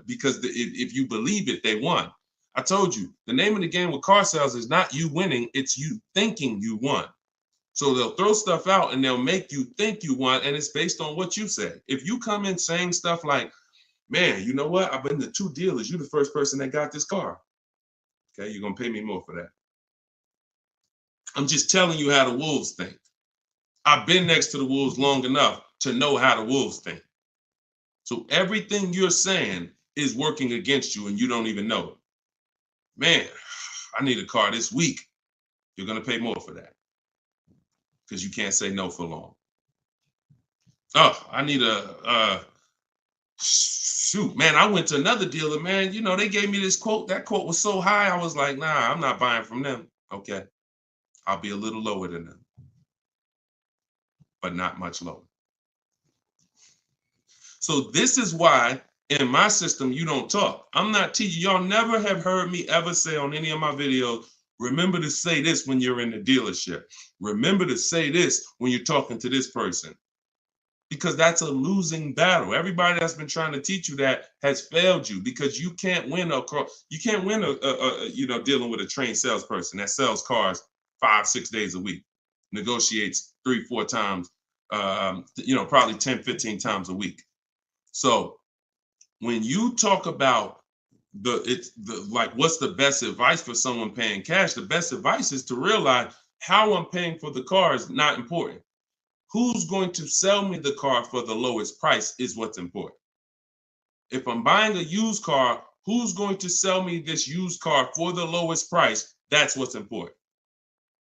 if you believe it, they won. I told you, the name of the game with car sales is not you winning, it's you thinking you won. So they'll throw stuff out and they'll make you think you won, and it's based on what you say. If you come in saying stuff like, man, you know what? I've been to 2 dealers. You're the first person that got this car. Okay, you're going to pay me more for that. I'm just telling you how the wolves think. I've been next to the wolves long enough to know how the wolves think. So everything you're saying is working against you and you don't even know it. Man, I need a car this week. You're going to pay more for that because you can't say no for long. Oh, I need shoot, man, I went to another dealer, man. They gave me this quote. That quote was so high. I was like, nah, I'm not buying from them. Okay. I'll be a little lower than them, but not much lower. So this is why in my system, you don't talk. I'm not teaching. Y'all never have heard me ever say on any of my videos, remember to say this when you're in the dealership. Remember to say this when you're talking to this person. Because that's a losing battle. Everybody that's been trying to teach you that has failed you because you can't win dealing with a trained salesperson that sells cars 5-6 days a week, negotiates 3-4 times, probably 10-15 times a week. So when you talk about what's the best advice for someone paying cash, the best advice is to realize how I'm paying for the car is not important. Who's going to sell me the car for the lowest price is what's important. If I'm buying a used car, who's going to sell me this used car for the lowest price? That's what's important.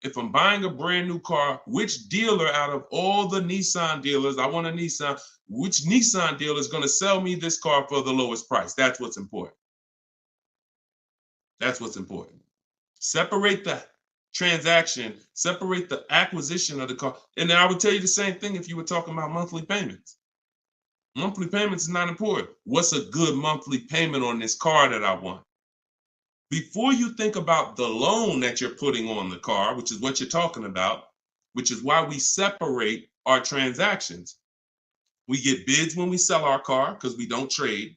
If I'm buying a brand new car, which dealer out of all the Nissan dealers, I want a Nissan, which Nissan dealer is going to sell me this car for the lowest price? That's what's important. That's what's important. Separate the transaction, separate the acquisition of the car. And then I would tell you the same thing if you were talking about monthly payments. Monthly payments is not important. What's a good monthly payment on this car that I want? Before you think about the loan that you're putting on the car, which is what you're talking about, which is why we separate our transactions. We get bids when we sell our car because we don't trade.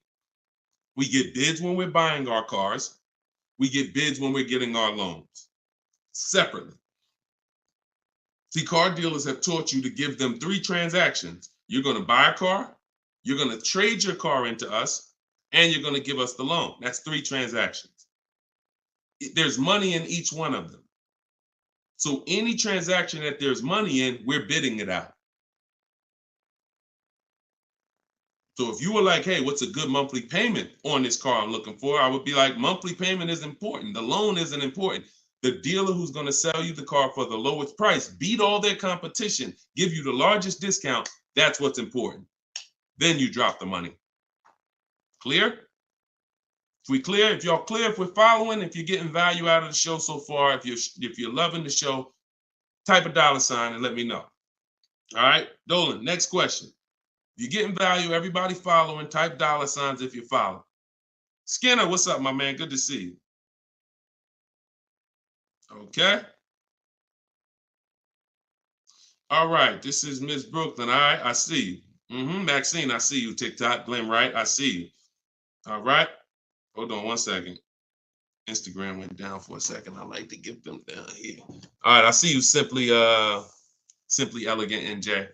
We get bids when we're buying our cars. We get bids when we're getting our loans. Separately. See, car dealers have taught you to give them 3 transactions. You're going to buy a car, you're going to trade your car into us, and you're going to give us the loan. That's 3 transactions. There's money in each one of them. So any transaction that there's money in, we're bidding it out. So if you were like, hey, what's a good monthly payment on this car I'm looking for? I would be like, monthly payment is important. The loan isn't important. The dealer who's going to sell you the car for the lowest price, beat all their competition, give you the largest discount. That's what's important. Then you drop the money. Clear? If we clear, if y'all clear, if we're following, if you're getting value out of the show so far, if you're loving the show, type a $ and let me know. All right, Dolan, next question. If you're getting value, everybody following, type $ if you're following. Skinner, what's up, my man? Good to see you. Okay. All right, this is Miss Brooklyn. All right, I see you. Maxine, I see you. TikTok, Glenn Wright, I see you. All right. Hold on one second. Instagram went down for a second. I like to get them down here. All right, I see you, Simply Elegant NJ.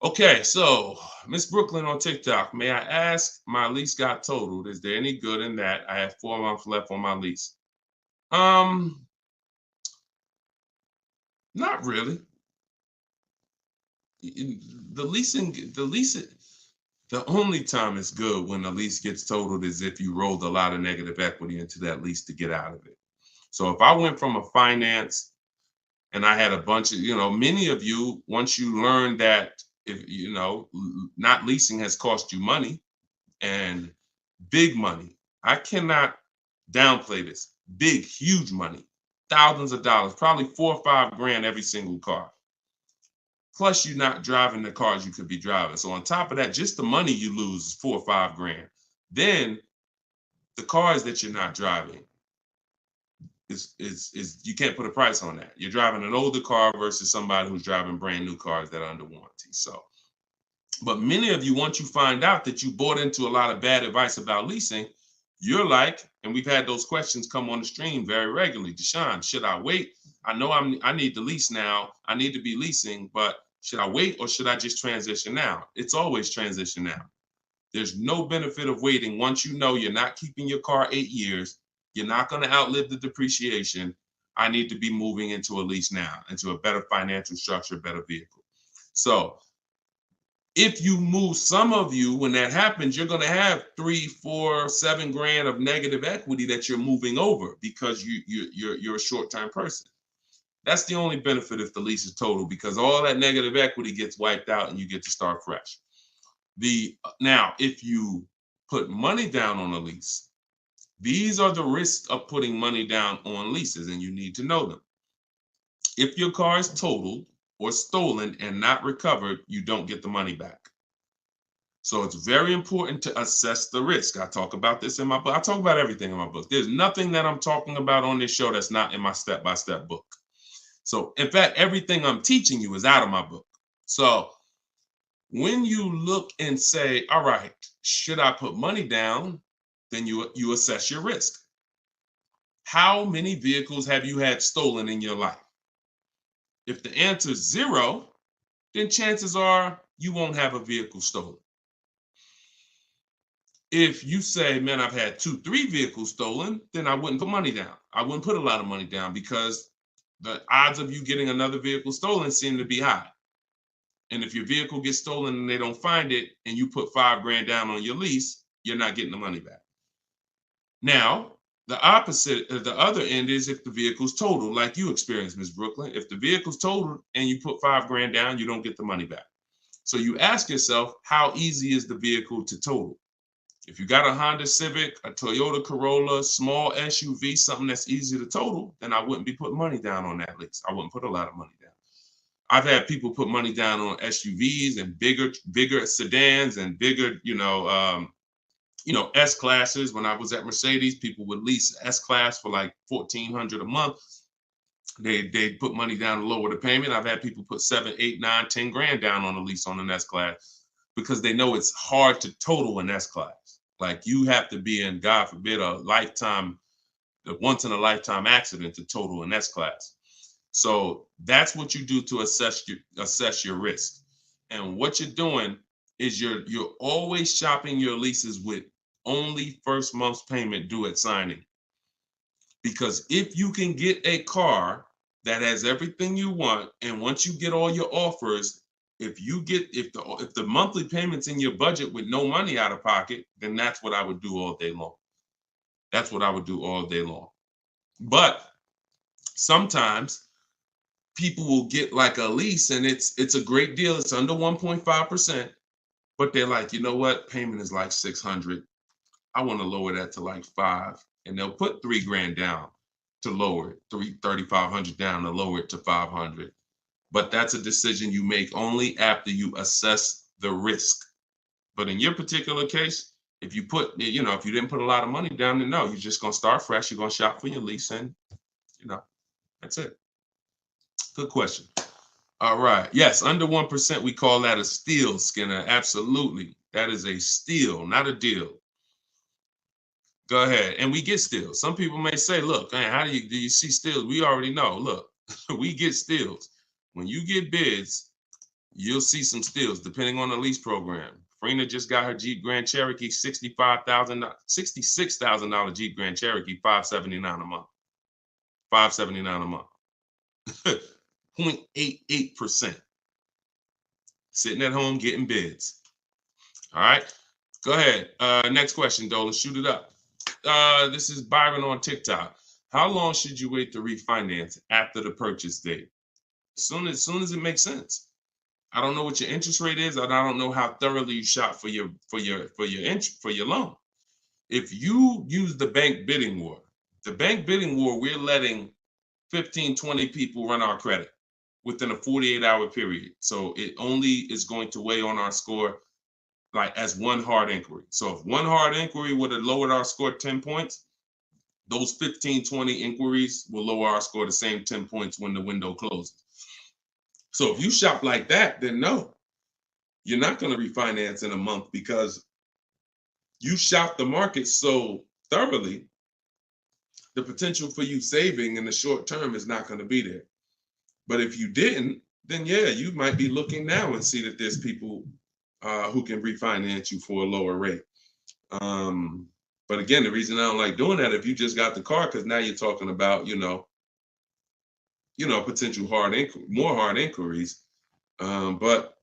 Okay, so Miss Brooklyn on TikTok. May I ask, my lease got totaled. Is there any good in that? I have 4 months left on my lease. Not really. The only time it's good when the lease gets totaled is if you rolled a lot of negative equity into that lease to get out of it. So if I went from a finance and I had a bunch of, many of you, once you learn that, if not leasing has cost you money, and big money. I cannot downplay this. Big, huge money, thousands of dollars, probably $4 or $5 grand every single car. Plus, you're not driving the cars you could be driving. So on top of that, just the money you lose is $4 or $5 grand. Then the cars that you're not driving is you can't put a price on that. You're driving an older car versus somebody who's driving brand new cars that are under warranty. So, but many of you, once you find out that you bought into a lot of bad advice about leasing, you're like, and we've had those questions come on the stream very regularly. Deshone, should I wait? I know I need to lease now. I need to be leasing, but should I wait or should I just transition now? It's always transition now. There's no benefit of waiting. Once you know you're not keeping your car 8 years, you're not going to outlive the depreciation. I need to be moving into a lease now, into a better financial structure, better vehicle. So if you move, some of you, when that happens, you're going to have 3, 4, 7 grand of negative equity that you're moving over because you're a short-term person. That's the only benefit if the lease is total, because all that negative equity gets wiped out and you get to start fresh. Now, if you put money down on a lease, these are the risks of putting money down on leases, and you need to know them. If your car is totaled or stolen and not recovered, you don't get the money back. So it's very important to assess the risk. I talk about this in my book. I talk about everything in my book. There's nothing that I'm talking about on this show that's not in my step-by-step book. So in fact, everything I'm teaching you is out of my book. So when you look and say, all right, should I put money down? Then you assess your risk. How many vehicles have you had stolen in your life? If the answer is 0, then chances are you won't have a vehicle stolen. If you say, man, I've had 2, 3 vehicles stolen, then I wouldn't put money down. I wouldn't put a lot of money down because the odds of you getting another vehicle stolen seem to be high. And if your vehicle gets stolen and they don't find it and you put $5 grand down on your lease, you're not getting the money back. Now, the opposite, the other end is if the vehicle's totaled, like you experienced, Ms. Brooklyn. If the vehicle's totaled and you put $5 grand down, you don't get the money back. So you ask yourself, how easy is the vehicle to total? If you got a Honda Civic, a Toyota Corolla, small SUV, something that's easy to total, then I wouldn't be putting money down on that lease. I wouldn't put a lot of money down. I've had people put money down on SUVs and bigger sedans and bigger, S-classes. When I was at Mercedes, people would lease S-class for like $1,400 a month. They put money down to lower the payment. I've had people put 7, 8, 9, 10 grand down on a lease on an S-class because they know it's hard to total an S-class. Like you have to be in, God forbid, a once in a lifetime accident to total an S-class. So that's what you do to assess your risk. And what you're doing is you're always shopping your leases with only first month's payment due at signing. Because if you can get a car that has everything you want, and once you get all your offers, if the monthly payment's in your budget with no money out of pocket, then that's what I would do all day long. That's what I would do all day long. But sometimes people will get like a lease and it's a great deal. It's under 1.5%, but they're like, you know what? Payment is like $600. I want to lower that to like $500, and they'll put $3 grand down to lower it, $3,500 down to lower it to $500. But that's a decision you make only after you assess the risk. But in your particular case, if you didn't put a lot of money down, then no, you're just going to start fresh. You're going to shop for your lease, and that's it. Good question. All right. Yes, under 1%, we call that a steal, Skinner. Absolutely. That is a steal, not a deal. Go ahead. And we get steals. Some people may say, look, man, how do you see steals? We already know. Look, we get steals. When you get bids, you'll see some steals depending on the lease program. Farina just got her Jeep Grand Cherokee, $66,000 Jeep Grand Cherokee, $579 a month. $579 a month. 0.88%. Sitting at home getting bids. All right. Go ahead. Next question, Dolan. Shoot it up. This is Byron on TikTok. How long should you wait to refinance after the purchase date? As soon as it makes sense. I don't know what your interest rate is, and I don't know how thoroughly you shop for your loan. If you use the bank bidding war, we're letting 15, 20 people run our credit within a 48-hour period. So it only is going to weigh on our score like as one hard inquiry. So if one hard inquiry would have lowered our score 10 points, those 15, 20 inquiries will lower our score the same 10 points when the window closes. So if you shop like that, then no, you're not going to refinance in a month because you shop the market so thoroughly, the potential for you saving in the short term is not going to be there. But if you didn't, then yeah, you might be looking now and see that there's people who can refinance you for a lower rate. But again, the reason I don't like doing that, if you just got the car, because now you're talking about, potential more hard inquiries. But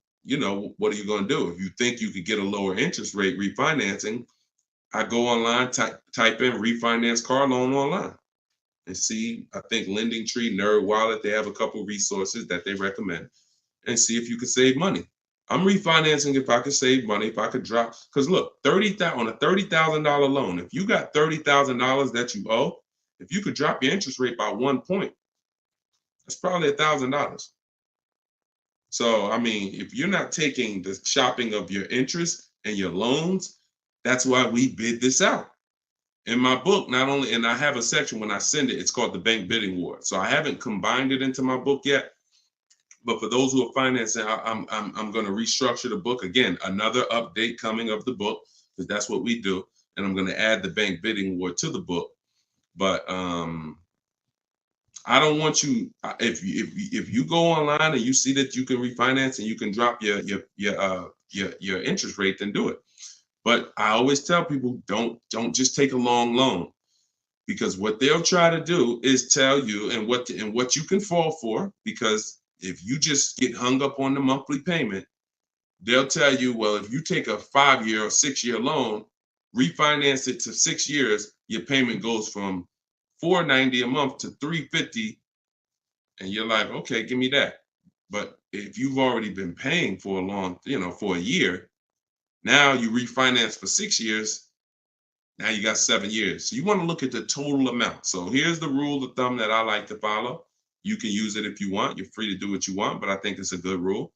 what are you going to do? If you think you could get a lower interest rate refinancing, I go online, type in refinance car loan online and see, I think Lending Tree, Nerd Wallet, they have a couple resources that they recommend, and see if you can save money. I'm refinancing if I could save money, if I could drop, because look, on a $30,000 loan, if you got $30,000 that you owe, if you could drop your interest rate by 1 point, that's probably $1,000. So, I mean, if you're not taking the shopping of your interest and your loans, that's why we bid this out. In my book, not only, and I have a section when I send it, it's called the Bank Bidding War. So I haven't combined it into my book yet. But for those who are financing, I'm going to restructure the book. Again, another update coming of the book, because that's what we do. And I'm going to add the Bank Bidding War to the book. But I don't want you, if you go online and you see that you can refinance and you can drop your interest rate, then do it. But I always tell people, don't just take a long loan, because what they'll try to do is tell you and what you can fall for. Because if you just get hung up on the monthly payment, they'll tell you, well, if you take a 5-year or 6-year loan, refinance it to 6 years, your payment goes from $490 a month to $350, and you're like, okay, give me that. But if you've already been paying for a long, for a year, now you refinance for 6 years, now you got 7 years. So you want to look at the total amount. So here's the rule of thumb that I like to follow. You can use it if you want. You're free to do what you want, but I think it's a good rule.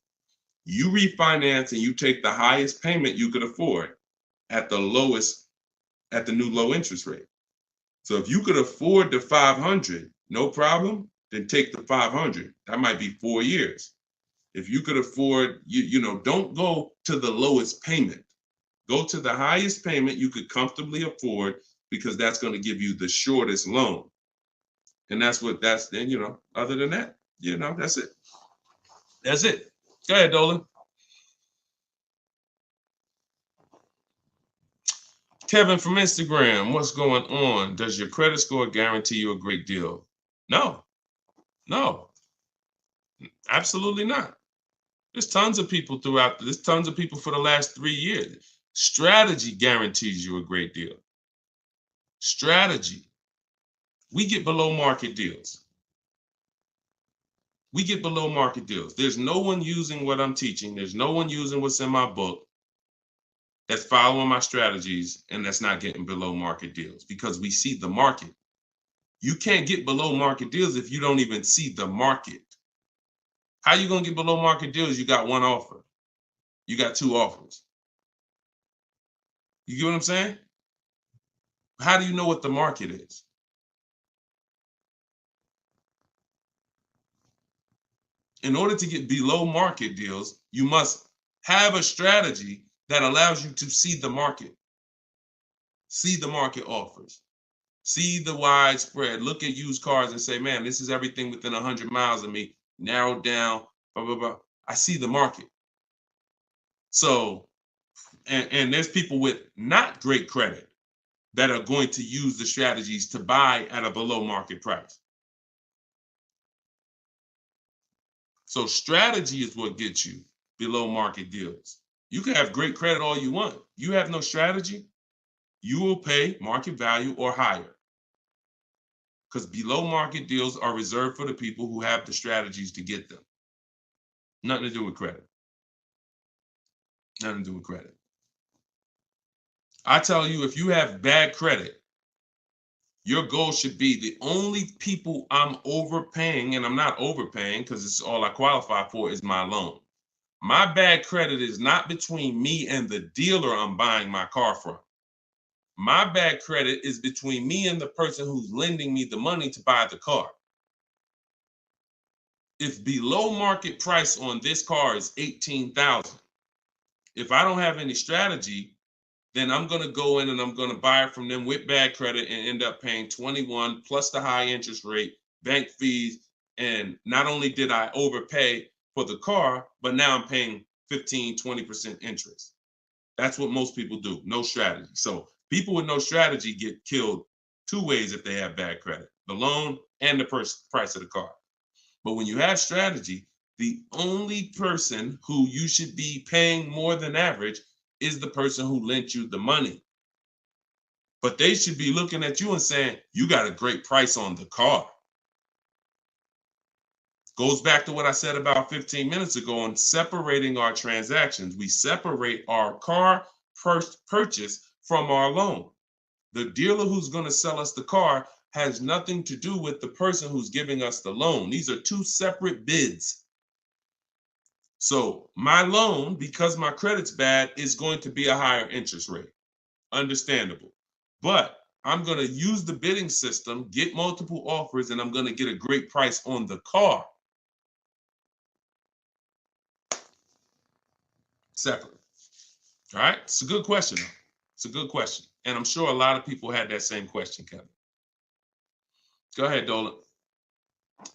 You refinance and you take the highest payment you could afford at the new low interest rate. So if you could afford the 500, no problem, then take the 500. That might be 4 years. If you could afford, don't go to the lowest payment. Go to the highest payment you could comfortably afford, because that's going to give you the shortest loan. And then, other than that, that's it. That's it. Go ahead, Dolan. Kevin from Instagram, what's going on? Does your credit score guarantee you a great deal? No, absolutely not. There's tons of people for the last 3 years. Strategy guarantees you a great deal. Strategy. We get below market deals. There's no one using what I'm teaching. There's no one using what's in my book that's following my strategies and that's not getting below market deals, because we see the market. You can't get below market deals if you don't even see the market. How you going to get below market deals? You got one offer. You got 2 offers. You get what I'm saying? How do you know what the market is? In order to get below market deals, you must have a strategy that allows you to see the market. See the market offers. See the widespread. Look at used cars and say, man, this is everything within 100 miles of me. Narrowed down, blah, blah, blah. I see the market. So, and there's people with not great credit that are going to use the strategies to buy at a below market price. So strategy is what gets you below market deals. You can have great credit all you want. You have no strategy, you will pay market value or higher. Because below market deals are reserved for the people who have the strategies to get them. Nothing to do with credit. Nothing to do with credit. I tell you, if you have bad credit, your goal should be the only people I'm overpaying, and I'm not overpaying because it's all I qualify for is my loan. My bad credit is not between me and the dealer I'm buying my car from. My bad credit is between me and the person who's lending me the money to buy the car. If below market price on this car is $18,000, if I don't have any strategy, then I'm going to go in and I'm going to buy it from them with bad credit and end up paying 21 plus the high interest rate, bank fees. And not only did I overpay for the car, but now I'm paying 15, 20% interest. That's what most people do. No strategy. So people with no strategy get killed two ways if they have bad credit: the loan and the price of the car. But when you have strategy, the only person who you should be paying more than average is the person who lent you the money. But they should be looking at you and saying, you got a great price on the car. Goes back to what I said about 15 minutes ago on separating our transactions. We separate our car purchase from our loan. The dealer who's going to sell us the car has nothing to do with the person who's giving us the loan. These are two separate bids. So my loan, because my credit's bad, is going to be a higher interest rate. Understandable. But I'm going to use the bidding system, get multiple offers, and I'm going to get a great price on the car. Separate. All right. It's a good question. It's a good question. And I'm sure a lot of people had that same question, Kevin. Go ahead, Dolan.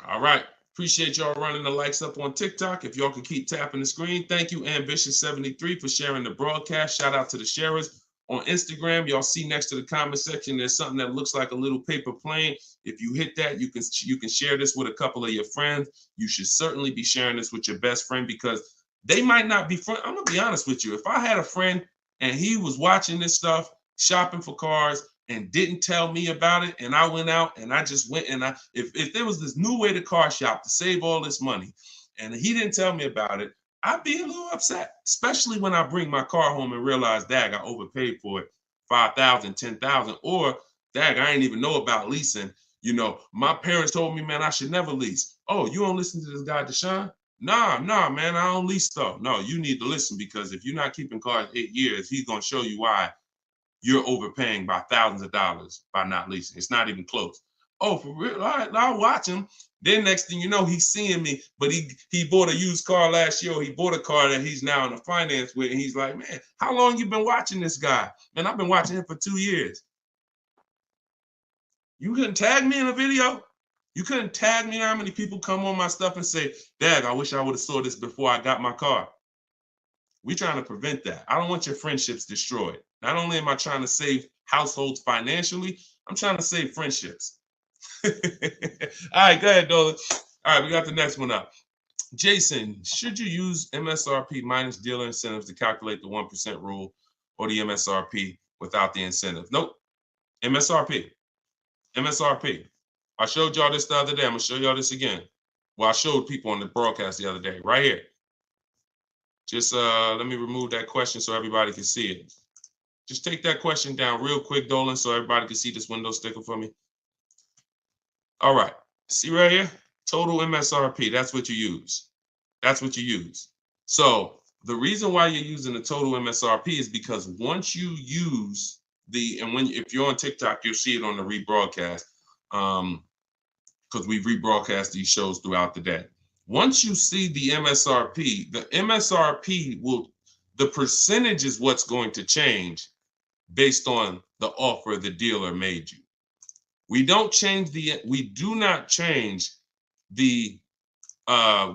All right. Appreciate y'all running the likes up on TikTok. If y'all can keep tapping the screen. Thank you, Ambitious73, for sharing the broadcast. Shout out to the sharers. On Instagram, y'all see next to the comment section, there's something that looks like a little paper plane. If you hit that, you can share this with a couple of your friends. You should certainly be sharing this with your best friend because they might not be friends. I'm going to be honest with you. If I had a friend and he was watching this stuff, shopping for cars, and didn't tell me about it, and I went out and I just went and if there was this new way to car shop to save all this money and he didn't tell me about it, I'd be a little upset, especially when I bring my car home and realize, dag, I overpaid for it, $5,000, $10,000, or dag, I didn't even know about leasing. You know, my parents told me, man, I should never lease. Oh, you don't listen to this guy, Deshone? Nah, man, I don't lease stuff. No, you need to listen because if you're not keeping cars 8 years, he's going to show you why you're overpaying by thousands of dollars by not leasing. It's not even close. Oh, for real? All right, I'll watch him. Then next thing you know, he's seeing me, but he bought a used car last year, or he bought a car that he's now in a finance with, and he's like, man, how long you been watching this guy? Man, I've been watching him for 2 years. You couldn't tag me in a video? You couldn't tag me how many people come on my stuff and say, Dad, I wish I would have saw this before I got my car. We're trying to prevent that. I don't want your friendships destroyed. Not only am I trying to save households financially, I'm trying to save friendships. All right, go ahead, Dolan. All right, we got the next one up. Jason, should you use MSRP minus dealer incentives to calculate the 1% rule or the MSRP without the incentive? Nope. MSRP. I showed y'all this the other day. I'm going to show y'all this again. Well, I showed people on the broadcast the other day, right here. Just let me remove that question so everybody can see it. Just take that question down real quick, Dolan, so everybody can see this window sticker for me. All right. See right here? Total MSRP. That's what you use. That's what you use. So the reason why you're using the total MSRP is because once you use if you're on TikTok, you'll see it on the rebroadcast because we rebroadcast these shows throughout the day. Once you see the MSRP the percentage is what's going to change. based on the offer the dealer made you. We do not change the,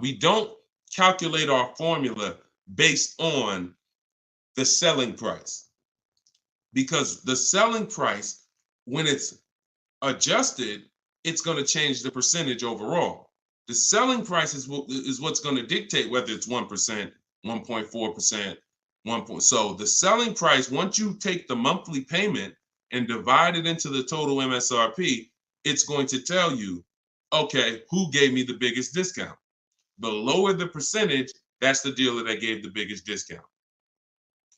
we don't calculate our formula based on the selling price, because the selling price, when it's adjusted, it's going to change the percentage overall. The selling price is what's going to dictate whether it's 1%, 1.4%, 1. So the selling price, once you take the monthly payment and divide it into the total MSRP, it's going to tell you, okay, who gave me the biggest discount? The lower the percentage, that's the dealer that gave the biggest discount.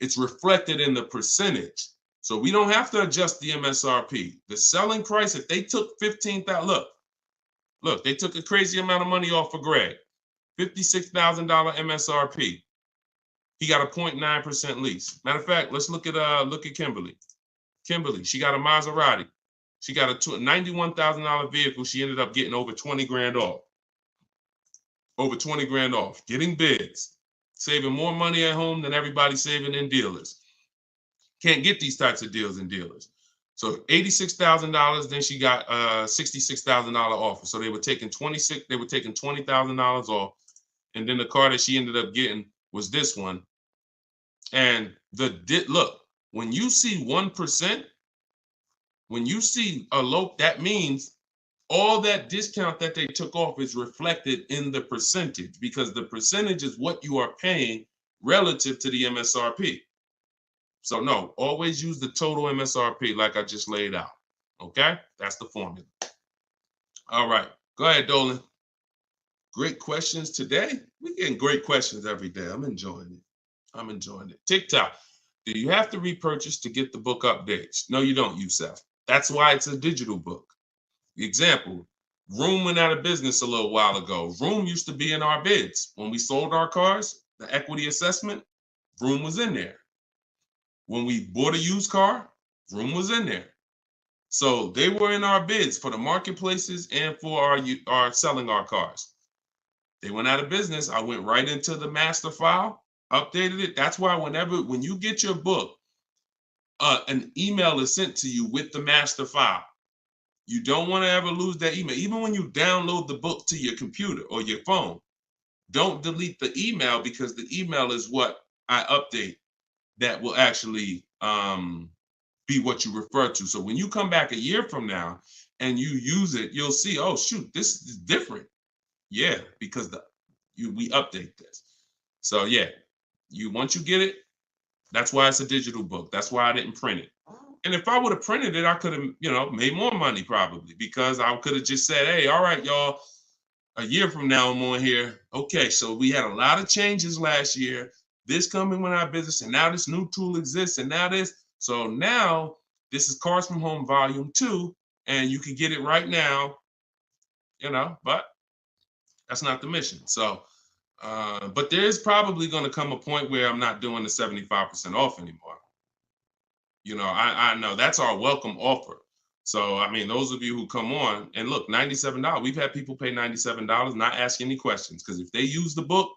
It's reflected in the percentage. So we don't have to adjust the MSRP. The selling price, if they took $15,000, look, they took a crazy amount of money off for Greg, $56,000 MSRP. He got a 0.9% lease. Matter of fact, let's look at Kimberly. Kimberly, she got a Maserati. She got a $91,000 vehicle. She ended up getting over 20 grand off. Over 20 grand off, getting bids, saving more money at home than everybody saving in dealers. Can't get these types of deals in dealers. So $86,000, then she got a $66,000 offer. So they were taking $20,000 off. And then the car that she ended up getting was this one. And look, when you see 1%, when you see a low, that means all that discount that they took off is reflected in the percentage, because the percentage is what you are paying relative to the MSRP. So no, always use the total MSRP like I just laid out. Okay, that's the formula. All right, go ahead, Dolan. Great questions today. We're getting great questions every day. I'm enjoying it. I'm enjoying it. TikTok, do you have to repurchase to get the book updates? No, you don't, Youssef. That's why it's a digital book. Example, Room went out of business a little while ago. Room used to be in our bids. When we sold our cars, the equity assessment, Room was in there. When we bought a used car, Room was in there. So they were in our bids for the marketplaces and for our selling our cars. They went out of business. I went right into the master file, updated it. That's why when you get your book, an email is sent to you with the master file. You don't want to ever lose that email. Even when you download the book to your computer or your phone, don't delete the email, because the email is what I update that will actually be what you refer to. So when you come back a year from now and you use it, you'll see, oh, shoot, this is different. Yeah, because we update this. So yeah, once you get it, that's why it's a digital book. That's why I didn't print it. And if I would have printed it, I could have, made more money probably, because I could have just said, hey, all right, y'all, a year from now I'm on here. Okay, so we had a lot of changes last year. This coming with our business, and now this new tool exists, and now this. So now this is Cars from Home Volume 2, and you can get it right now, but that's not the mission. So, but there is probably going to come a point where I'm not doing the 75% off anymore. I know that's our welcome offer. So, I mean, those of you who come on and look, $97, we've had people pay $97, not ask any questions, because if they use the book,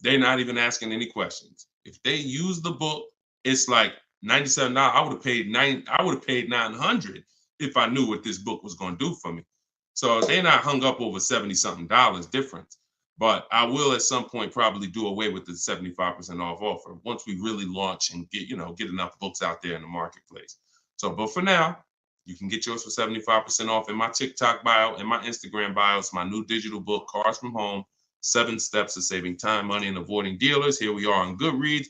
they're not even asking any questions. If they use the book, it's like $97. I would have paid $900 if I knew what this book was going to do for me. So they're not hung up over $70-something difference. But I will at some point probably do away with the 75% off offer once we really launch and get enough books out there in the marketplace. So, but for now, you can get yours for 75% off in my TikTok bio and my Instagram bio. It's my new digital book, Cars from Home, 7 Steps to Saving Time, Money, and Avoiding Dealers. Here we are on Goodreads.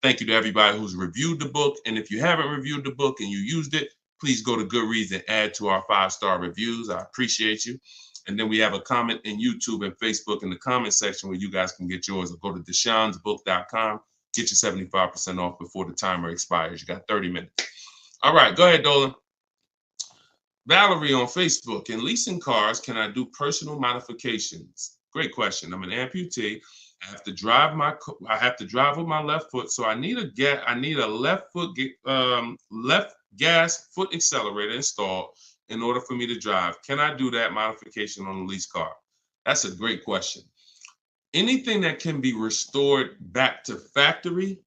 Thank you to everybody who's reviewed the book. And if you haven't reviewed the book and you used it, please go to Goodreads and add to our 5-star reviews. I appreciate you. And then we have a comment in YouTube and Facebook in the comment section where you guys can get yours, or go to deshonsbook.com. Get your 75% off before the timer expires. You got 30 minutes. All right, go ahead, Dolan. Valerie on Facebook. In leasing cars, can I do personal modifications? Great question. I'm an amputee. I have to drive with my left foot, so I need a left gas foot accelerator installed in order for me to drive. Can I do that modification on a lease car? That's a great question. Anything that can be restored back to factory,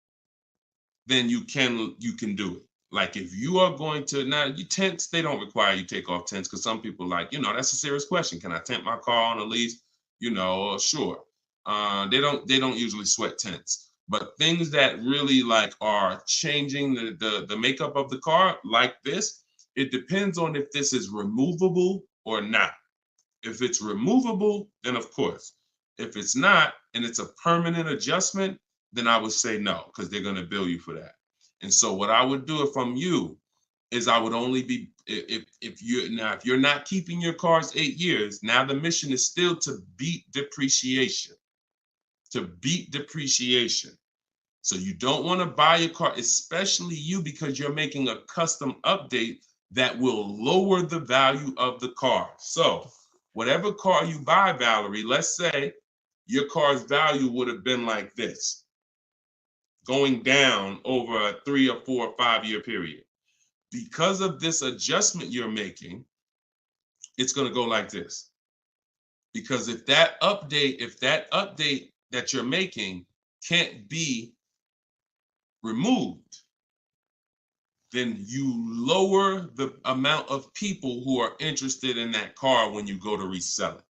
then you can do it. Like if you are going to, now you tents, they don't require you take off tents because some people like, that's a serious question. Can I tent my car on a lease? Sure. They don't usually sweat tents. But things that really like are changing the makeup of the car like this, it depends on if this is removable or not. If it's removable, then of course. If it's not, and it's a permanent adjustment, then I would say no, because they're going to bill you for that. And so what I would do if I'm you is I would only be, if you're not keeping your cars 8 years, now the mission is still to beat depreciation. To beat depreciation. So you don't want to buy a car, especially you, because you're making a custom update that will lower the value of the car. So whatever car you buy, Valerie, let's say your car's value would have been like this, going down over a 3 or 4 or 5 year period. Because of this adjustment you're making, it's going to go like this. Because if that update that you're making can't be removed, then you lower the amount of people who are interested in that car when you go to resell it.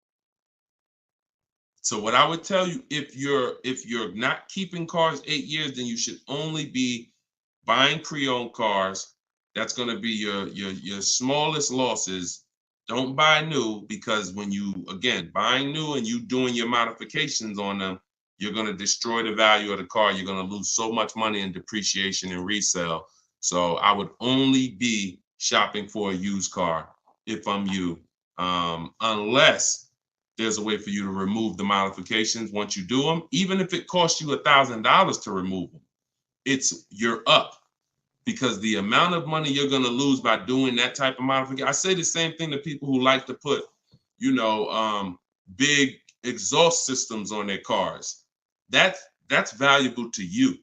So what I would tell you, if you're not keeping cars 8 years, then you should only be buying pre-owned cars. That's going to be your smallest losses. Don't buy new, because when you, again, buying new and you doing your modifications on them, you're going to destroy the value of the car. You're going to lose so much money in depreciation and resale. So I would only be shopping for a used car if I'm you, unless there's a way for you to remove the modifications once you do them. Even if it costs you $1,000 to remove them, you're up, because the amount of money you're going to lose by doing that type of modification. I say the same thing to people who like to put, big exhaust systems on their cars. That's valuable to you,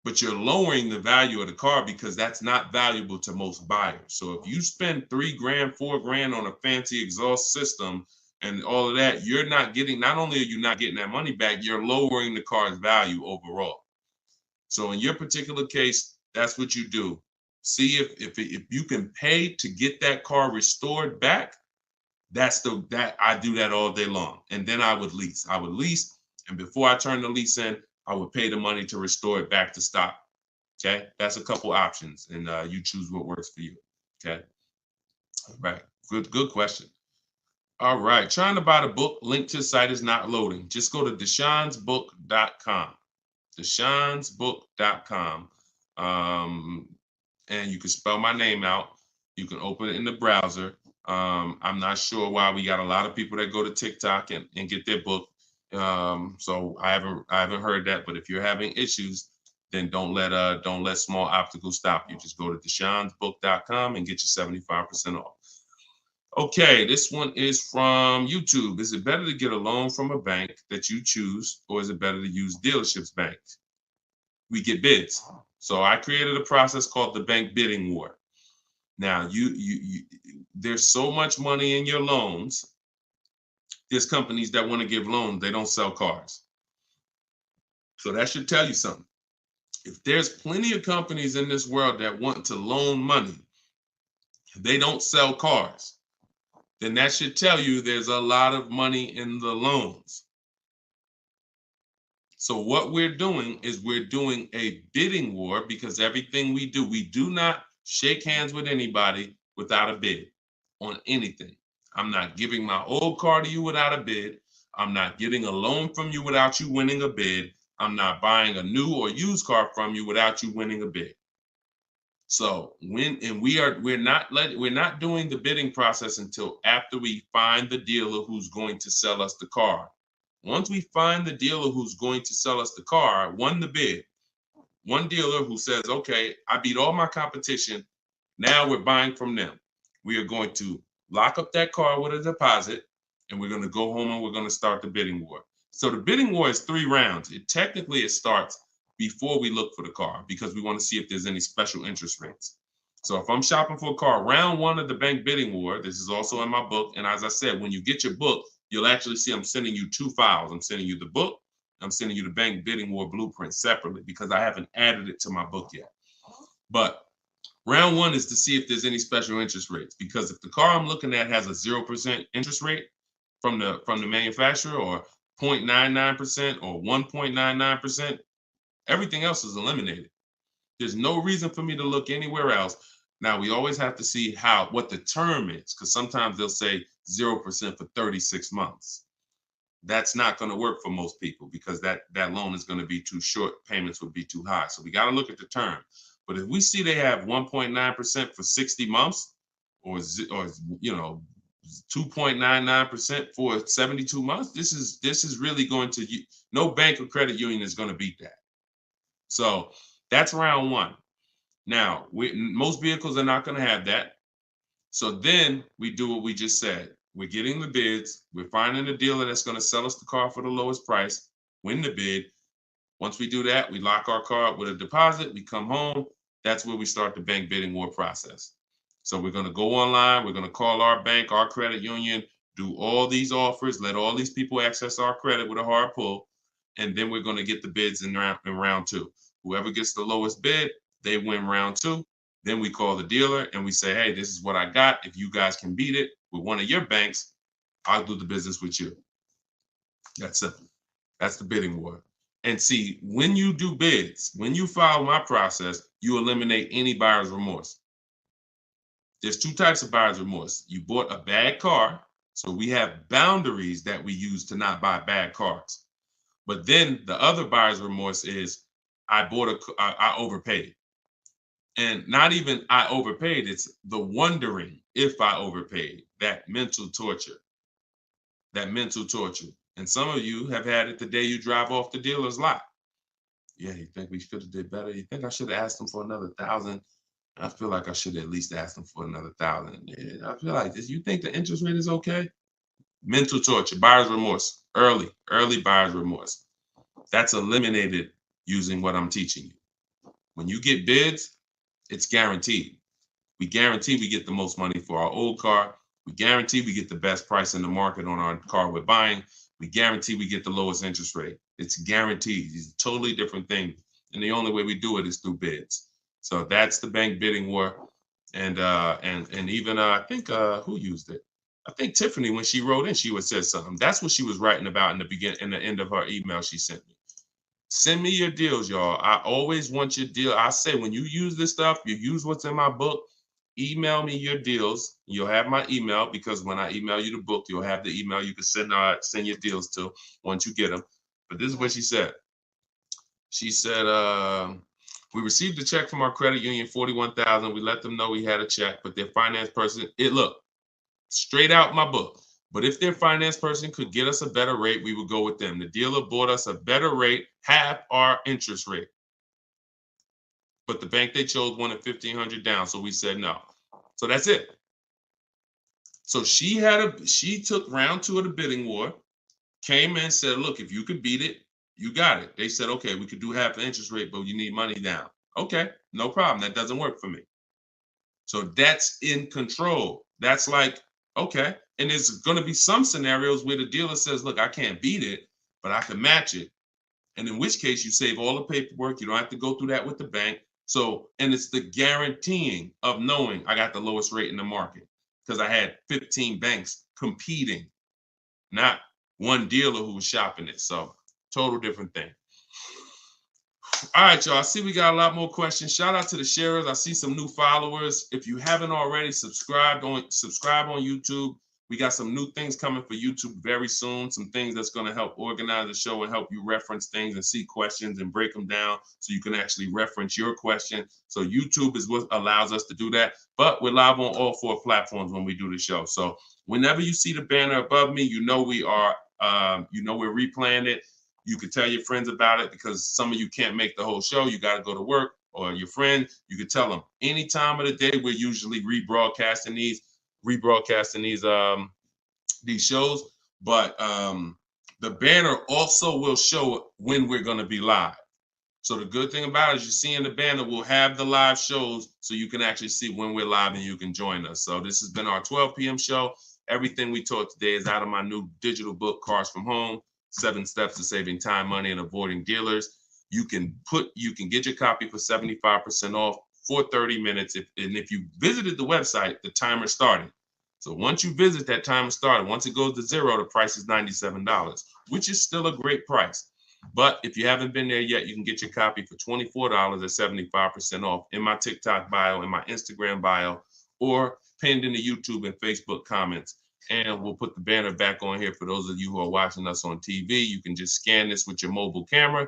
but you're lowering the value of the car because that's not valuable to most buyers. So if you spend $3,000, $4,000 on a fancy exhaust system and all of that, not only are you not getting that money back, you're lowering the car's value overall. So in your particular case, that's what you do. See if you can pay to get that car restored back. I do that all day long. And then I would lease. And before I turn the lease in, I would pay the money to restore it back to stock. Okay, that's a couple options, and you choose what works for you. Okay, all right, good question. All right, trying to buy the book. Link to the site is not loading. Just go to deshonsbook.com. Deshonsbook.com. And you can spell my name out. You can open it in the browser. I'm not sure why we got a lot of people that go to TikTok and get their book. So I haven't heard that. But if you're having issues, then don't let small obstacles stop you. Just go to deshonsbook.com and get your 75% off. Okay, this one is from YouTube. Is it better to get a loan from a bank that you choose, or is it better to use dealerships banks? We get bids. So I created a process called the bank bidding war. Now, there's so much money in your loans. There's companies that want to give loans. They don't sell cars. So that should tell you something. If there's plenty of companies in this world that want to loan money, they don't sell cars, then that should tell you there's a lot of money in the loans. So what we're doing is we're doing a bidding war, because everything we do not shake hands with anybody without a bid on anything. I'm not giving my old car to you without a bid. I'm not getting a loan from you without you winning a bid. I'm not buying a new or used car from you without you winning a bid. So we're not doing the bidding process until after we find the dealer who's going to sell us the car. Once we find the dealer who's going to sell us the car, won the bid, one dealer who says, okay, I beat all my competition, now we're buying from them. We are going to lock up that car with a deposit, and we're going to go home and we're going to start the bidding war. So the bidding war is 3 rounds. It starts before we look for the car, because we want to see if there's any special interest rates. So if I'm shopping for a car, round 1 of the bank bidding war, this is also in my book. And as I said, when you get your book, you'll actually see I'm sending you 2 files. I'm sending you the book. I'm sending you the bank bidding war blueprint separately, because I haven't added it to my book yet. But Round one is to see if there's any special interest rates, because if the car I'm looking at has a 0% interest rate from the manufacturer, or 0.99% or 1.99%, everything else is eliminated. There's no reason for me to look anywhere else. Now we always have to see what the term is, because sometimes they'll say 0% for 36 months. That's not going to work for most people, because that loan is going to be too short. Payments would be too high. So we got to look at the term. But if we see they have 1.9% for 60 months, or 2.99% for 72 months, this is really going to, no bank or credit union is going to beat that. So that's round one. Now, most vehicles are not going to have that. So then we do what we just said. We're getting the bids. We're finding a dealer that's going to sell us the car for the lowest price, win the bid. Once we do that, we lock our car up with a deposit. We come home. That's where we start the bank bidding war process. So we're going to go online. We're going to call our bank, our credit union, do all these offers, let all these people access our credit with a hard pull. And then we're going to get the bids in round two. Whoever gets the lowest bid, they win round two. Then we call the dealer and we say, hey, this is what I got. If you guys can beat it with one of your banks, I'll do the business with you. That's simple. That's the bidding war. And see, when you do bids, when you follow my process, you eliminate any buyer's remorse. There's two types of buyer's remorse. You bought a bad car, so we have boundaries that we use to not buy bad cars. But then the other buyer's remorse is I overpaid. And not even I overpaid, it's the wondering if I overpaid, that mental torture. And some of you have had it the day you drive off the dealer's lot. Yeah, you think we should have did better? You think I should have asked them for another 1,000? I feel like I should at least ask them for another 1,000. Yeah, I feel like this. You think the interest rate is okay? Mental torture, buyer's remorse, early buyer's remorse. That's eliminated using what I'm teaching you. When you get bids, it's guaranteed. We guarantee we get the most money for our old car. We guarantee we get the best price in the market on our car we're buying. We guarantee we get the lowest interest rate. It's guaranteed. It's a totally different thing. And the only way we do it is through bids. So that's the bank bidding war. And even I think who used it? I think Tiffany, when she wrote in, she would say something. That's what she was writing about in the end of her email she sent me. Send me your deals, y'all. I always want your deal. I say when you use this stuff, you use what's in my book. Email me your deals. You'll have my email, because when I email you the book, you'll have the email you can send your deals to once you get them. But this is what she said. She said, we received a check from our credit union, $41,000. We let them know we had a check, but their finance person, look, straight out my book. But if their finance person could get us a better rate, we would go with them. The dealer bought us a better rate, half our interest rate. But the bank they chose wanted $1,500 down, so we said no. So that's it. So she took round two of the bidding war, came in and said, look, if you could beat it, you got it. They said, okay, we could do half the interest rate, but you need money down. Okay, no problem. That doesn't work for me. So that's in control. That's like, okay. And there's going to be some scenarios where the dealer says, look, I can't beat it, but I can match it. And in which case you save all the paperwork. You don't have to go through that with the bank. So, and it's the guaranteeing of knowing I got the lowest rate in the market, because I had 15 banks competing, not one dealer who was shopping it. So total different thing. All right, y'all. I see we got a lot more questions. Shout out to the sharers. I see some new followers. If you haven't already, subscribe on YouTube. We got some new things coming for YouTube very soon. Some things that's going to help organize the show and help you reference things and see questions and break them down so you can actually reference your question. So YouTube is what allows us to do that. But we're live on all 4 platforms when we do the show. So whenever you see the banner above me, you know we are, we're replaying it. You can tell your friends about it, because some of you can't make the whole show. You got to go to work, or your friend, you can tell them any time of the day. We're usually rebroadcasting these shows, but the banner also will show when we're going to be live. So the good thing about it is, you see in the banner, we'll have the live shows, so you can actually see when we're live and you can join us. So this has been our 12 p.m. show. Everything we taught today is out of my new digital book, Cars from Home, 7 Steps to Saving Time, Money, and Avoiding Dealers. You can get your copy for 75% off for 30 minutes. If you visited the website, the timer started. So once you visit, that timer started. Once it goes to zero, the price is $97, which is still a great price. But if you haven't been there yet, you can get your copy for $24 at 75% off in my TikTok bio, in my Instagram bio, or pinned in the YouTube and Facebook comments. And we'll put the banner back on here for those of you who are watching us on TV. You can just scan this with your mobile camera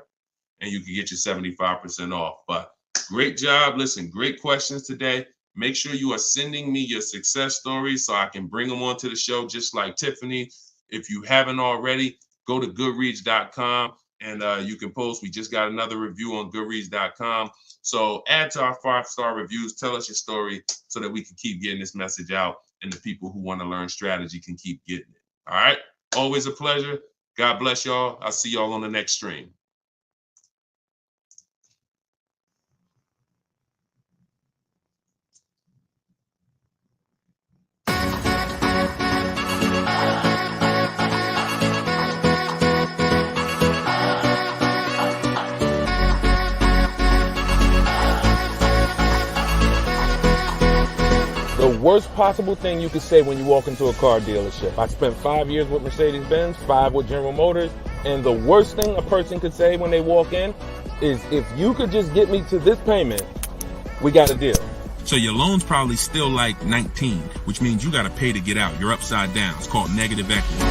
and you can get your 75% off. But great job. Listen, great questions today. Make sure you are sending me your success stories so I can bring them onto the show, just like Tiffany. If you haven't already, go to goodreads.com and you can post. We just got another review on goodreads.com. So add to our 5-star reviews. Tell us your story so that we can keep getting this message out and the people who want to learn strategy can keep getting it. All right. Always a pleasure. God bless y'all. I'll see y'all on the next stream. The worst possible thing you could say when you walk into a car dealership. I spent 5 years with Mercedes-Benz, 5 with General Motors, and the worst thing a person could say when they walk in is, if you could just get me to this payment, we got a deal. So your loan's probably still like 19, which means you got to pay to get out. You're upside down. It's called negative equity.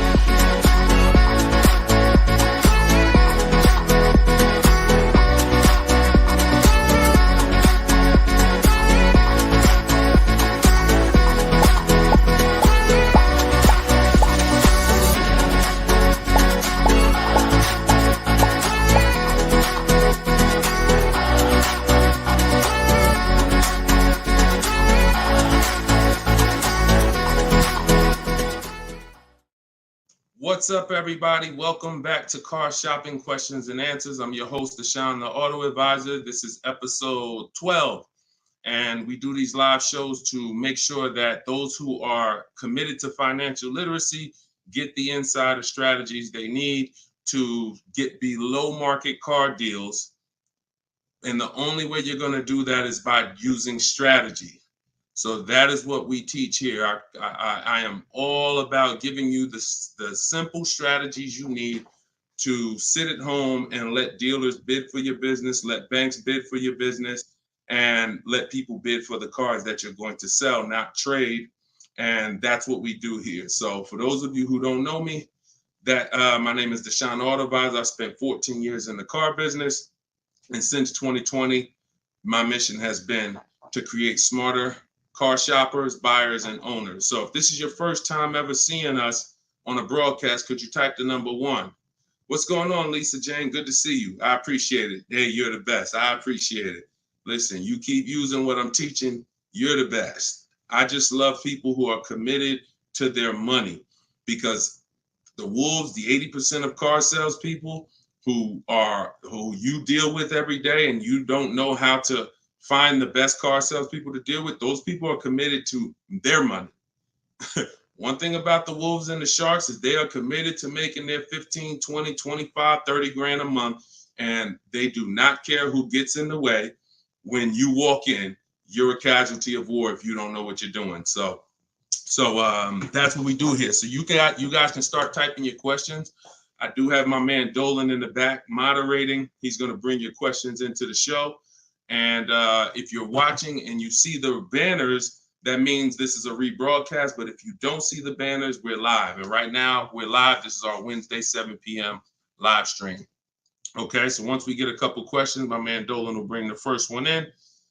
What's up, everybody? Welcome back to Car Shopping Questions and Answers. I'm your host, Deshone the Auto Advisor. This is episode 12, and we do these live shows to make sure that those who are committed to financial literacy get the insider strategies they need to get below market car deals. And the only way you're going to do that is by using strategy. So that is what we teach here. I am all about giving you the simple strategies you need to sit at home and let dealers bid for your business, let banks bid for your business, and let people bid for the cars that you're going to sell, not trade. And that's what we do here. So for those of you who don't know me, my name is Deshone the Auto Advisor. I spent 14 years in the car business. And since 2020, my mission has been to create smarter car shoppers, buyers, and owners. So if this is your first time ever seeing us on a broadcast, could you type the number 1? What's going on, Lisa Jane? Good to see you. I appreciate it. Hey, you're the best. I appreciate it. Listen, you keep using what I'm teaching, you're the best. I just love people who are committed to their money, because the wolves, the 80% of car salespeople who you deal with every day, and you don't know how to find the best car salespeople to deal with, those people are committed to their money. One thing about the wolves and the sharks is they are committed to making their 15, 20, 25, 30 grand a month, and they do not care who gets in the way. When you walk in, you're a casualty of war if you don't know what you're doing. So that's what we do here. So you guys can start typing your questions. I do have my man Dolan in the back moderating. He's going to bring your questions into the show. And if you're watching and you see the banners, that means this is a rebroadcast. But if you don't see the banners, we're live. And right now we're live. This is our Wednesday, 7 p.m. live stream. Okay, so once we get a couple questions, my man Dolan will bring the first one in.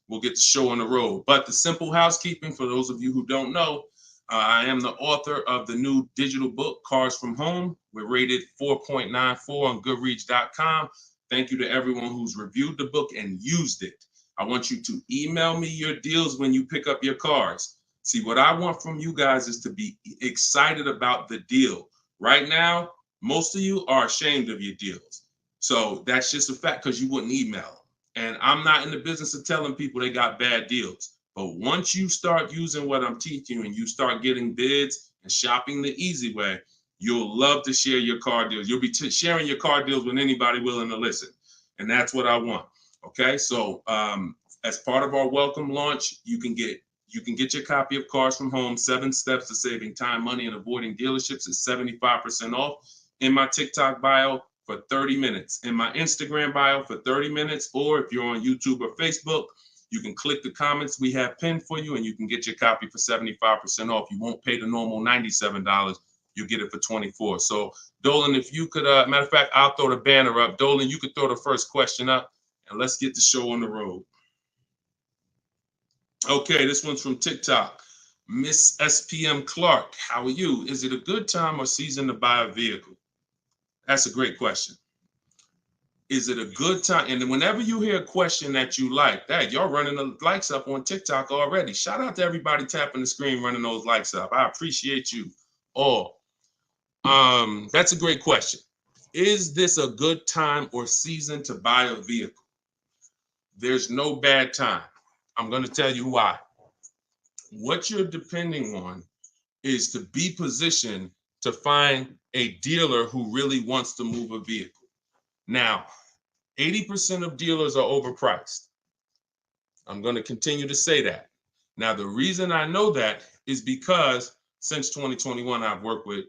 We'll get the show on the road. But the simple housekeeping, for those of you who don't know, I am the author of the new digital book, Cars from Home. We're rated 4.94 on Goodreads.com. Thank you to everyone who's reviewed the book and used it. I want you to email me your deals when you pick up your cars. See, what I want from you guys is to be excited about the deal. Right now, most of you are ashamed of your deals. So that's just a fact, because you wouldn't email. And I'm not in the business of telling people they got bad deals. But once you start using what I'm teaching you and you start getting bids and shopping the easy way, you'll love to share your car deals. You'll be sharing your car deals with anybody willing to listen. And that's what I want. Okay, so As part of our welcome launch, you can get your copy of Cars from Home, 7 Steps to Saving Time, Money, and Avoiding Dealerships. It's 75% off in my TikTok bio for 30 minutes, in my Instagram bio for 30 minutes, or if you're on YouTube or Facebook, you can click the comments we have pinned for you and you can get your copy for 75% off. You won't pay the normal $97. You'll get it for $24. So Dolan, if you could, matter of fact, I'll throw the banner up. Dolan, you could throw the first question up and let's get the show on the road. Okay, this one's from TikTok. Miss SPM Clark, how are you? Is it a good time or season to buy a vehicle? That's a great question. Is it a good time? And whenever you hear a question that you like, that y'all running the likes up on TikTok already. Shout out to everybody tapping the screen, running those likes up. I appreciate you all. That's a great question. Is this a good time or season to buy a vehicle? There's no bad time. I'm going to tell you why. What you're depending on is to be positioned to find a dealer who really wants to move a vehicle. Now, 80% of dealers are overpriced. I'm going to continue to say that. Now, the reason I know that is because since 2021, I've worked with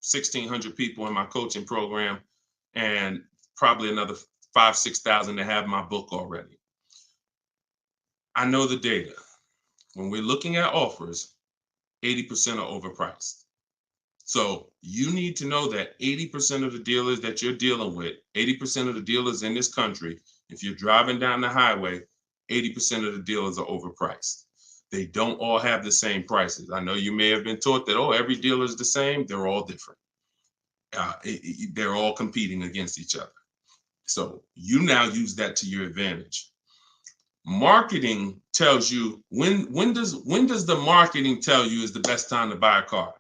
1,600 people in my coaching program and probably another 5,000, 6,000 that have my book already. I know the data. When we're looking at offers, 80% are overpriced. So you need to know that 80% of the dealers that you're dealing with, 80% of the dealers in this country, if you're driving down the highway, 80% of the dealers are overpriced. They don't all have the same prices. I know you may have been taught that, oh, every dealer is the same. They're all different. They're all competing against each other. So you now use that to your advantage. Marketing tells you when does the marketing tell you is the best time to buy a car?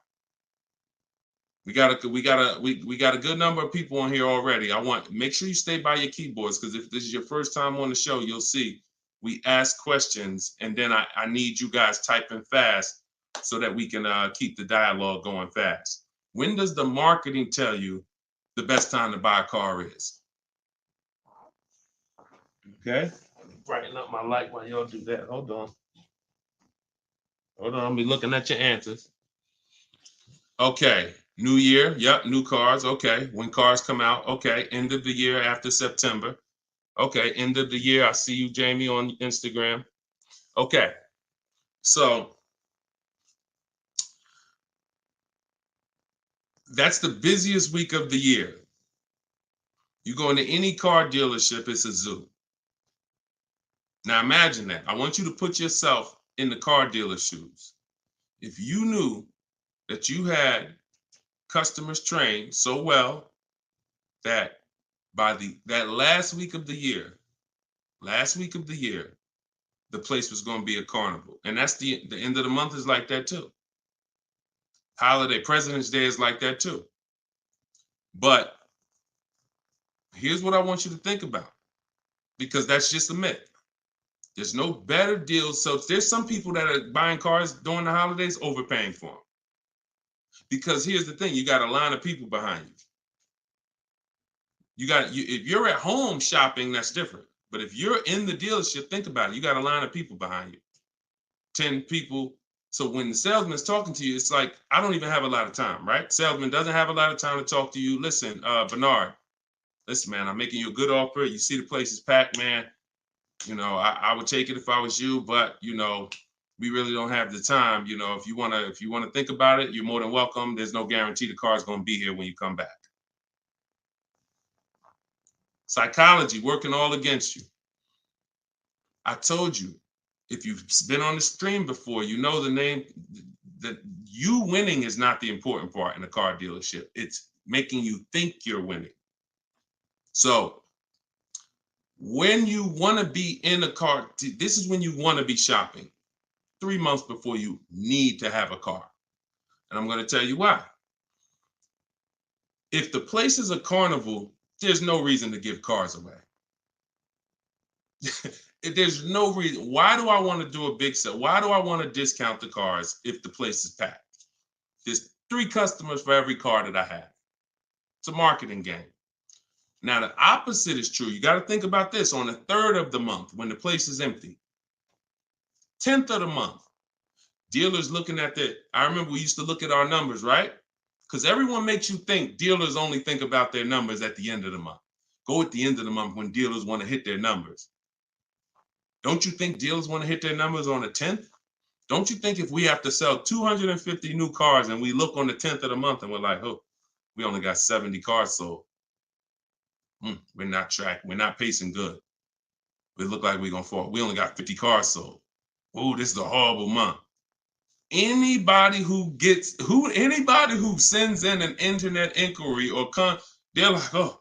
We got a good number of people on here already. Make sure you stay by your keyboards because if this is your first time on the show, you'll see we ask questions and then I need you guys typing fast so that we can keep the dialogue going fast. When does the marketing tell you the best time to buy a car is? Okay. Brighten up my light while y'all do that. Hold on. I'll be looking at your answers. Okay. New year. Yep. New cars. Okay. When cars come out. Okay. End of the year after September. Okay. End of the year. I see you, Jamie, on Instagram. Okay. So that's the busiest week of the year. You go into any car dealership, it's a zoo. Now imagine that. I want you to put yourself in the car dealer's shoes. If you knew that you had customers trained so well that by that last week of the year, the place was going to be a carnival. And that's the end of the month is like that too. Holiday, President's Day is like that too. But here's what I want you to think about, because that's just a myth. There's no better deals. So there's some people that are buying cars during the holidays overpaying for them. Because here's the thing, you got a line of people behind you. If you're at home shopping, that's different. But if you're in the dealership, think about it. You got a line of people behind you, 10 people. So when the salesman's talking to you, it's like, I don't even have a lot of time, right? Salesman doesn't have a lot of time to talk to you. Listen, Bernard, listen, man, I'm making you a good offer. You see the place is packed, man. You know, I would take it if I was you, but you know, we really don't have the time. You know, if you wanna think about it, you're more than welcome. There's no guarantee the car's gonna be here when you come back. Psychology working all against you. I told you, if you've been on the stream before, you know the name, that you winning is not the important part in a car dealership. It's making you think you're winning. So when you want to be in a car, this is when you want to be shopping 3 months before you need to have a car. And I'm going to tell you why. If the place is a carnival, there's no reason to give cars away. There's no reason. Why do I want to do a big sale? Why do I want to discount the cars if the place is packed? There's 3 customers for every car that I have. It's a marketing game. Now, the opposite is true. You got to think about this. On the 3rd of the month, when the place is empty, 10th of the month, dealers looking at I remember we used to look at our numbers, right? Because everyone makes you think dealers only think about their numbers at the end of the month. Go at the end of the month when dealers want to hit their numbers. Don't you think dealers want to hit their numbers on the 10th? Don't you think if we have to sell 250 new cars and we look on the 10th of the month and we're like, oh, we only got 70 cars sold. We're not pacing good. We look like we're gonna fall. We only got 50 cars sold. Oh, this is a horrible month. Anybody who sends in an internet inquiry they're like, oh,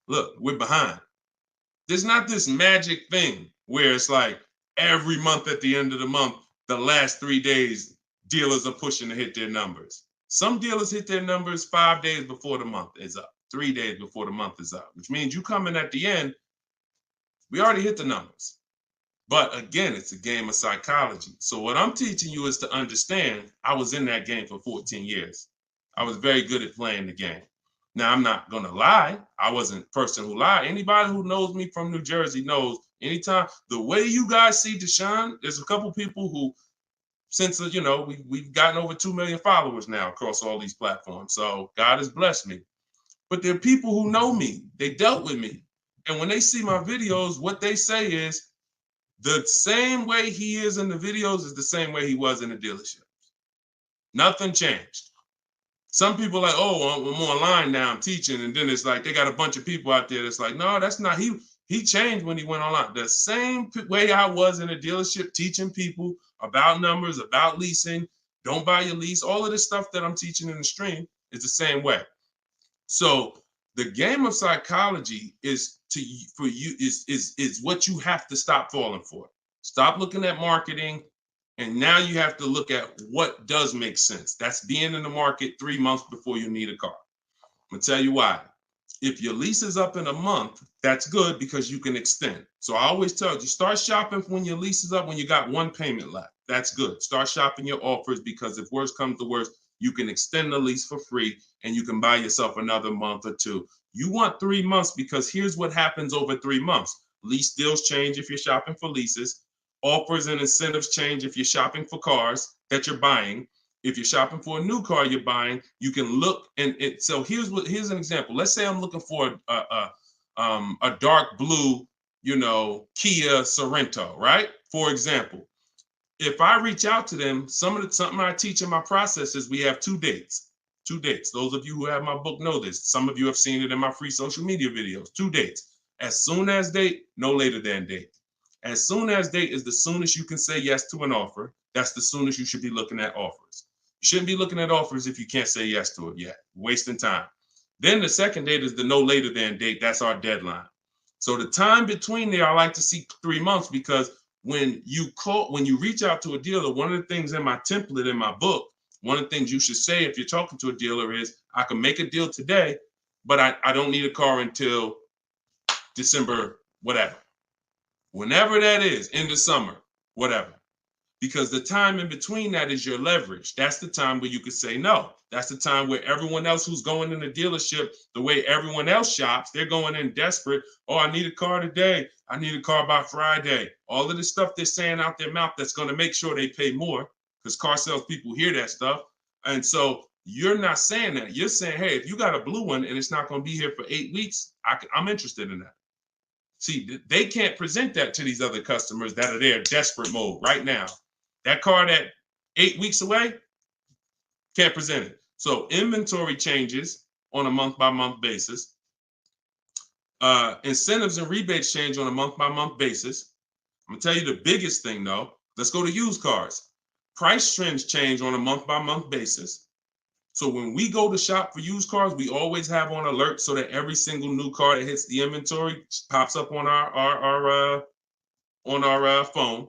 look, we're behind. There's not this magic thing where it's like every month at the end of the month, the last 3 days, dealers are pushing to hit their numbers. Some dealers hit their numbers 5 days before the month is up, 3 days before the month is up, which means you come in at the end, we already hit the numbers. But again, it's a game of psychology. So what I'm teaching you is to understand, I was in that game for 14 years. I was very good at playing the game. Now, I'm not going to lie. I wasn't a person who lied. Anybody who knows me from New Jersey knows anytime, the way you guys see Deshone, there's a couple people who, since, we've gotten over 2 million followers now across all these platforms. So God has blessed me. But there are people who know me. They dealt with me. And when they see my videos, what they say is, the same way he is in the videos is the same way he was in the dealership. Nothing changed. Some people are like, oh, I'm online now, I'm teaching. And then it's like, they got a bunch of people out there that's like, no, that's not, he changed when he went online. The same way I was in a dealership teaching people about numbers, about leasing, don't buy your lease, all of this stuff that I'm teaching in the stream is the same way. So the game of psychology is what you have to stop falling for. Stop looking at marketing, and now you have to look at what does make sense. That's being in the market 3 months before you need a car. I'm gonna tell you why. If your lease is up in a month, that's good because you can extend. So I always tell you, start shopping when your lease is up when you got one payment left. That's good. Start shopping your offers because if worse comes to worse, you can extend the lease for free and you can buy yourself another month or two. You want 3 months because here's what happens over 3 months. Lease deals change if you're shopping for leases. Offers and incentives change if you're shopping for cars that you're buying. If you're shopping for a new car you're buying, you can look so here's an example. Let's say I'm looking for a dark blue, Kia Sorento, right? For example, if I reach out to them, something I teach in my process is we have 2 dates. 2 dates. Those of you who have my book know this. Some of you have seen it in my free social media videos. 2 dates. As soon as date, no later than date. As soon as date is the soonest you can say yes to an offer. That's the soonest you should be looking at offers. You shouldn't be looking at offers if you can't say yes to it yet. Wasting time. Then the second date is the no later than date. That's our deadline. So the time between there, I like to see 3 months because when you reach out to a dealer, one of the things in my template in my book, one of the things you should say if you're talking to a dealer is, I can make a deal today, but I don't need a car until December, whatever. Whenever that is, in the summer, whatever. Because the time in between that is your leverage. That's the time where you could say no. That's the time where everyone else who's going in the dealership, the way everyone else shops, they're going in desperate. Oh, I need a car today. I need a car by Friday. All of the stuff they're saying out their mouth that's going to make sure they pay more because car sales people hear that stuff. And so you're not saying that. You're saying, hey, if you got a blue one and it's not going to be here for 8 weeks, I'm interested in that. See, they can't present that to these other customers that are there desperate mode right now. That car that 8 weeks away, can't present it. So inventory changes on a month-by-month basis. Incentives and rebates change on a month-by-month basis. I'm gonna tell you the biggest thing though. Let's go to used cars. Price trends change on a month-by-month basis. So when we go to shop for used cars, we always have on alert so that every single new car that hits the inventory pops up on our phone,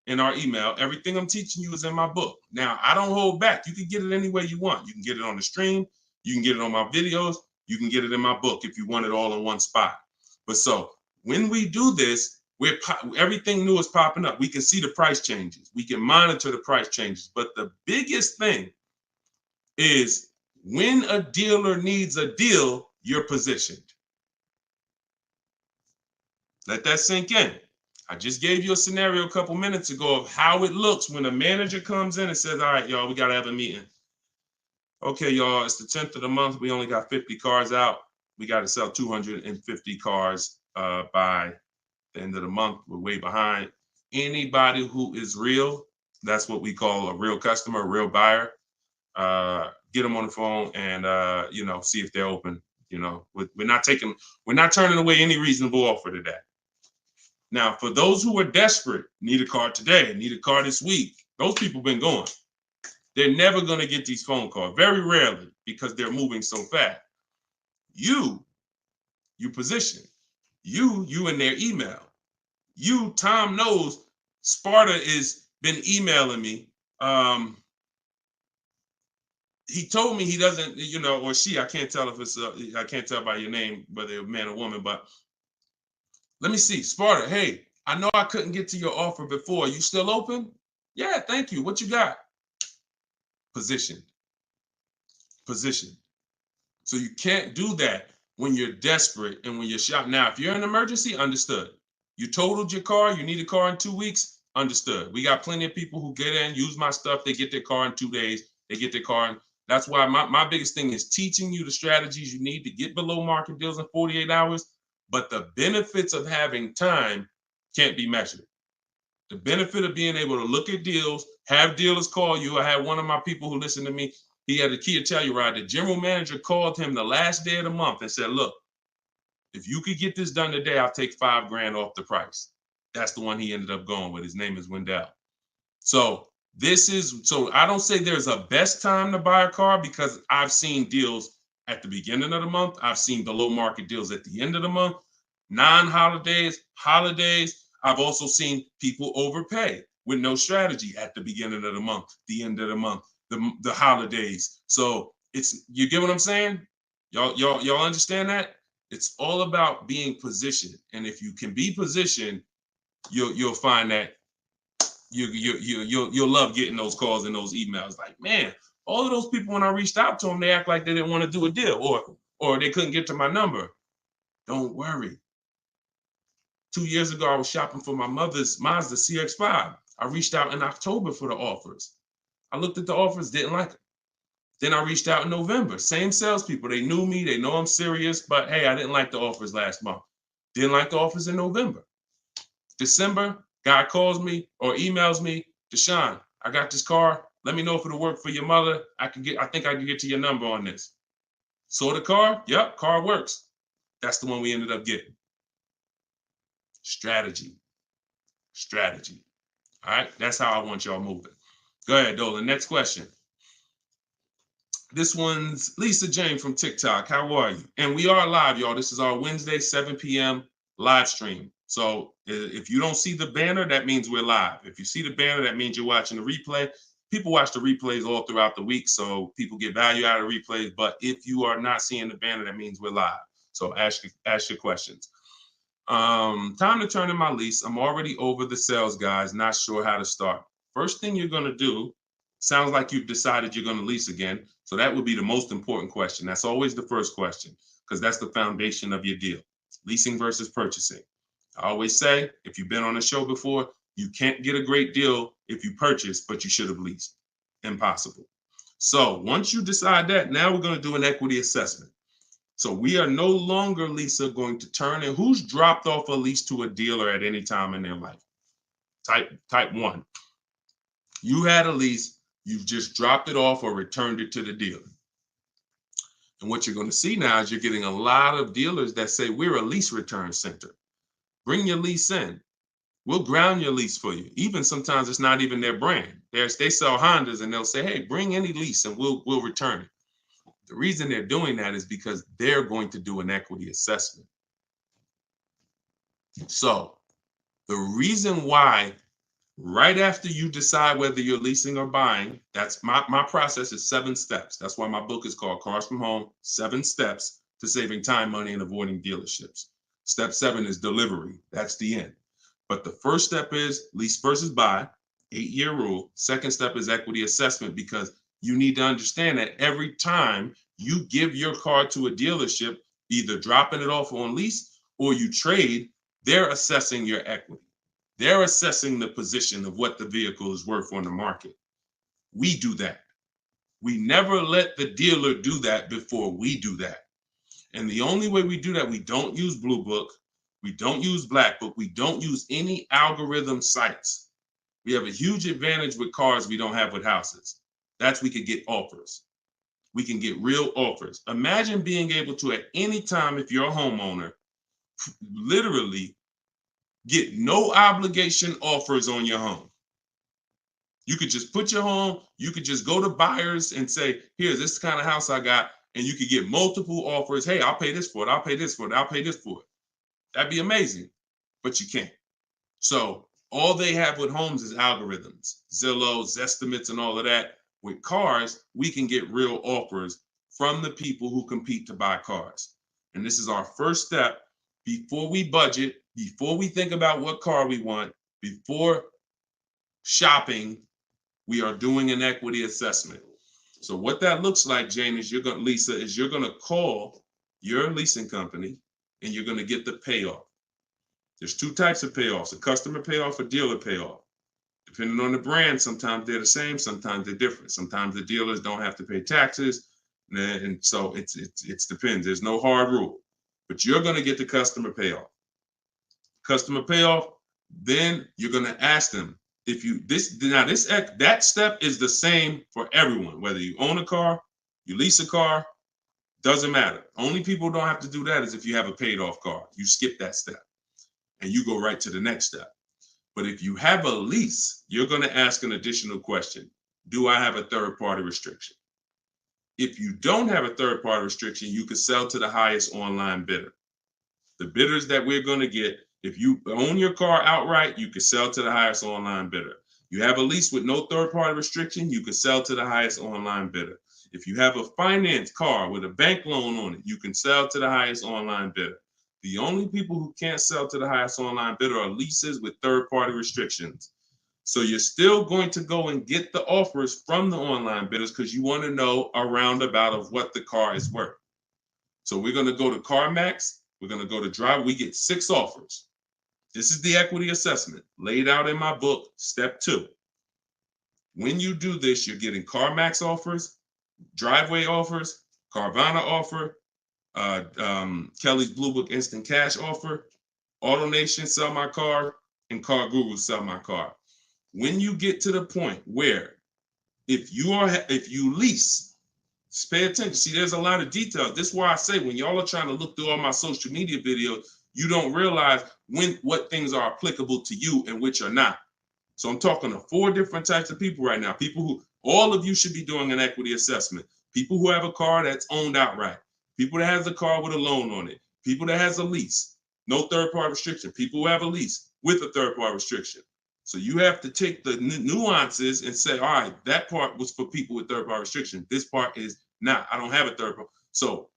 in our email. Everything I'm teaching you is in my book. Now, I don't hold back. You can get it any way you want. You can get it on the stream. You can get it on my videos. You can get it in my book if you want it all in one spot. But so when we do this, everything new is popping up. We can see the price changes. We can monitor the price changes. But the biggest thing is when a dealer needs a deal, you're positioned. Let that sink in. I just gave you a scenario a couple minutes ago of how it looks when a manager comes in and says, all right, y'all, we got to have a meeting. Okay, y'all, it's the 10th of the month. We only got 50 cars out. We got to sell 250 cars by the end of the month. We're way behind. Anybody who is real, that's what we call a real customer, a real buyer. Get them on the phone and, see if they're open. We're not turning away any reasonable offer today. Now, for those who are desperate, need a car today, need a car this week, those people been going. They're never going to get these phone calls, very rarely, because they're moving so fast. You position. You in their email. Tom knows Sparta is been emailing me. He told me he doesn't, or she, I can't tell if it's, I can't tell by your name, whether you're a man or woman, but let me see. Sparta, hey, I know I couldn't get to your offer before. You still open? Yeah, thank you. What you got? Position. So you can't do that when you're desperate and when you're shopping. Now, if you're in an emergency, understood. You totaled your car, you need a car in 2 weeks, understood. We got plenty of people who get in, use my stuff, they get their car in 2 days, they get their car in. That's why my biggest thing is teaching you the strategies you need to get below market deals in 48 hours. But the benefits of having time can't be measured. The benefit of being able to look at deals, have dealers call you. I had one of my people who listened to me. He had a Kia Telluride. The general manager called him the last day of the month and said, look, if you could get this done today, I'll take $5,000 off the price. That's the one he ended up going with. His name is Wendell. So I don't say there's a best time to buy a car because I've seen deals at the beginning of the month. I've seen below market deals at the end of the month, non-holidays, holidays. I've also seen people overpay with no strategy at the beginning of the month, the end of the month, the holidays. So you get what I'm saying? Y'all understand that? It's all about being positioned. And if you can be positioned, you'll find that you'll love getting those calls and those emails. Like, man, all of those people, when I reached out to them, they act like they didn't want to do a deal or they couldn't get to my number. Don't worry. 2 years ago, I was shopping for my mother's Mazda CX-5. I reached out in October for the offers. I looked at the offers, didn't like it. Then I reached out in November. Same salespeople. They knew me. They know I'm serious. But hey, I didn't like the offers last month. Didn't like the offers in November. December, guy calls me or emails me, Deshone, I got this car. Let me know if it'll work for your mother. I think I can get to your number on this. Saw the car? Yep, car works. That's the one we ended up getting. Strategy. All right, that's how I want y'all moving. Go ahead, Dolan. Next question. This one's Lisa Jane from TikTok. How are you? And we are live, y'all. This is our Wednesday, 7 p.m. live stream. So if you don't see the banner, that means we're live. If you see the banner, that means you're watching the replay. People watch the replays all throughout the week, so people get value out of replays. But if you are not seeing the banner, that means we're live. So ask your questions. Time to turn in my lease. I'm already over the sales guys, not sure how to start. First thing you're going to do, sounds like you've decided you're going to lease again. So that would be the most important question. That's always the first question because that's the foundation of your deal. Leasing versus purchasing. I always say, if you've been on a show before, you can't get a great deal if you purchase, but you should have leased. Impossible. So once you decide that, now we're going to do an equity assessment. So we are no longer, Lisa, going to turn in who's dropped off a lease to a dealer at any time in their life. Type 1. You had a lease, you've just dropped it off or returned it to the dealer. And what you're going to see now is you're getting a lot of dealers that say, we're a lease return center. Bring your lease in. We'll ground your lease for you. Even sometimes it's not even their brand. They sell Hondas and they'll say, hey, bring any lease and we'll return it. The reason they're doing that is because they're going to do an equity assessment. So the reason why right after you decide whether you're leasing or buying, that's my process is 7 steps. That's why my book is called Cars from Home, 7 Steps to Saving Time, Money, and Avoiding Dealerships. Step 7 is delivery. That's the end. But the first step is lease versus buy, 8-year rule. Second step is equity assessment because you need to understand that every time you give your car to a dealership, either dropping it off on lease or you trade, they're assessing your equity. They're assessing the position of what the vehicle is worth on the market. We do that. We never let the dealer do that before we do that. And the only way we do that, we don't use Blue Book, we don't use Black Book, we don't use any algorithm sites. We have a huge advantage with cars we don't have with houses. That's we could get offers. We can get real offers. Imagine being able to, at any time, if you're a homeowner, literally get no obligation offers on your home. You could just put your home, you could just go to buyers and say, here's this kind of house I got, and you could get multiple offers. Hey, I'll pay this for it, I'll pay this for it, I'll pay this for it. That'd be amazing, but you can't. So all they have with homes is algorithms, Zillow, Zestimates, and all of that. With cars, we can get real offers from the people who compete to buy cars. And this is our first step before we budget, before we think about what car we want, before shopping, we are doing an equity assessment. So what that looks like, Jane, is Lisa, is you're going to call your leasing company and you're going to get the payoff. There's two types of payoffs, a customer payoff, a dealer payoff. Depending on the brand, sometimes they're the same, sometimes they're different. Sometimes the dealers don't have to pay taxes. And so it depends. There's no hard rule, but you're going to get the customer payoff. Customer payoff, then you're going to ask them if you, that step is the same for everyone, whether you own a car, you lease a car, doesn't matter. Only people who don't have to do that is if you have a paid off car. You skip that step and you go right to the next step. But if you have a lease, you're going to ask an additional question. Do I have a third-party restriction? If you don't have a third-party restriction, you can sell to the highest online bidder. The bidders that we're going to get, if you own your car outright, you can sell to the highest online bidder. You have a lease with no third-party restriction, you can sell to the highest online bidder. If you have a finance car with a bank loan on it, you can sell to the highest online bidder. The only people who can't sell to the highest online bidder are leases with third-party restrictions. So you're still going to go and get the offers from the online bidders because you want to know a roundabout of what the car is worth. So we're going to go to CarMax. We're going to go to Drive. We get 6 offers. This is the equity assessment laid out in my book, step 2. When you do this, you're getting CarMax offers, Driveway offers, Carvana offer, Kelly's Blue Book Instant Cash offer, AutoNation Sell My Car, and Car Guru Sell My Car. When you get to the point where if you lease, just pay attention. See, there's a lot of details. This is why I say when y'all are trying to look through all my social media videos, you don't realize what things are applicable to you and which are not. So I'm talking to 4 different types of people right now. People who, all of you should be doing an equity assessment. People who have a car that's owned outright. People that has a car with a loan on it. People that has a lease, no third-party restriction. People who have a lease with a third-party restriction. So you have to take the nuances and say, all right, that part was for people with third-party restriction. This part is not. I don't have a third-party. So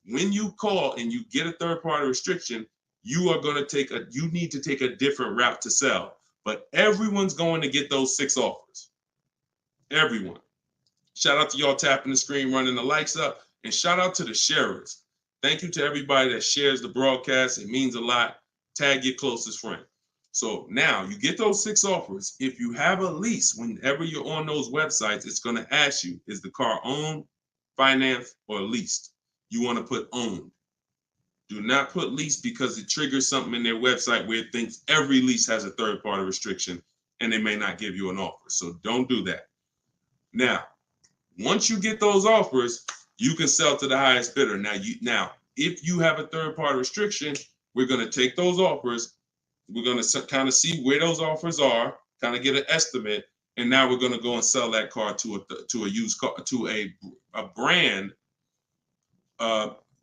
when you call and you get a third-party restriction, you need to take a different route to sell. But everyone's going to get those 6 offers. Everyone. Shout out to y'all tapping the screen, running the likes up. And shout out to the sharers. Thank you to everybody that shares the broadcast. It means a lot. Tag your closest friend. So now you get those 6 offers. If you have a lease, whenever you're on those websites, it's going to ask you, is the car owned, financed, or leased? You want to put owned. Do not put lease because it triggers something in their website where it thinks every lease has a third-party restriction and they may not give you an offer. So don't do that. Now, once you get those offers, you can sell to the highest bidder. Now, if you have a third-party restriction, we're going to take those offers. We're going to kind of see where those offers are, kind of get an estimate, and now we're going to go and sell that car to a used car, to a brand.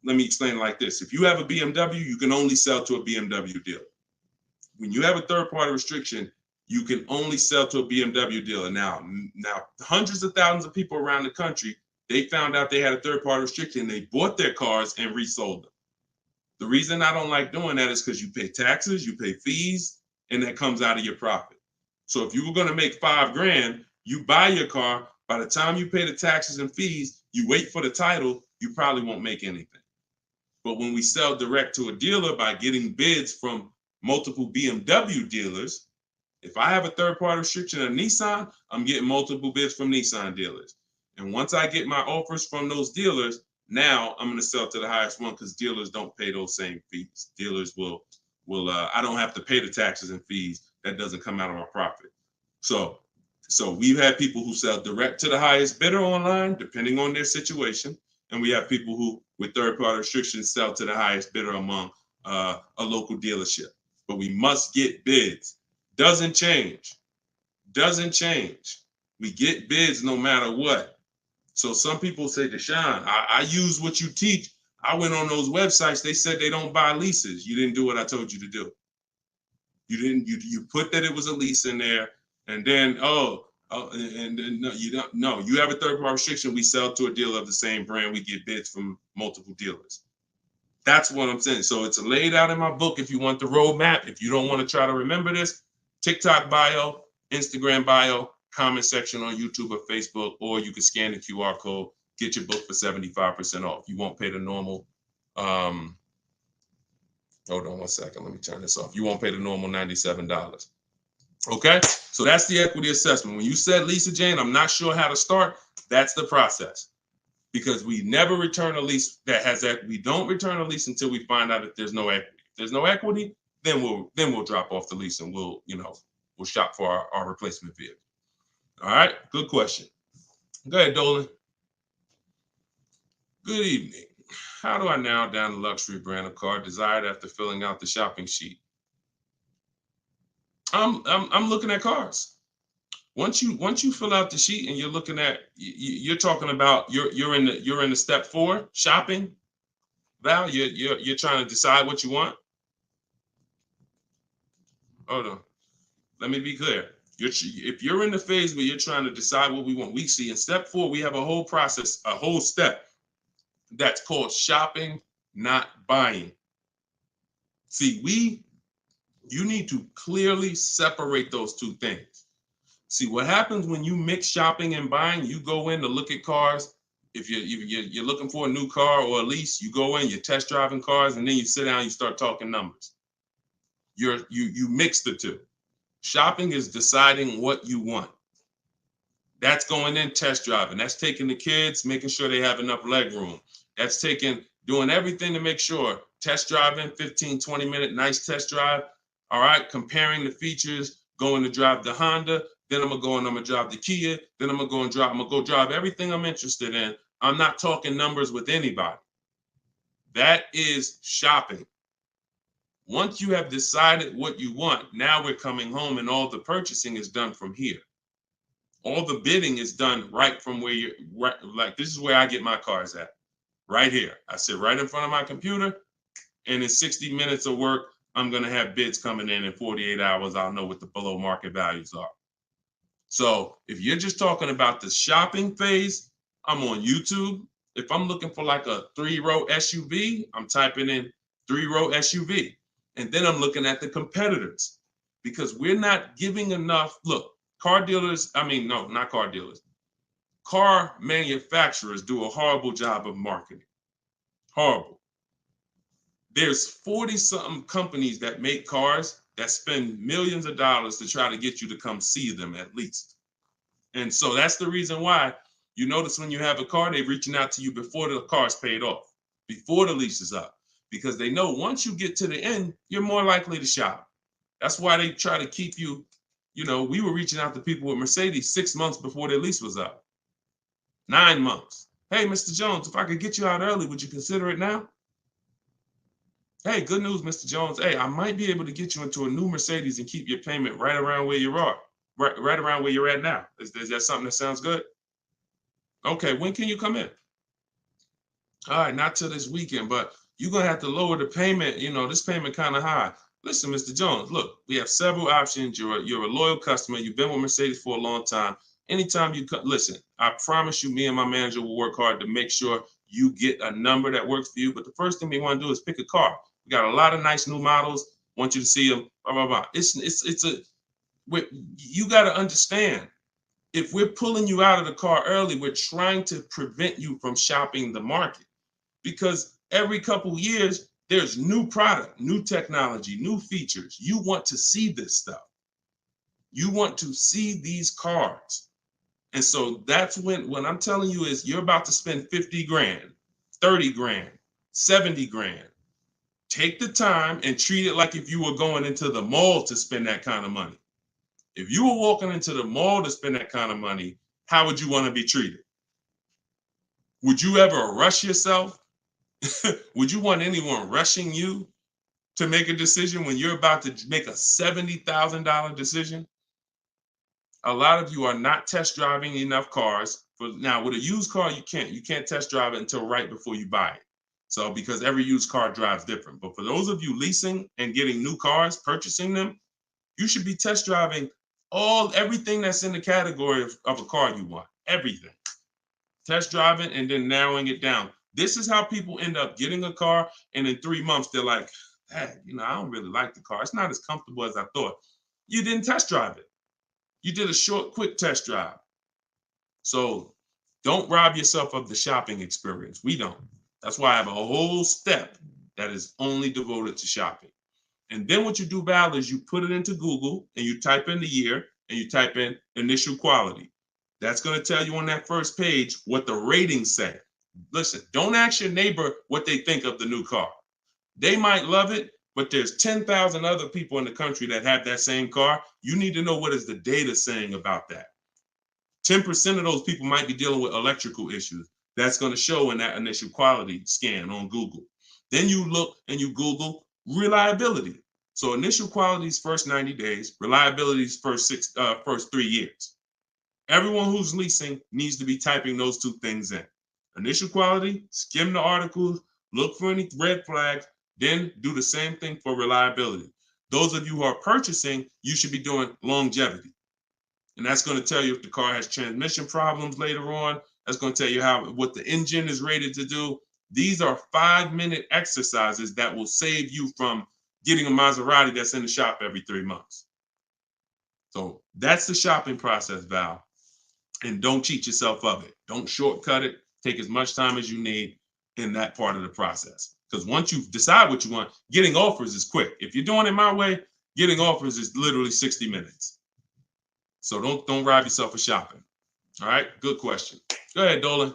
Let me explain it like this. If you have a BMW, you can only sell to a BMW dealer. When you have a third-party restriction, you can only sell to a BMW dealer. Now, hundreds of thousands of people around the country, they found out they had a third-party restriction. They bought their cars and resold them. The reason I don't like doing that is because you pay taxes, you pay fees, and that comes out of your profit. So if you were going to make $5,000, you buy your car. By the time you pay the taxes and fees, you wait for the title, you probably won't make anything. But when we sell direct to a dealer by getting bids from multiple BMW dealers, If I have a third-party restriction of Nissan, I'm getting multiple bids from Nissan dealers. And once I get my offers from those dealers, now I'm going to sell to the highest one because dealers don't pay those same fees. Dealers will I don't have to pay the taxes and fees. That doesn't come out of my profit. So we've had people who sell direct to the highest bidder online, depending on their situation. And we have people who, with third-party restrictions, sell to the highest bidder among a local dealership. But we must get bids. Doesn't change. We get bids no matter what. So some people say, Deshone, I use what you teach. I went on those websites. They said they don't buy leases. You didn't do what I told you to do. You put that it was a lease in there, and then no, you don't. No, you have a third-party restriction. We sell to a dealer of the same brand. We get bids from multiple dealers. That's what I'm saying. So it's laid out in my book. If you want the roadmap, if you don't want to try to remember this, TikTok bio, Instagram bio, comment section on YouTube or Facebook, or you can scan the QR code, get your book for 75% off. You won't pay the normal. Hold on one second. Let me turn this off. You won't pay the normal $97. Okay? So that's the equity assessment. When you said, Lisa Jane, I'm not sure how to start, that's the process. Because we never return a lease that has equity. We don't return a lease until we find out that there's no equity. If there's no equity, then we'll drop off the lease and we'll shop for our replacement vehicle. All right, good question. Go ahead, Dolan. Good evening. How do I narrow down the luxury brand of car desired after filling out the shopping sheet? I'm looking at cars. Once you fill out the sheet and you're looking at, you're talking about you're in the step 4 shopping. Val, you're trying to decide what you want. Hold on. Let me be clear. If you're in the phase where you're trying to decide what we want, we see in step 4 we have a whole process, a whole step that's called shopping, not buying. See, you need to clearly separate those two things. See, what happens when you mix shopping and buying, you go in to look at cars. If you're looking for a new car or a lease, you go in, you're test driving cars, and then you sit down, you start talking numbers. You mix the two. Shopping is deciding what you want. That's going in test driving. That's taking the kids, making sure they have enough leg room. That's doing everything to make sure. Test driving, 15, 20-minute, nice test drive. All right, comparing the features, going to drive the Honda. Then I'm gonna drive the Kia. Then I'm gonna go drive everything I'm interested in. I'm not talking numbers with anybody. That is shopping. Once you have decided what you want, now we're coming home and all the purchasing is done from here. All the bidding is done right from where you're right. Like, this is where I get my cars at, right here. I sit right in front of my computer, and in 60 minutes of work, I'm going to have bids coming in 48 hours. I'll know what the below market values are. So if you're just talking about the shopping phase, I'm on YouTube. If I'm looking for like a 3-row SUV, I'm typing in 3-row SUV. And then I'm looking at the competitors, because we're not giving enough. Look, car manufacturers do a horrible job of marketing. Horrible. There's 40-something companies that make cars that spend millions of dollars to try to get you to come see them at least. And so that's the reason why you notice when you have a car, they're reaching out to you before the car's paid off, before the lease is up, because they know once you get to the end, you're more likely to shop. That's why they try to keep you, we were reaching out to people with Mercedes 6 months before their lease was up. 9 months. Hey, Mr. Jones, if I could get you out early, would you consider it now? Hey, good news, Mr. Jones. Hey, I might be able to get you into a new Mercedes and keep your payment right around where you are, right around where you're at now. Is that something that sounds good? Okay, when can you come in? All right, not till this weekend, but you're going to have to lower the payment. This payment kind of high. Listen, Mr. Jones, look, we have several options. You're a loyal customer. You've been with Mercedes for a long time. Anytime you listen, I promise you, me and my manager will work hard to make sure you get a number that works for you. But the first thing we want to do is pick a car. We got a lot of nice new models. Want you to see them. Blah, blah, blah. You got to understand, if we're pulling you out of the car early, we're trying to prevent you from shopping the market, because every couple of years, there's new product, new technology, new features. You want to see this stuff. You want to see these cars. And so that's when what I'm telling you is you're about to spend 50 grand, 30 grand, 70 grand. Take the time and treat it like if you were going into the mall to spend that kind of money. If you were walking into the mall to spend that kind of money, how would you want to be treated? Would you ever rush yourself? Would you want anyone rushing you to make a decision when you're about to make a $70,000 decision? A lot of you are not test driving enough cars. Now, with a used car, you can't test drive it until right before you buy it. So because every used car drives different. But for those of you leasing and getting new cars, purchasing them, you should be test driving everything that's in the category of a car you want. Everything. Test driving and then narrowing it down. This is how people end up getting a car, and in 3 months they're like, hey, I don't really like the car. It's not as comfortable as I thought. You didn't test drive it. You did a short, quick test drive. So don't rob yourself of the shopping experience. We don't. That's why I have a whole step that is only devoted to shopping. And then what you do, Val, is you put it into Google and you type in the year and you type in initial quality. That's going to tell you on that first page what the ratings say. Listen, don't ask your neighbor what they think of the new car. They might love it, but there's 10,000 other people in the country that have that same car. You need to know what is the data saying about that. 10% of those people might be dealing with electrical issues. That's going to show in that initial quality scan on Google. Then you look and you Google reliability. So initial quality's first 90 days, reliability's first 3 years. Everyone who's leasing needs to be typing those two things in. Initial quality, skim the articles, look for any red flags, then do the same thing for reliability. Those of you who are purchasing, you should be doing longevity. And that's going to tell you if the car has transmission problems later on. That's going to tell you what the engine is rated to do. These are 5-minute exercises that will save you from getting a Maserati that's in the shop every 3 months. So that's the shopping process, Val. And don't cheat yourself of it. Don't shortcut it. Take as much time as you need in that part of the process. Because once you decide what you want, getting offers is quick. If you're doing it my way, getting offers is literally 60 minutes. So don't rob yourself of shopping. All right, good question. Go ahead, Dolan.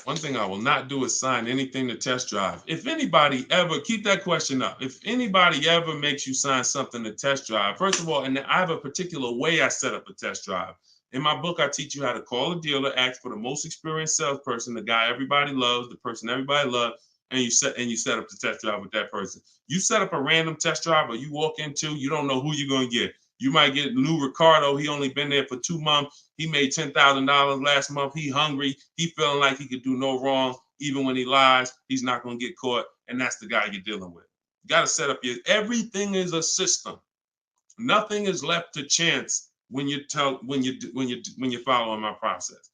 One thing I will not do is sign anything to test drive. If anybody ever, keep that question up. If anybody ever makes you sign something to test drive, first of all, and I have a particular way I set up a test drive. In my book, I teach you how to call a dealer, ask for the most experienced salesperson, the guy everybody loves, the person everybody loves, and you set up the test drive with that person. You set up a random test drive or you walk into, you don't know who you're going to get. You might get Lou Ricardo. He only been there for 2 months. He made $10,000 last month. He hungry. He feeling like he could do no wrong. Even when he lies, he's not going to get caught. And that's the guy you're dealing with. You got to set up everything is a system. Nothing is left to chance when you're following my process.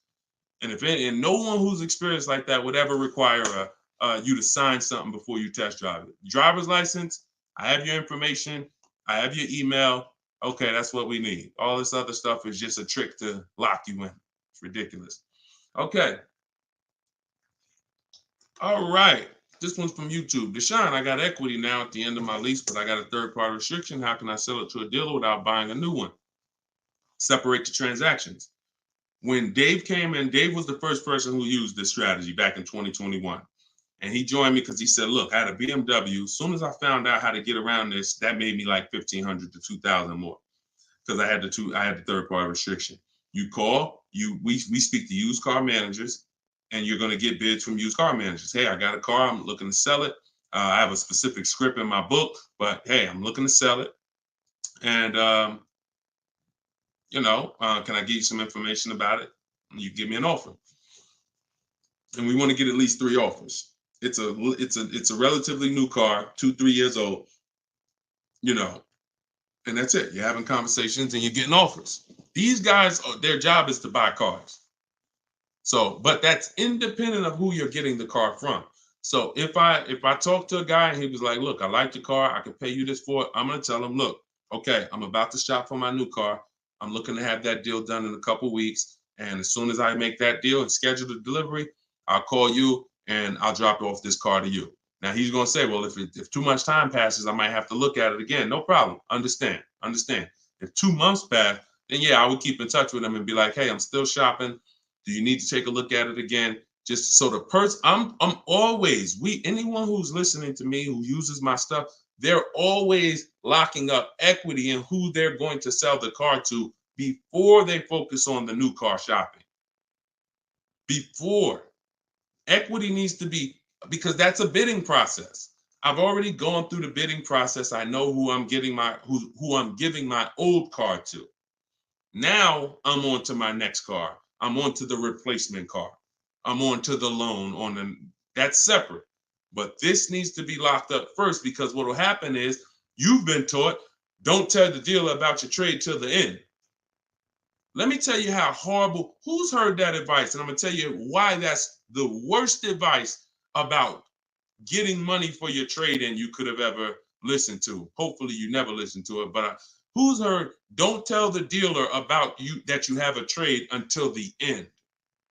And no one who's experienced like that would ever require you to sign something before you test drive it. Driver's license, I have your information. I have your email. Okay, that's what we need. All this other stuff is just a trick to lock you in. It's ridiculous. Okay. All right. This one's from YouTube. Deshone, I got equity now at the end of my lease, but I got a third-party restriction. How can I sell it to a dealer without buying a new one? Separate the transactions. When Dave came in, Dave was the first person who used this strategy back in 2021. And he joined me because he said, look, I had a BMW. As soon as I found out how to get around this, that made me like $1,500 to $2,000 more because I had the third-party restriction. You call, we speak to used car managers, and you're going to get bids from used car managers. Hey, I got a car. I'm looking to sell it. I have a specific script in my book, but hey, I'm looking to sell it. And, can I give you some information about it? And you give me an offer. And we want to get at least 3 offers. It's a relatively new car, 2-3 years old, and that's it. You're having conversations and you're getting offers. These guys, their job is to buy cars. So, but that's independent of who you're getting the car from. So if I talk to a guy and he was like, look, I like your car, I can pay you this for it, I'm going to tell him, look, okay, I'm about to shop for my new car. I'm looking to have that deal done in a couple weeks. And as soon as I make that deal and schedule the delivery, I'll call you and I'll drop off this car to you. Now he's going to say, well, if too much time passes, I might have to look at it again. No problem. Understand. If 2 months pass, then yeah, I would keep in touch with him and be like, hey, I'm still shopping. Do you need to take a look at it again? Just so the person, I'm always, anyone who's listening to me, who uses my stuff, they're always locking up equity in who they're going to sell the car to before they focus on the new car shopping. Before. Equity needs to be, because that's a bidding process. I've already gone through the bidding process. I know who I'm giving my old car to. Now I'm on to my next car. I'm on to the replacement car. I'm on to the loan that's separate. But this needs to be locked up first, because what will happen is you've been taught, don't tell the dealer about your trade till the end. Let me tell you how horrible, who's heard that advice? And I'm gonna tell you why that's the worst advice about getting money for your trade in you could have ever listened to. Hopefully you never listened to it, but who's heard, don't tell the dealer about you that you have a trade until the end?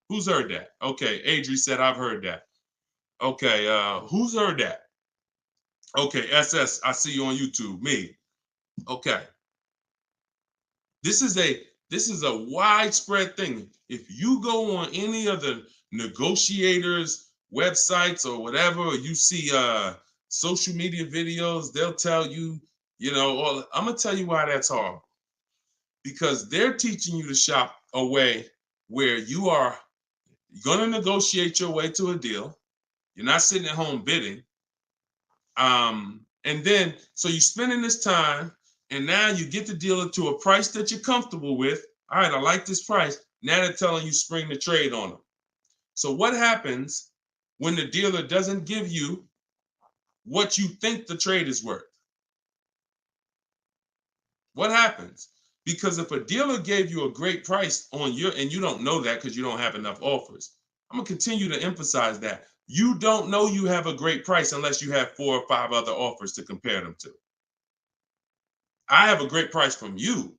Who's heard that? Okay, Adri said, I've heard that. Okay, who's heard that? Okay, SS, I see you on YouTube, me. Okay. This is a widespread thing. If you go on any of the negotiators' websites or whatever, or you see social media videos, they'll tell you, I'm gonna tell you why that's horrible. Because they're teaching you to shop a way where you are gonna negotiate your way to a deal. You're not sitting at home bidding. And then, so you're spending this time, and now you get the dealer to a price that you're comfortable with. All right, I like this price. Now they're telling you spring the trade on them. So what happens when the dealer doesn't give you what you think the trade is worth? What happens? Because if a dealer gave you a great price on and you don't know that because you don't have enough offers, I'm gonna continue to emphasize that. You don't know you have a great price unless you have 4 or 5 other offers to compare them to. I have a great price from you.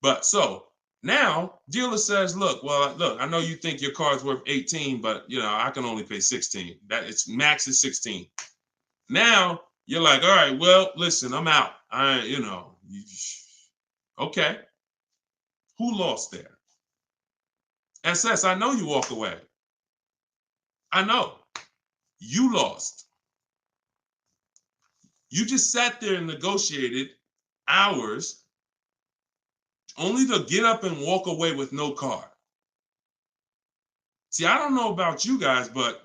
But so now dealer says, look, I know you think your car's worth 18, but I can only pay 16. That it's max is 16. Now you're like, all right, well, listen, I'm out. Okay. Who lost there? SS, I know you walk away. I know. You lost. You just sat there and negotiated hours only to get up and walk away with no car. See, I don't know about you guys, but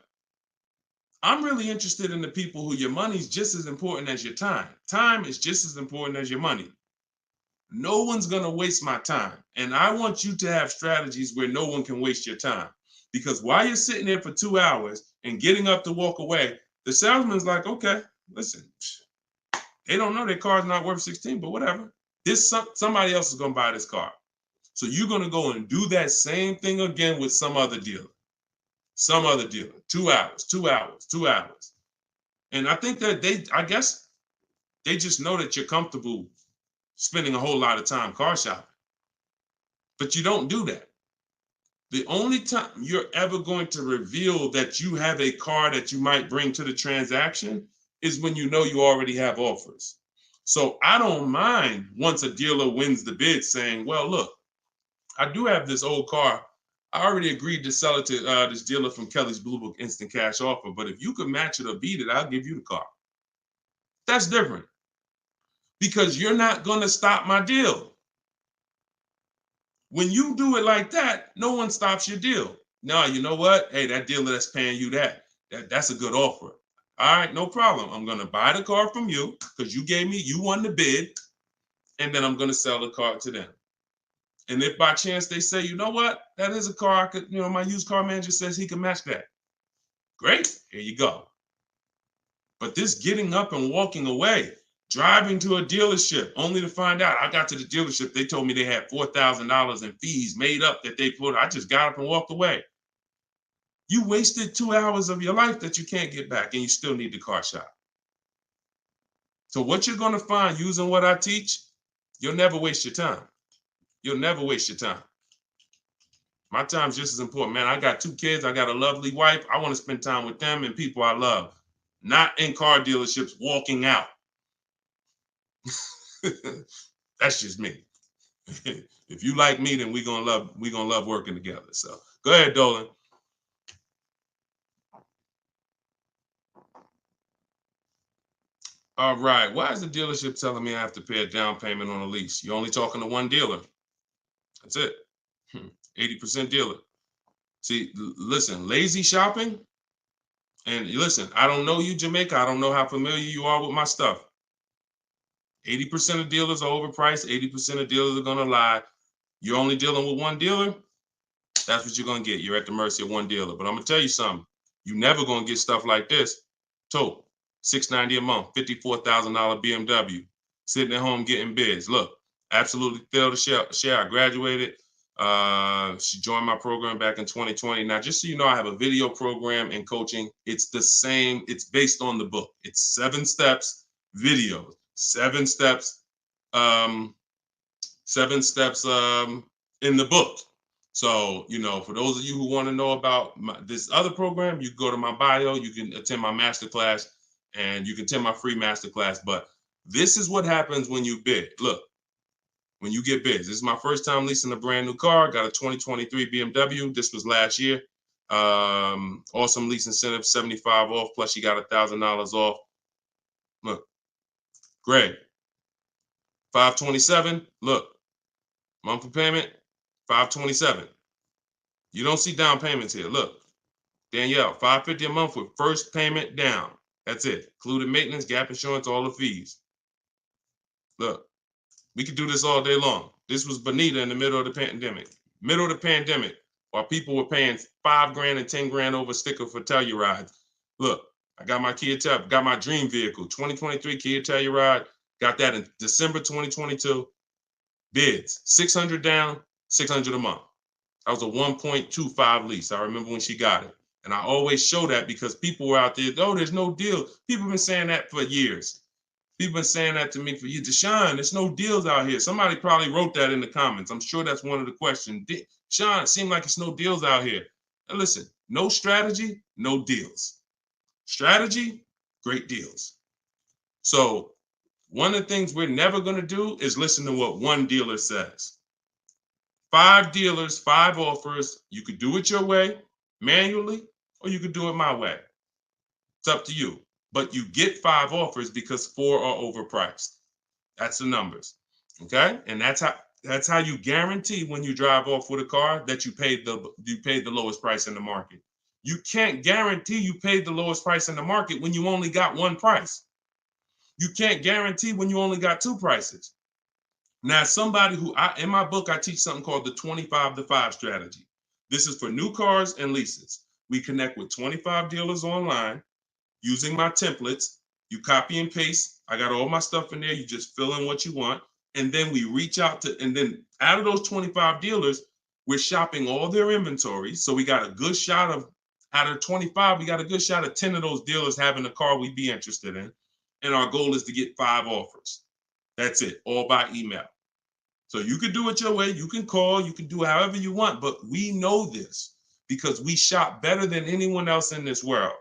I'm really interested in the people who your money's just as important as your time. Time is just as important as your money. No one's going to waste my time. And I want you to have strategies where no one can waste your time. Because while you're sitting there for 2 hours and getting up to walk away, the salesman's like, okay, listen, they don't know their car's not worth 16, but whatever. Somebody else is going to buy this car. So you're going to go and do that same thing again with some other dealer. 2 hours, 2 hours, 2 hours. And I think that I guess they just know that you're comfortable spending a whole lot of time car shopping. But you don't do that. The only time you're ever going to reveal that you have a car that you might bring to the transaction is when you know you already have offers. So I don't mind once a dealer wins the bid saying, well, look, I do have this old car. I already agreed to sell it to this dealer from Kelly's Blue Book Instant Cash Offer, but if you could match it or beat it, I'll give you the car. That's different because you're not going to stop my deal. When you do it like that, no one stops your deal. No, you know what? Hey, that dealer that's paying you that's a good offer. All right, no problem. I'm going to buy the car from you because you won the bid, and then I'm going to sell the car to them. And if by chance they say, you know what, that is a car I could, my used car manager says he can match that. Great, here you go. But this getting up and walking away, driving to a dealership, only to find out I got to the dealership, they told me they had $4,000 in fees made up that they put. I just got up and walked away. You wasted 2 hours of your life that you can't get back, and you still need the car shop. So what you're going to find using what I teach, you'll never waste your time. You'll never waste your time. My time's just as important, man. I got 2 kids. I got a lovely wife. I want to spend time with them and people I love. not in car dealerships walking out. That's just me. If you like me, then we're gonna love working together. So go ahead, Dolan. All right. Why is the dealership telling me I have to pay a down payment on a lease? You're only talking to one dealer. That's it. 80% dealer. See, listen, lazy shopping. And listen, I don't know you, Jamaica. I don't know how familiar you are with my stuff. 80% of dealers are overpriced. 80% of dealers are gonna lie. You're only dealing with one dealer. That's what you're gonna get. You're at the mercy of one dealer. But I'm gonna tell you something. You never gonna get stuff like this. Tote, $690 a month, $54,000 BMW, sitting at home getting bids. Look, absolutely thrilled to share. I graduated. She joined my program back in 2020. Now, just so you know, I have a video program and coaching. It's the same. It's based on the book. It's 7 steps videos, 7 steps, 7 steps in the book. So, you know, for those of you who want to know about this other program, you go to my bio, you can attend my masterclass, and you can attend my free masterclass. But this is what happens when you bid. Look, when you get bids. This is my first time leasing a brand new car. Got a 2023 BMW. This was last year. Awesome lease incentive, 75 off, plus you got $1,000 off. Look, Greg, 527. Look, monthly payment, 527. You don't see down payments here. Look, Danielle, $550 a month with first payment down. That's it. Included maintenance, gap insurance, all the fees. Look, we could do this all day long. This was Bonita in the middle of the pandemic. Middle of the pandemic, while people were paying $5 grand and 10 grand over sticker for Telluride. Look, I got my got my dream vehicle, 2023 Kia Telluride. Got that in December 2022. Bids, 600 down, 600 a month. That was a 1.25 lease. I remember when she got it. And I always show that because people were out there, oh, there's no deal. People have been saying that for years. People have been saying that to me for years. Deshone, there's no deals out here. Somebody probably wrote that in the comments. I'm sure that's one of the questions. Sean, it seemed like it's no deals out here. Now listen, no strategy, no deals. Strategy, great deals. So one of the things we're never going to do is listen to what one dealer says. 5 dealers, 5 offers. You could do it your way, manually, or you could do it my way. It's up to you. But you get 5 offers because 4 are overpriced. That's the numbers. Okay? And that's how you guarantee when you drive off with a car that you paid the lowest price in the market. You can't guarantee you paid the lowest price in the market when you only got one price. You can't guarantee when you only got 2 prices. Now, somebody who in my book, I teach something called the 25-to-5 strategy. This is for new cars and leases. We connect with 25 dealers online using my templates. You copy and paste. I got all my stuff in there. You just fill in what you want. And then we reach out to, and then out of those 25 dealers, we're shopping all their inventory. So we got a good shot of, out of 25, we got a good shot of 10 of those dealers having a car we'd be interested in. And our goal is to get 5 offers. That's it, all by email. So you can do it your way. You can call, you can do however you want, but we know this because we shop better than anyone else in this world.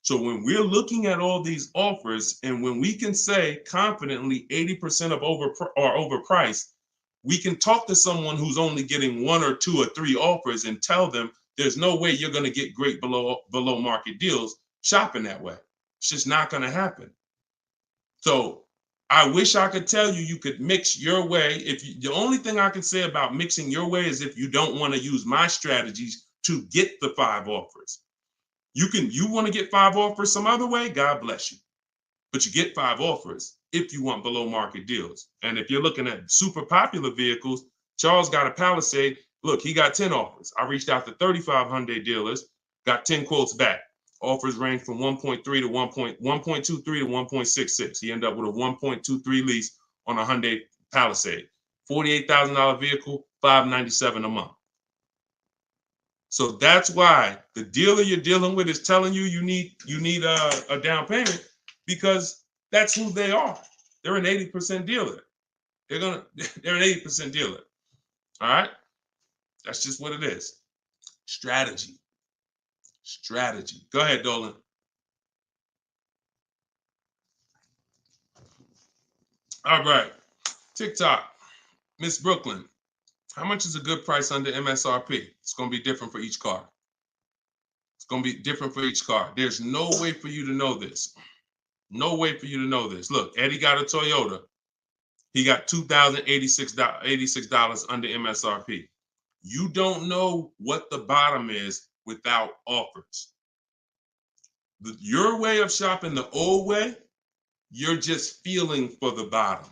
So when we're looking at all these offers and when we can say confidently 80% are overpriced, we can talk to someone who's only getting 1 or 2 or 3 offers and tell them there's no way you're going to get great below market deals shopping that way. It's just not going to happen. So I wish I could tell you you could mix your way. The only thing I can say about mixing your way is if you don't want to use my strategies to get the 5 offers. You want to get 5 offers some other way, God bless you. But you get 5 offers if you want below market deals. And if you're looking at super popular vehicles, Charles got a Palisade. Look, he got 10 offers. I reached out to 35 Hyundai dealers, got 10 quotes back. Offers range from 1.3 to 1.23 to 1.66. He ended up with a 1.23 lease on a Hyundai Palisade. $48,000 vehicle, $597 a month. So that's why the dealer you're dealing with is telling you you need a down payment because that's who they are. They're an 80% dealer. They're an 80% dealer. All right? That's just what it is. Strategy. Go ahead, Dolan. All right. TikTok. Miss Brooklyn. How much is a good price under MSRP? It's going to be different for each car. It's going to be different for each car. There's no way for you to know this. No way for you to know this. Look, Eddie got a Toyota. He got $2,086 under MSRP. You don't know what the bottom is without offers. Your way of shopping the old way, you're just feeling for the bottom.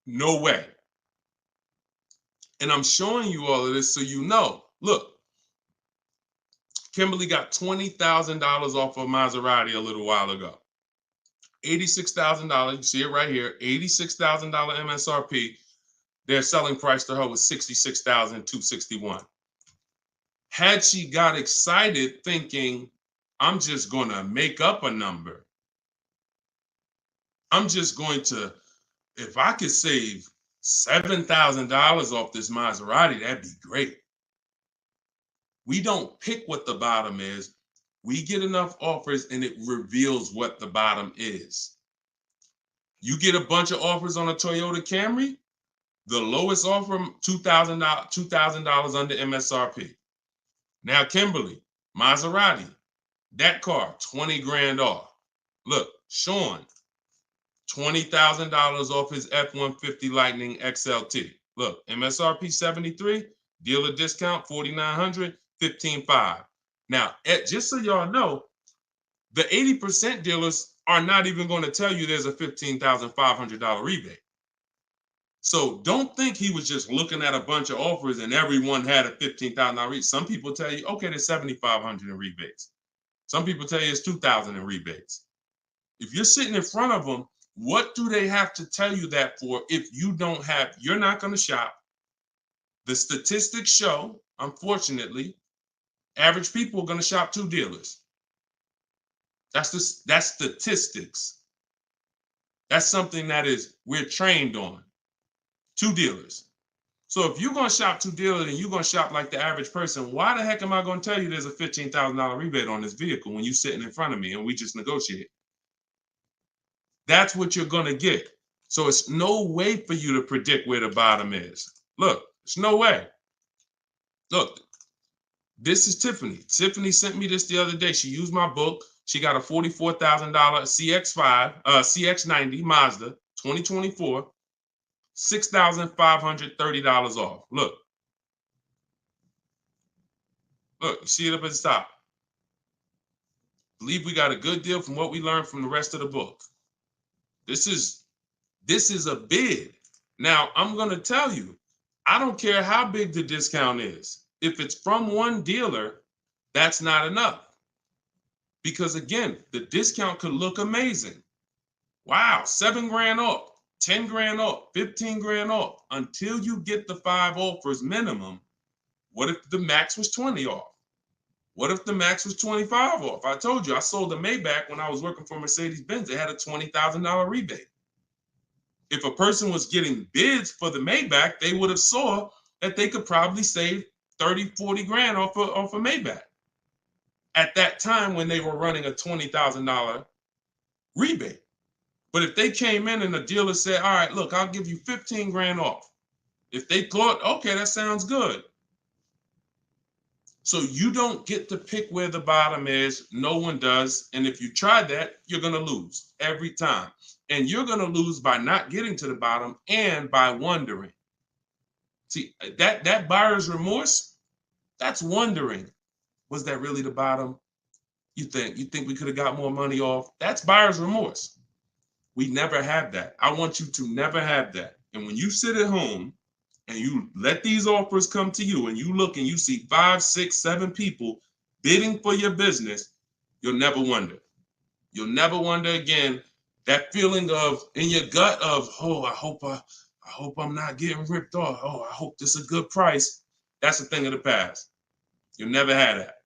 No way. And I'm showing you all of this so you know. Look, Kimberly got $20,000 off of Maserati a little while ago. $86,000, you see it right here, $86,000 MSRP. Their selling price to her was $66,261. Had she got excited thinking, I'm just going to make up a number. I'm just going to, if I could save $7,000 off this Maserati, that'd be great. We don't pick what the bottom is. We get enough offers and it reveals what the bottom is. You get a bunch of offers on a Toyota Camry, the lowest offer, $2,000 under MSRP. Now, Kimberly, Maserati, that car, 20 grand off. Look, Sean, $20,000 off his F-150 Lightning XLT. Look, MSRP 73, dealer discount 4,900, 15,500. Now, just so y'all know, the 80% dealers are not even going to tell you there's a $15,500 rebate. So don't think he was just looking at a bunch of offers and everyone had a $15,000 rebate. Some people tell you, okay, there's 7,500 in rebates. Some people tell you it's 2,000 in rebates. If you're sitting in front of them, what do they have to tell you that for if you don't have, you're not going to shop. The statistics show, unfortunately, average people are going to shop 2 dealers. That's statistics. That's something that we're trained on. 2 dealers. So if you're going to shop 2 dealers and you're going to shop like the average person, why the heck am I going to tell you there's a $15,000 rebate on this vehicle when you're sitting in front of me and we just negotiate? That's what you're going to get. So it's no way for you to predict where the bottom is. Look, it's no way. Look, this is Tiffany. Tiffany sent me this the other day. She used my book. She got a $44,000 CX90 Mazda 2024, $6,530 off. Look, you see it up at the top. Believe we got a good deal from what we learned from the rest of the book. This is a bid. Now, I'm going to tell you, I don't care how big the discount is. If it's from one dealer, that's not enough. Because again, the discount could look amazing. Wow, 7 grand off, 10 grand off, 15 grand off. Until you get the 5 offers minimum, what if the max was 20 off? What if the max was 25 off? I told you, I sold a Maybach when I was working for Mercedes-Benz. They had a $20,000 rebate. If a person was getting bids for the Maybach, they would have saw that they could probably save 30, 40 grand off a Maybach at that time when they were running a $20,000 rebate. But if they came in and the dealer said, all right, look, I'll give you 15 grand off. If they thought, okay, that sounds good. So you don't get to pick where the bottom is. No one does. And if you try that, you're going to lose every time. And you're going to lose by not getting to the bottom and by wondering. See, that buyer's remorse, that's wondering. Was that really the bottom? You think we could have got more money off? That's buyer's remorse. We never have that. I want you to never have that. And when you sit at home and you let these offers come to you and you look and you see 5, 6, 7 people bidding for your business, you'll never wonder. You'll never wonder again. That feeling of in your gut of, oh, I hope I'm not getting ripped off. Oh, I hope this is a good price. That's a thing of the past. You'll never have that.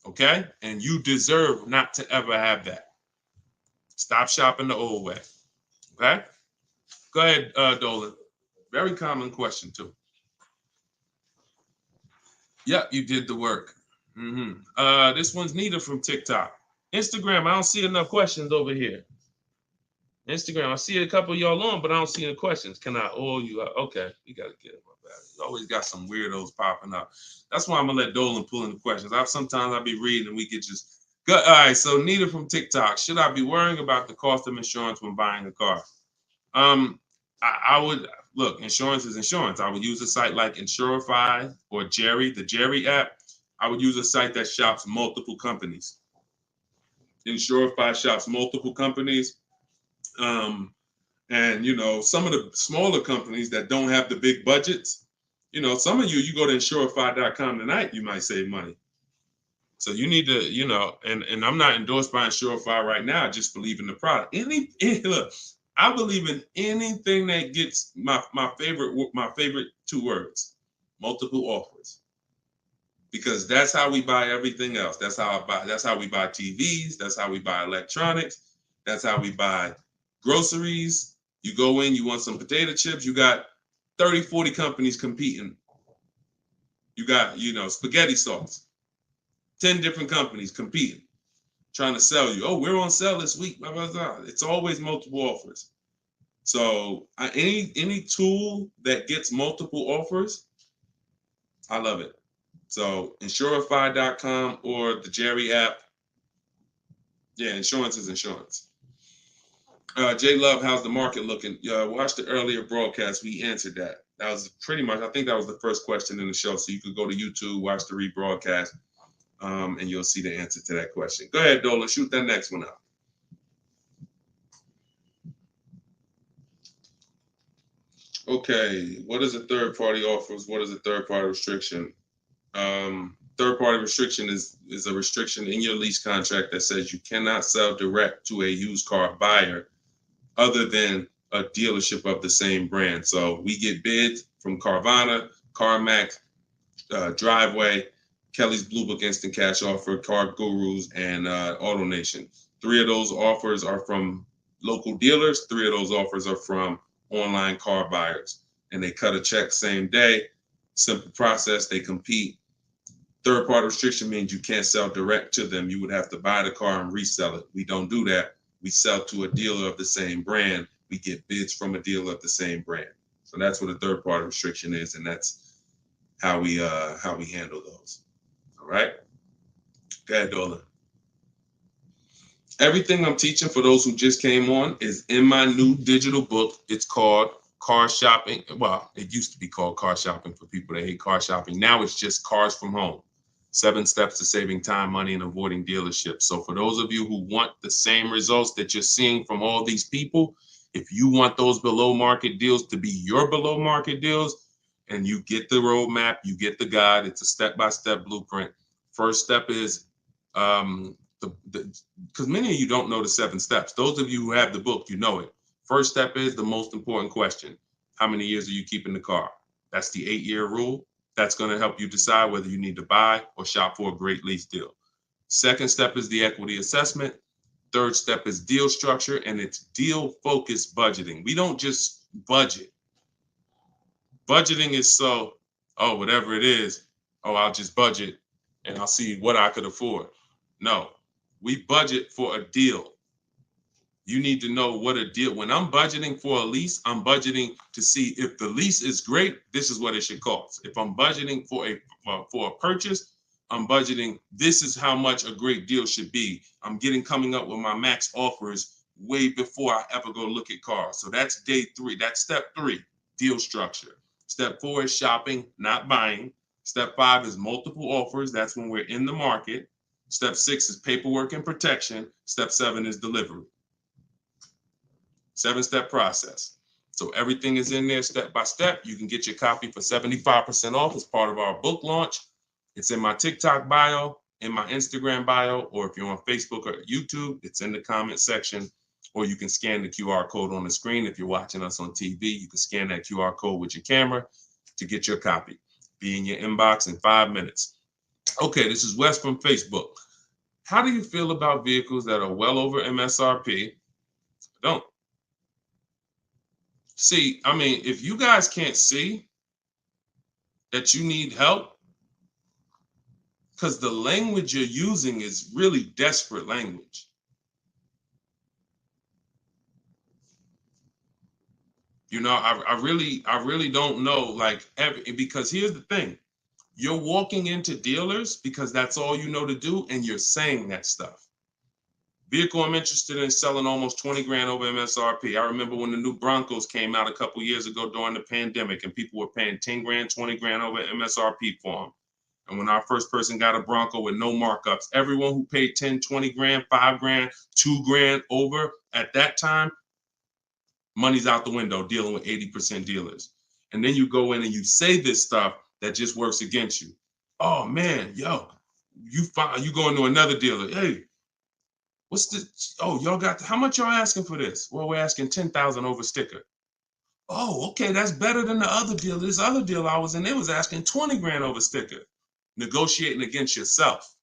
Okay? And you deserve not to ever have that. Stop shopping the old way. Okay? Go ahead, Dolan. Very common question, too. Yep, you did the work. This one's Nita from TikTok. Instagram, I don't see enough questions over here. Instagram, I see a couple of y'all on, but I don't see any questions. Can I oil you up? Okay, you got to get it. My bad. You always got some weirdos popping up. That's why I'm going to let Dolan pull in the questions. Sometimes I'll be reading and we get just good. All right, so Nita from TikTok. Should I be worrying about the cost of insurance when buying a car? I would look, insurance is insurance. I would use a site like Insurify or Jerry, the Jerry app. I would use a site that shops multiple companies. Insurify shops multiple companies. And some of the smaller companies that don't have the big budgets, some of you go to insurify.com tonight, you might save money. So you need to, and I'm not endorsed by Insurify right now. I just believe in the product. Look, I believe in anything that gets my favorite two words, multiple offers. Because that's how we buy everything else. That's how we buy TVs, that's how we buy electronics, that's how we buy groceries. You go in, you want some potato chips, you got 30, 40 companies competing. You got, spaghetti sauce. 10 different companies competing, trying to sell you. Oh, we're on sale this week. Blah, blah, blah. It's always multiple offers. So any tool that gets multiple offers, I love it. So insurify.com or the Jerry app. Yeah, insurance is insurance. J Love, how's the market looking? Watch the earlier broadcast. We answered that. That was pretty much, I think that was the first question in the show. So you could go to YouTube, watch the rebroadcast. And you'll see the answer to that question. Go ahead, Dolan. Shoot that next one out. Okay. What is a third-party offers? What is a third-party restriction? Third-party restriction is a restriction in your lease contract that says you cannot sell direct to a used car buyer other than a dealership of the same brand. So we get bids from Carvana, CarMax, Driveway, Kelly's Blue Book Instant Cash Offer, Car Gurus, and AutoNation. 3 of those offers are from local dealers. 3 of those offers are from online car buyers. And they cut a check same day. Simple process. They compete. Third-party restriction means you can't sell direct to them. You would have to buy the car and resell it. We don't do that. We sell to a dealer of the same brand. We get bids from a dealer of the same brand. So that's what a third-party restriction is, and that's how we handle those. All right. Go ahead, Dolan. Everything I'm teaching for those who just came on is in my new digital book. It's called Car Shopping. Well, it used to be called Car Shopping for people that hate car shopping. Now it's just Cars from Home. 7 steps to saving time, money, and avoiding dealerships. So for those of you who want the same results that you're seeing from all these people, if you want those below market deals to be your below market deals, and you get the roadmap, you get the guide, it's a step-by-step blueprint. First step is, because many of you don't know the 7 steps. Those of you who have the book, you know it. First step is the most important question. How many years are you keeping the car? That's the 8-year rule. That's going to help you decide whether you need to buy or shop for a great lease deal. Second step is the equity assessment. Third step is deal structure, and it's deal-focused budgeting. We don't just budget. Budgeting is whatever it is, I'll just budget and I'll see what I could afford. No, we budget for a deal. You need to know what a deal. When I'm budgeting for a lease, I'm budgeting to see if the lease is great, this is what it should cost. If I'm budgeting for a purchase, I'm budgeting, this is how much a great deal should be. I'm coming up with my max offers way before I ever go look at cars. So that's day 3. That's step 3, deal structure. Step 4 is shopping, not buying. Step 5 is multiple offers. That's when we're in the market. Step 6 is paperwork and protection. Step 7 is delivery. 7-step process. So everything is in there step by step. You can get your copy for 75% off as part of our book launch. It's in my TikTok bio, in my Instagram bio, or if you're on Facebook or YouTube, it's in the comment section. Or you can scan the QR code on the screen. If you're watching us on TV, you can scan that QR code with your camera to get your copy. Be in your inbox in 5 minutes. Okay, this is Wes from Facebook. How do you feel about vehicles that are well over MSRP? Don't. See, I mean, if you guys can't see that you need help, because the language you're using is really desperate language. I really don't know, like, because here's the thing. You're walking into dealers because that's all you know to do, and you're saying that stuff. Vehicle I'm interested in selling almost 20 grand over MSRP. I remember when the new Broncos came out a couple years ago during the pandemic, and people were paying 10 grand, 20 grand over MSRP for them. And when our first person got a Bronco with no markups, everyone who paid 10, 20 grand, 5 grand, 2 grand over at that time, money's out the window dealing with 80% dealers. And then you go in and you say this stuff that just works against you. Oh man, yo, you go into another dealer. Hey, what's the, oh, y'all got, how much y'all asking for this? Well, we're asking 10,000 over sticker. Oh, okay, that's better than the other deal. This other deal I was in, they was asking 20 grand over sticker. Negotiating against yourself.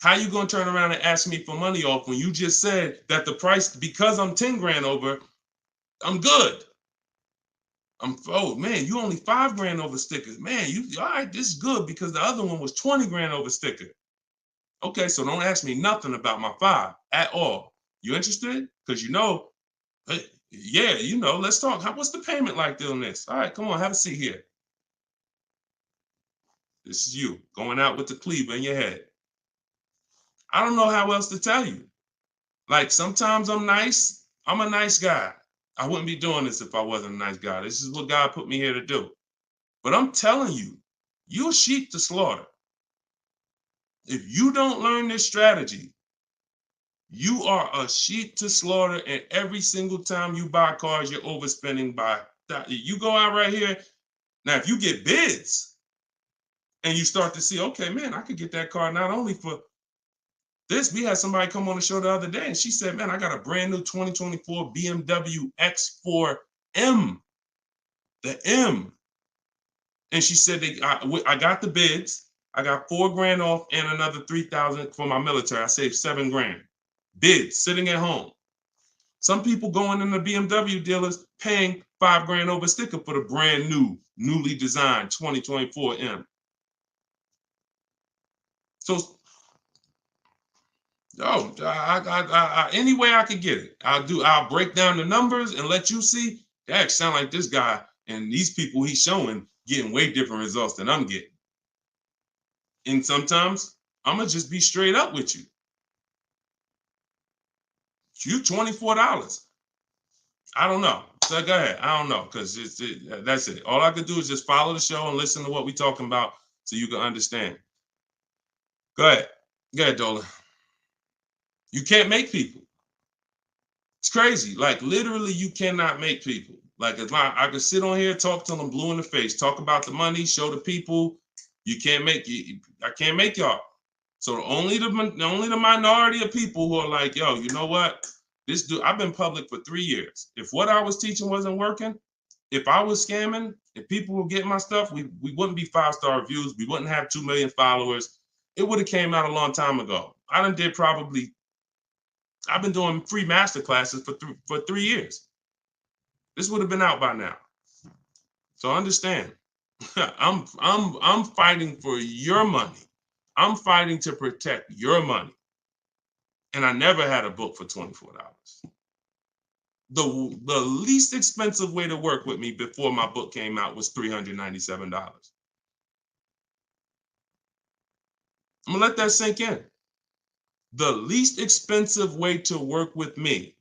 How you gonna turn around and ask me for money off when you just said that the price, because I'm 10 grand over, I'm good. Oh man, you only 5 grand over stickers. Man, you all right, this is good because the other one was 20 grand over sticker. Okay, so don't ask me nothing about my 5 at all. You interested? Because hey, yeah, let's talk. What's the payment like on this? All right, come on, have a seat here. This is you going out with the cleaver in your head. I don't know how else to tell you. Like, sometimes I'm nice. I'm a nice guy. I wouldn't be doing this if I wasn't a nice guy. This is what God put me here to do. But I'm telling you, you're a sheep to slaughter. If you don't learn this strategy, you are a sheep to slaughter, and every single time you buy cars, you're overspending by that. You go out right here. Now, if you get bids and you start to see, okay, man, I could get that car not only for this. We had somebody come on the show the other day, and she said, man, I got a brand new 2024 BMW X4M, the M. And she said, I got the bids. I got 4 grand off and another 3,000 for my military. I saved 7 grand. Bids sitting at home. Some people going in the BMW dealers paying 5 grand over sticker for the brand new, newly designed 2024 M. So, any way I could get it, I'll break down the numbers and let you see. That sound like this guy and these people he's showing getting way different results than I'm getting. And sometimes I'm gonna just be straight up with you. You $24. I don't know. So go ahead. I don't know, because that's it. All I could do is just follow the show and listen to what we're talking about so you can understand. Go ahead. Go ahead, Dolan. You can't make people. It's crazy. Like, literally, you cannot make people. Like, I could sit on here, talk to them blue in the face, talk about the money, show the people. You can't make you. I can't make y'all. So only the minority of people who are like, yo, you know what? This dude, I've been public for 3 years. If what I was teaching wasn't working, if I was scamming, if people were getting my stuff, we wouldn't be 5-star reviews. We wouldn't have 2 million followers. It would have came out a long time ago. I've been doing free master classes for 3 years. This would have been out by now. So understand, I'm fighting for your money. I'm fighting to protect your money. And I never had a book for $24. The least expensive way to work with me before my book came out was $397. I'm gonna let that sink in. The least expensive way to work with me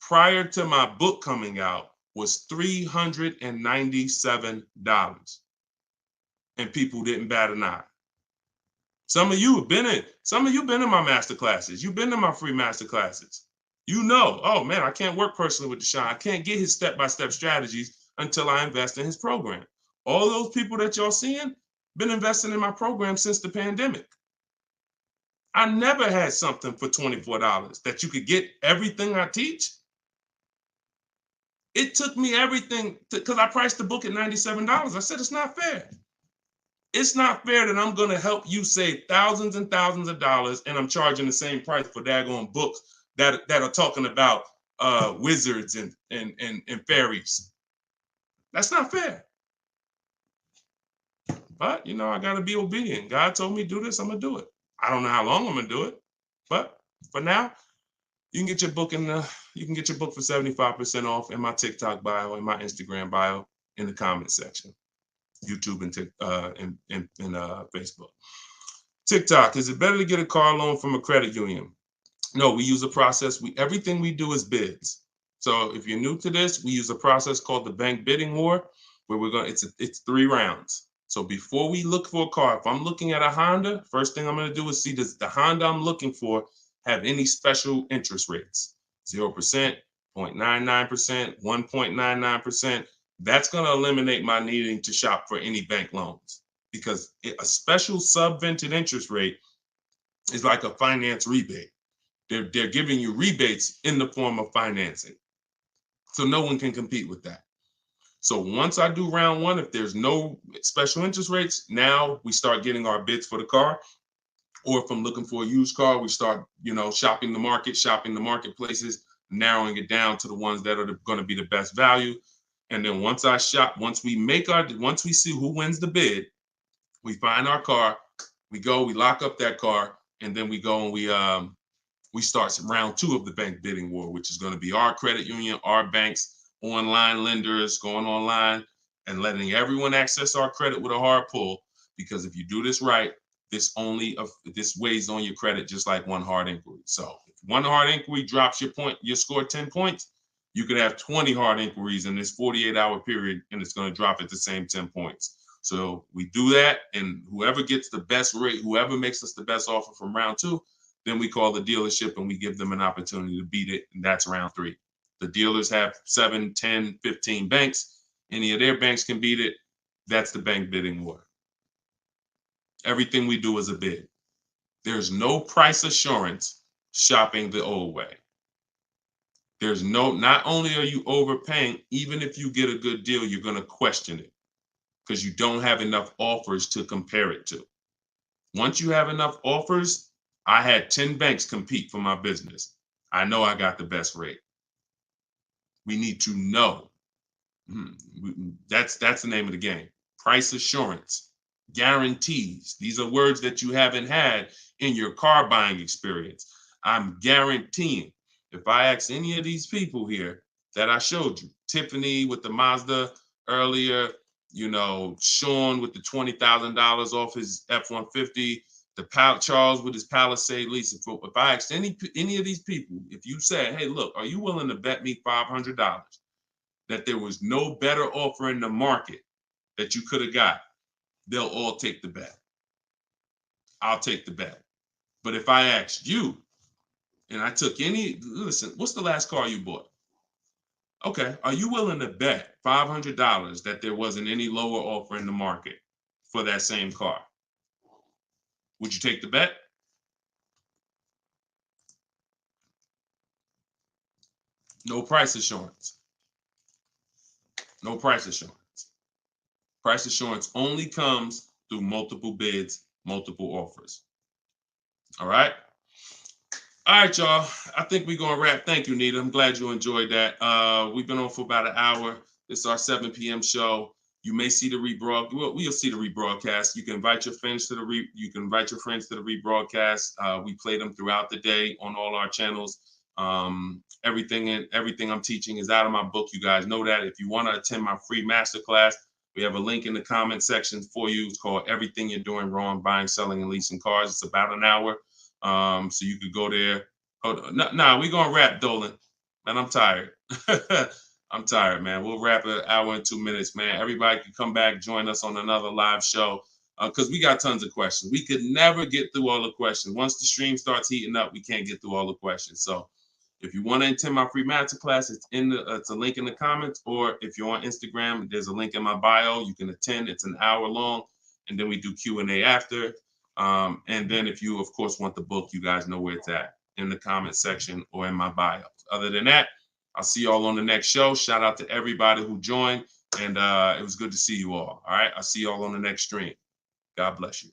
prior to my book coming out was $397. And people didn't bat an eye. Some of you been in my master classes. You've been to my free master classes. You know, oh man, I can't work personally with Deshone. I can't get his step-by-step strategies until I invest in his program. All those people that y'all seeing been investing in my program since the pandemic. I never had something for $24 that you could get everything I teach. It took me everything because I priced the book at $97. I said, it's not fair. It's not fair that I'm going to help you save thousands and thousands of dollars and I'm charging the same price for daggone books that are talking about wizards and fairies. That's not fair. But, I got to be obedient. God told me to do this, I'm going to do it. I don't know how long I'm going to do it. But for now, You can get your book you can get your book for 75% off in my TikTok bio, in my Instagram bio, in the comment section, YouTube and Facebook. TikTok, is it better to get a car loan from a credit union? No, we use a process. Everything we do is bids. So if you're new to this, we use a process called the bank bidding war, where it's 3 rounds. So before we look for a car, if I'm looking at a Honda, first thing I'm going to do is see, does the Honda I'm looking for have any special interest rates? 0%, 0.99%, 1.99%. That's going to eliminate my needing to shop for any bank loans, because a special subvented interest rate is like a finance rebate. They're giving you rebates in the form of financing. So no one can compete with that. So once I do round 1, if there's no special interest rates, now we start getting our bids for the car. Or if I'm looking for a used car, we start, shopping the marketplaces, narrowing it down to the ones that are going to be the best value. And then once we see who wins the bid, we find our car, we lock up that car, and then we go and we start round 2 of the bank bidding war, which is going to be our credit union, our banks, online lenders, going online and letting everyone access our credit with a hard pull. Because if you do this right, this weighs on your credit just like one hard inquiry. So if one hard inquiry drops your score 10 points, you could have 20 hard inquiries in this 48-hour period, and it's going to drop at the same 10 points. So we do that, and whoever gets the best rate, whoever makes us the best offer from round 2, then we call the dealership and we give them an opportunity to beat it, and that's round 3. The dealers have 7, 10, 15 banks. Any of their banks can beat it. That's the bank bidding war. Everything we do is a bid. There's no price assurance shopping the old way. Not only are you overpaying, even if you get a good deal, you're going to question it because you don't have enough offers to compare it to. Once you have enough offers, I had 10 banks compete for my business. I know I got the best rate. We need to know. That's the name of the game. Price assurance, guarantees. These are words that you haven't had in your car buying experience. I'm guaranteeing. If I ask any of these people here that I showed you, Tiffany with the Mazda earlier, Sean with the $20,000 off his F-150, Charles with his Palisade lease. If I asked any of these people, if you said, hey, look, are you willing to bet me $500 that there was no better offer in the market that you could have got, they'll all take the bet. I'll take the bet. But if I asked you, and I took listen, what's the last car you bought? Okay, are you willing to bet $500 that there wasn't any lower offer in the market for that same car? Would you take the bet? No price assurance. No price assurance. Price assurance only comes through multiple bids, multiple offers. All right? All right, y'all. I think we're going to wrap. Thank you, Nita. I'm glad you enjoyed that. We've been on for about an hour. This is our 7 p.m. show. You may see the rebroadcast. Well, we'll see the rebroadcast. You can invite your friends to the rebroadcast. We play them throughout the day on all our channels. Everything I'm teaching is out of my book. You guys know that. If you want to attend my free masterclass, we have a link in the comment section for you. It's called Everything You're Doing Wrong, Buying, Selling, and Leasing Cars. It's about an hour. So you could go there. Hold on. We're going to wrap, Dolan. Man, I'm tired. I'm tired, man. We'll wrap an hour and 2 minutes, man. Everybody can come back, join us on another live show because we got tons of questions. We could never get through all the questions. Once the stream starts heating up, we can't get through all the questions. So if you want to attend my free masterclass, it's a link in the comments, or if you're on Instagram, there's a link in my bio. You can attend. It's an hour long, and then we do Q&A after. And then if you, of course, want the book, you guys know where it's at, in the comment section or in my bio. Other than that, I'll see you all on the next show. Shout out to everybody who joined, and it was good to see you all. All right, I'll see you all on the next stream. God bless you.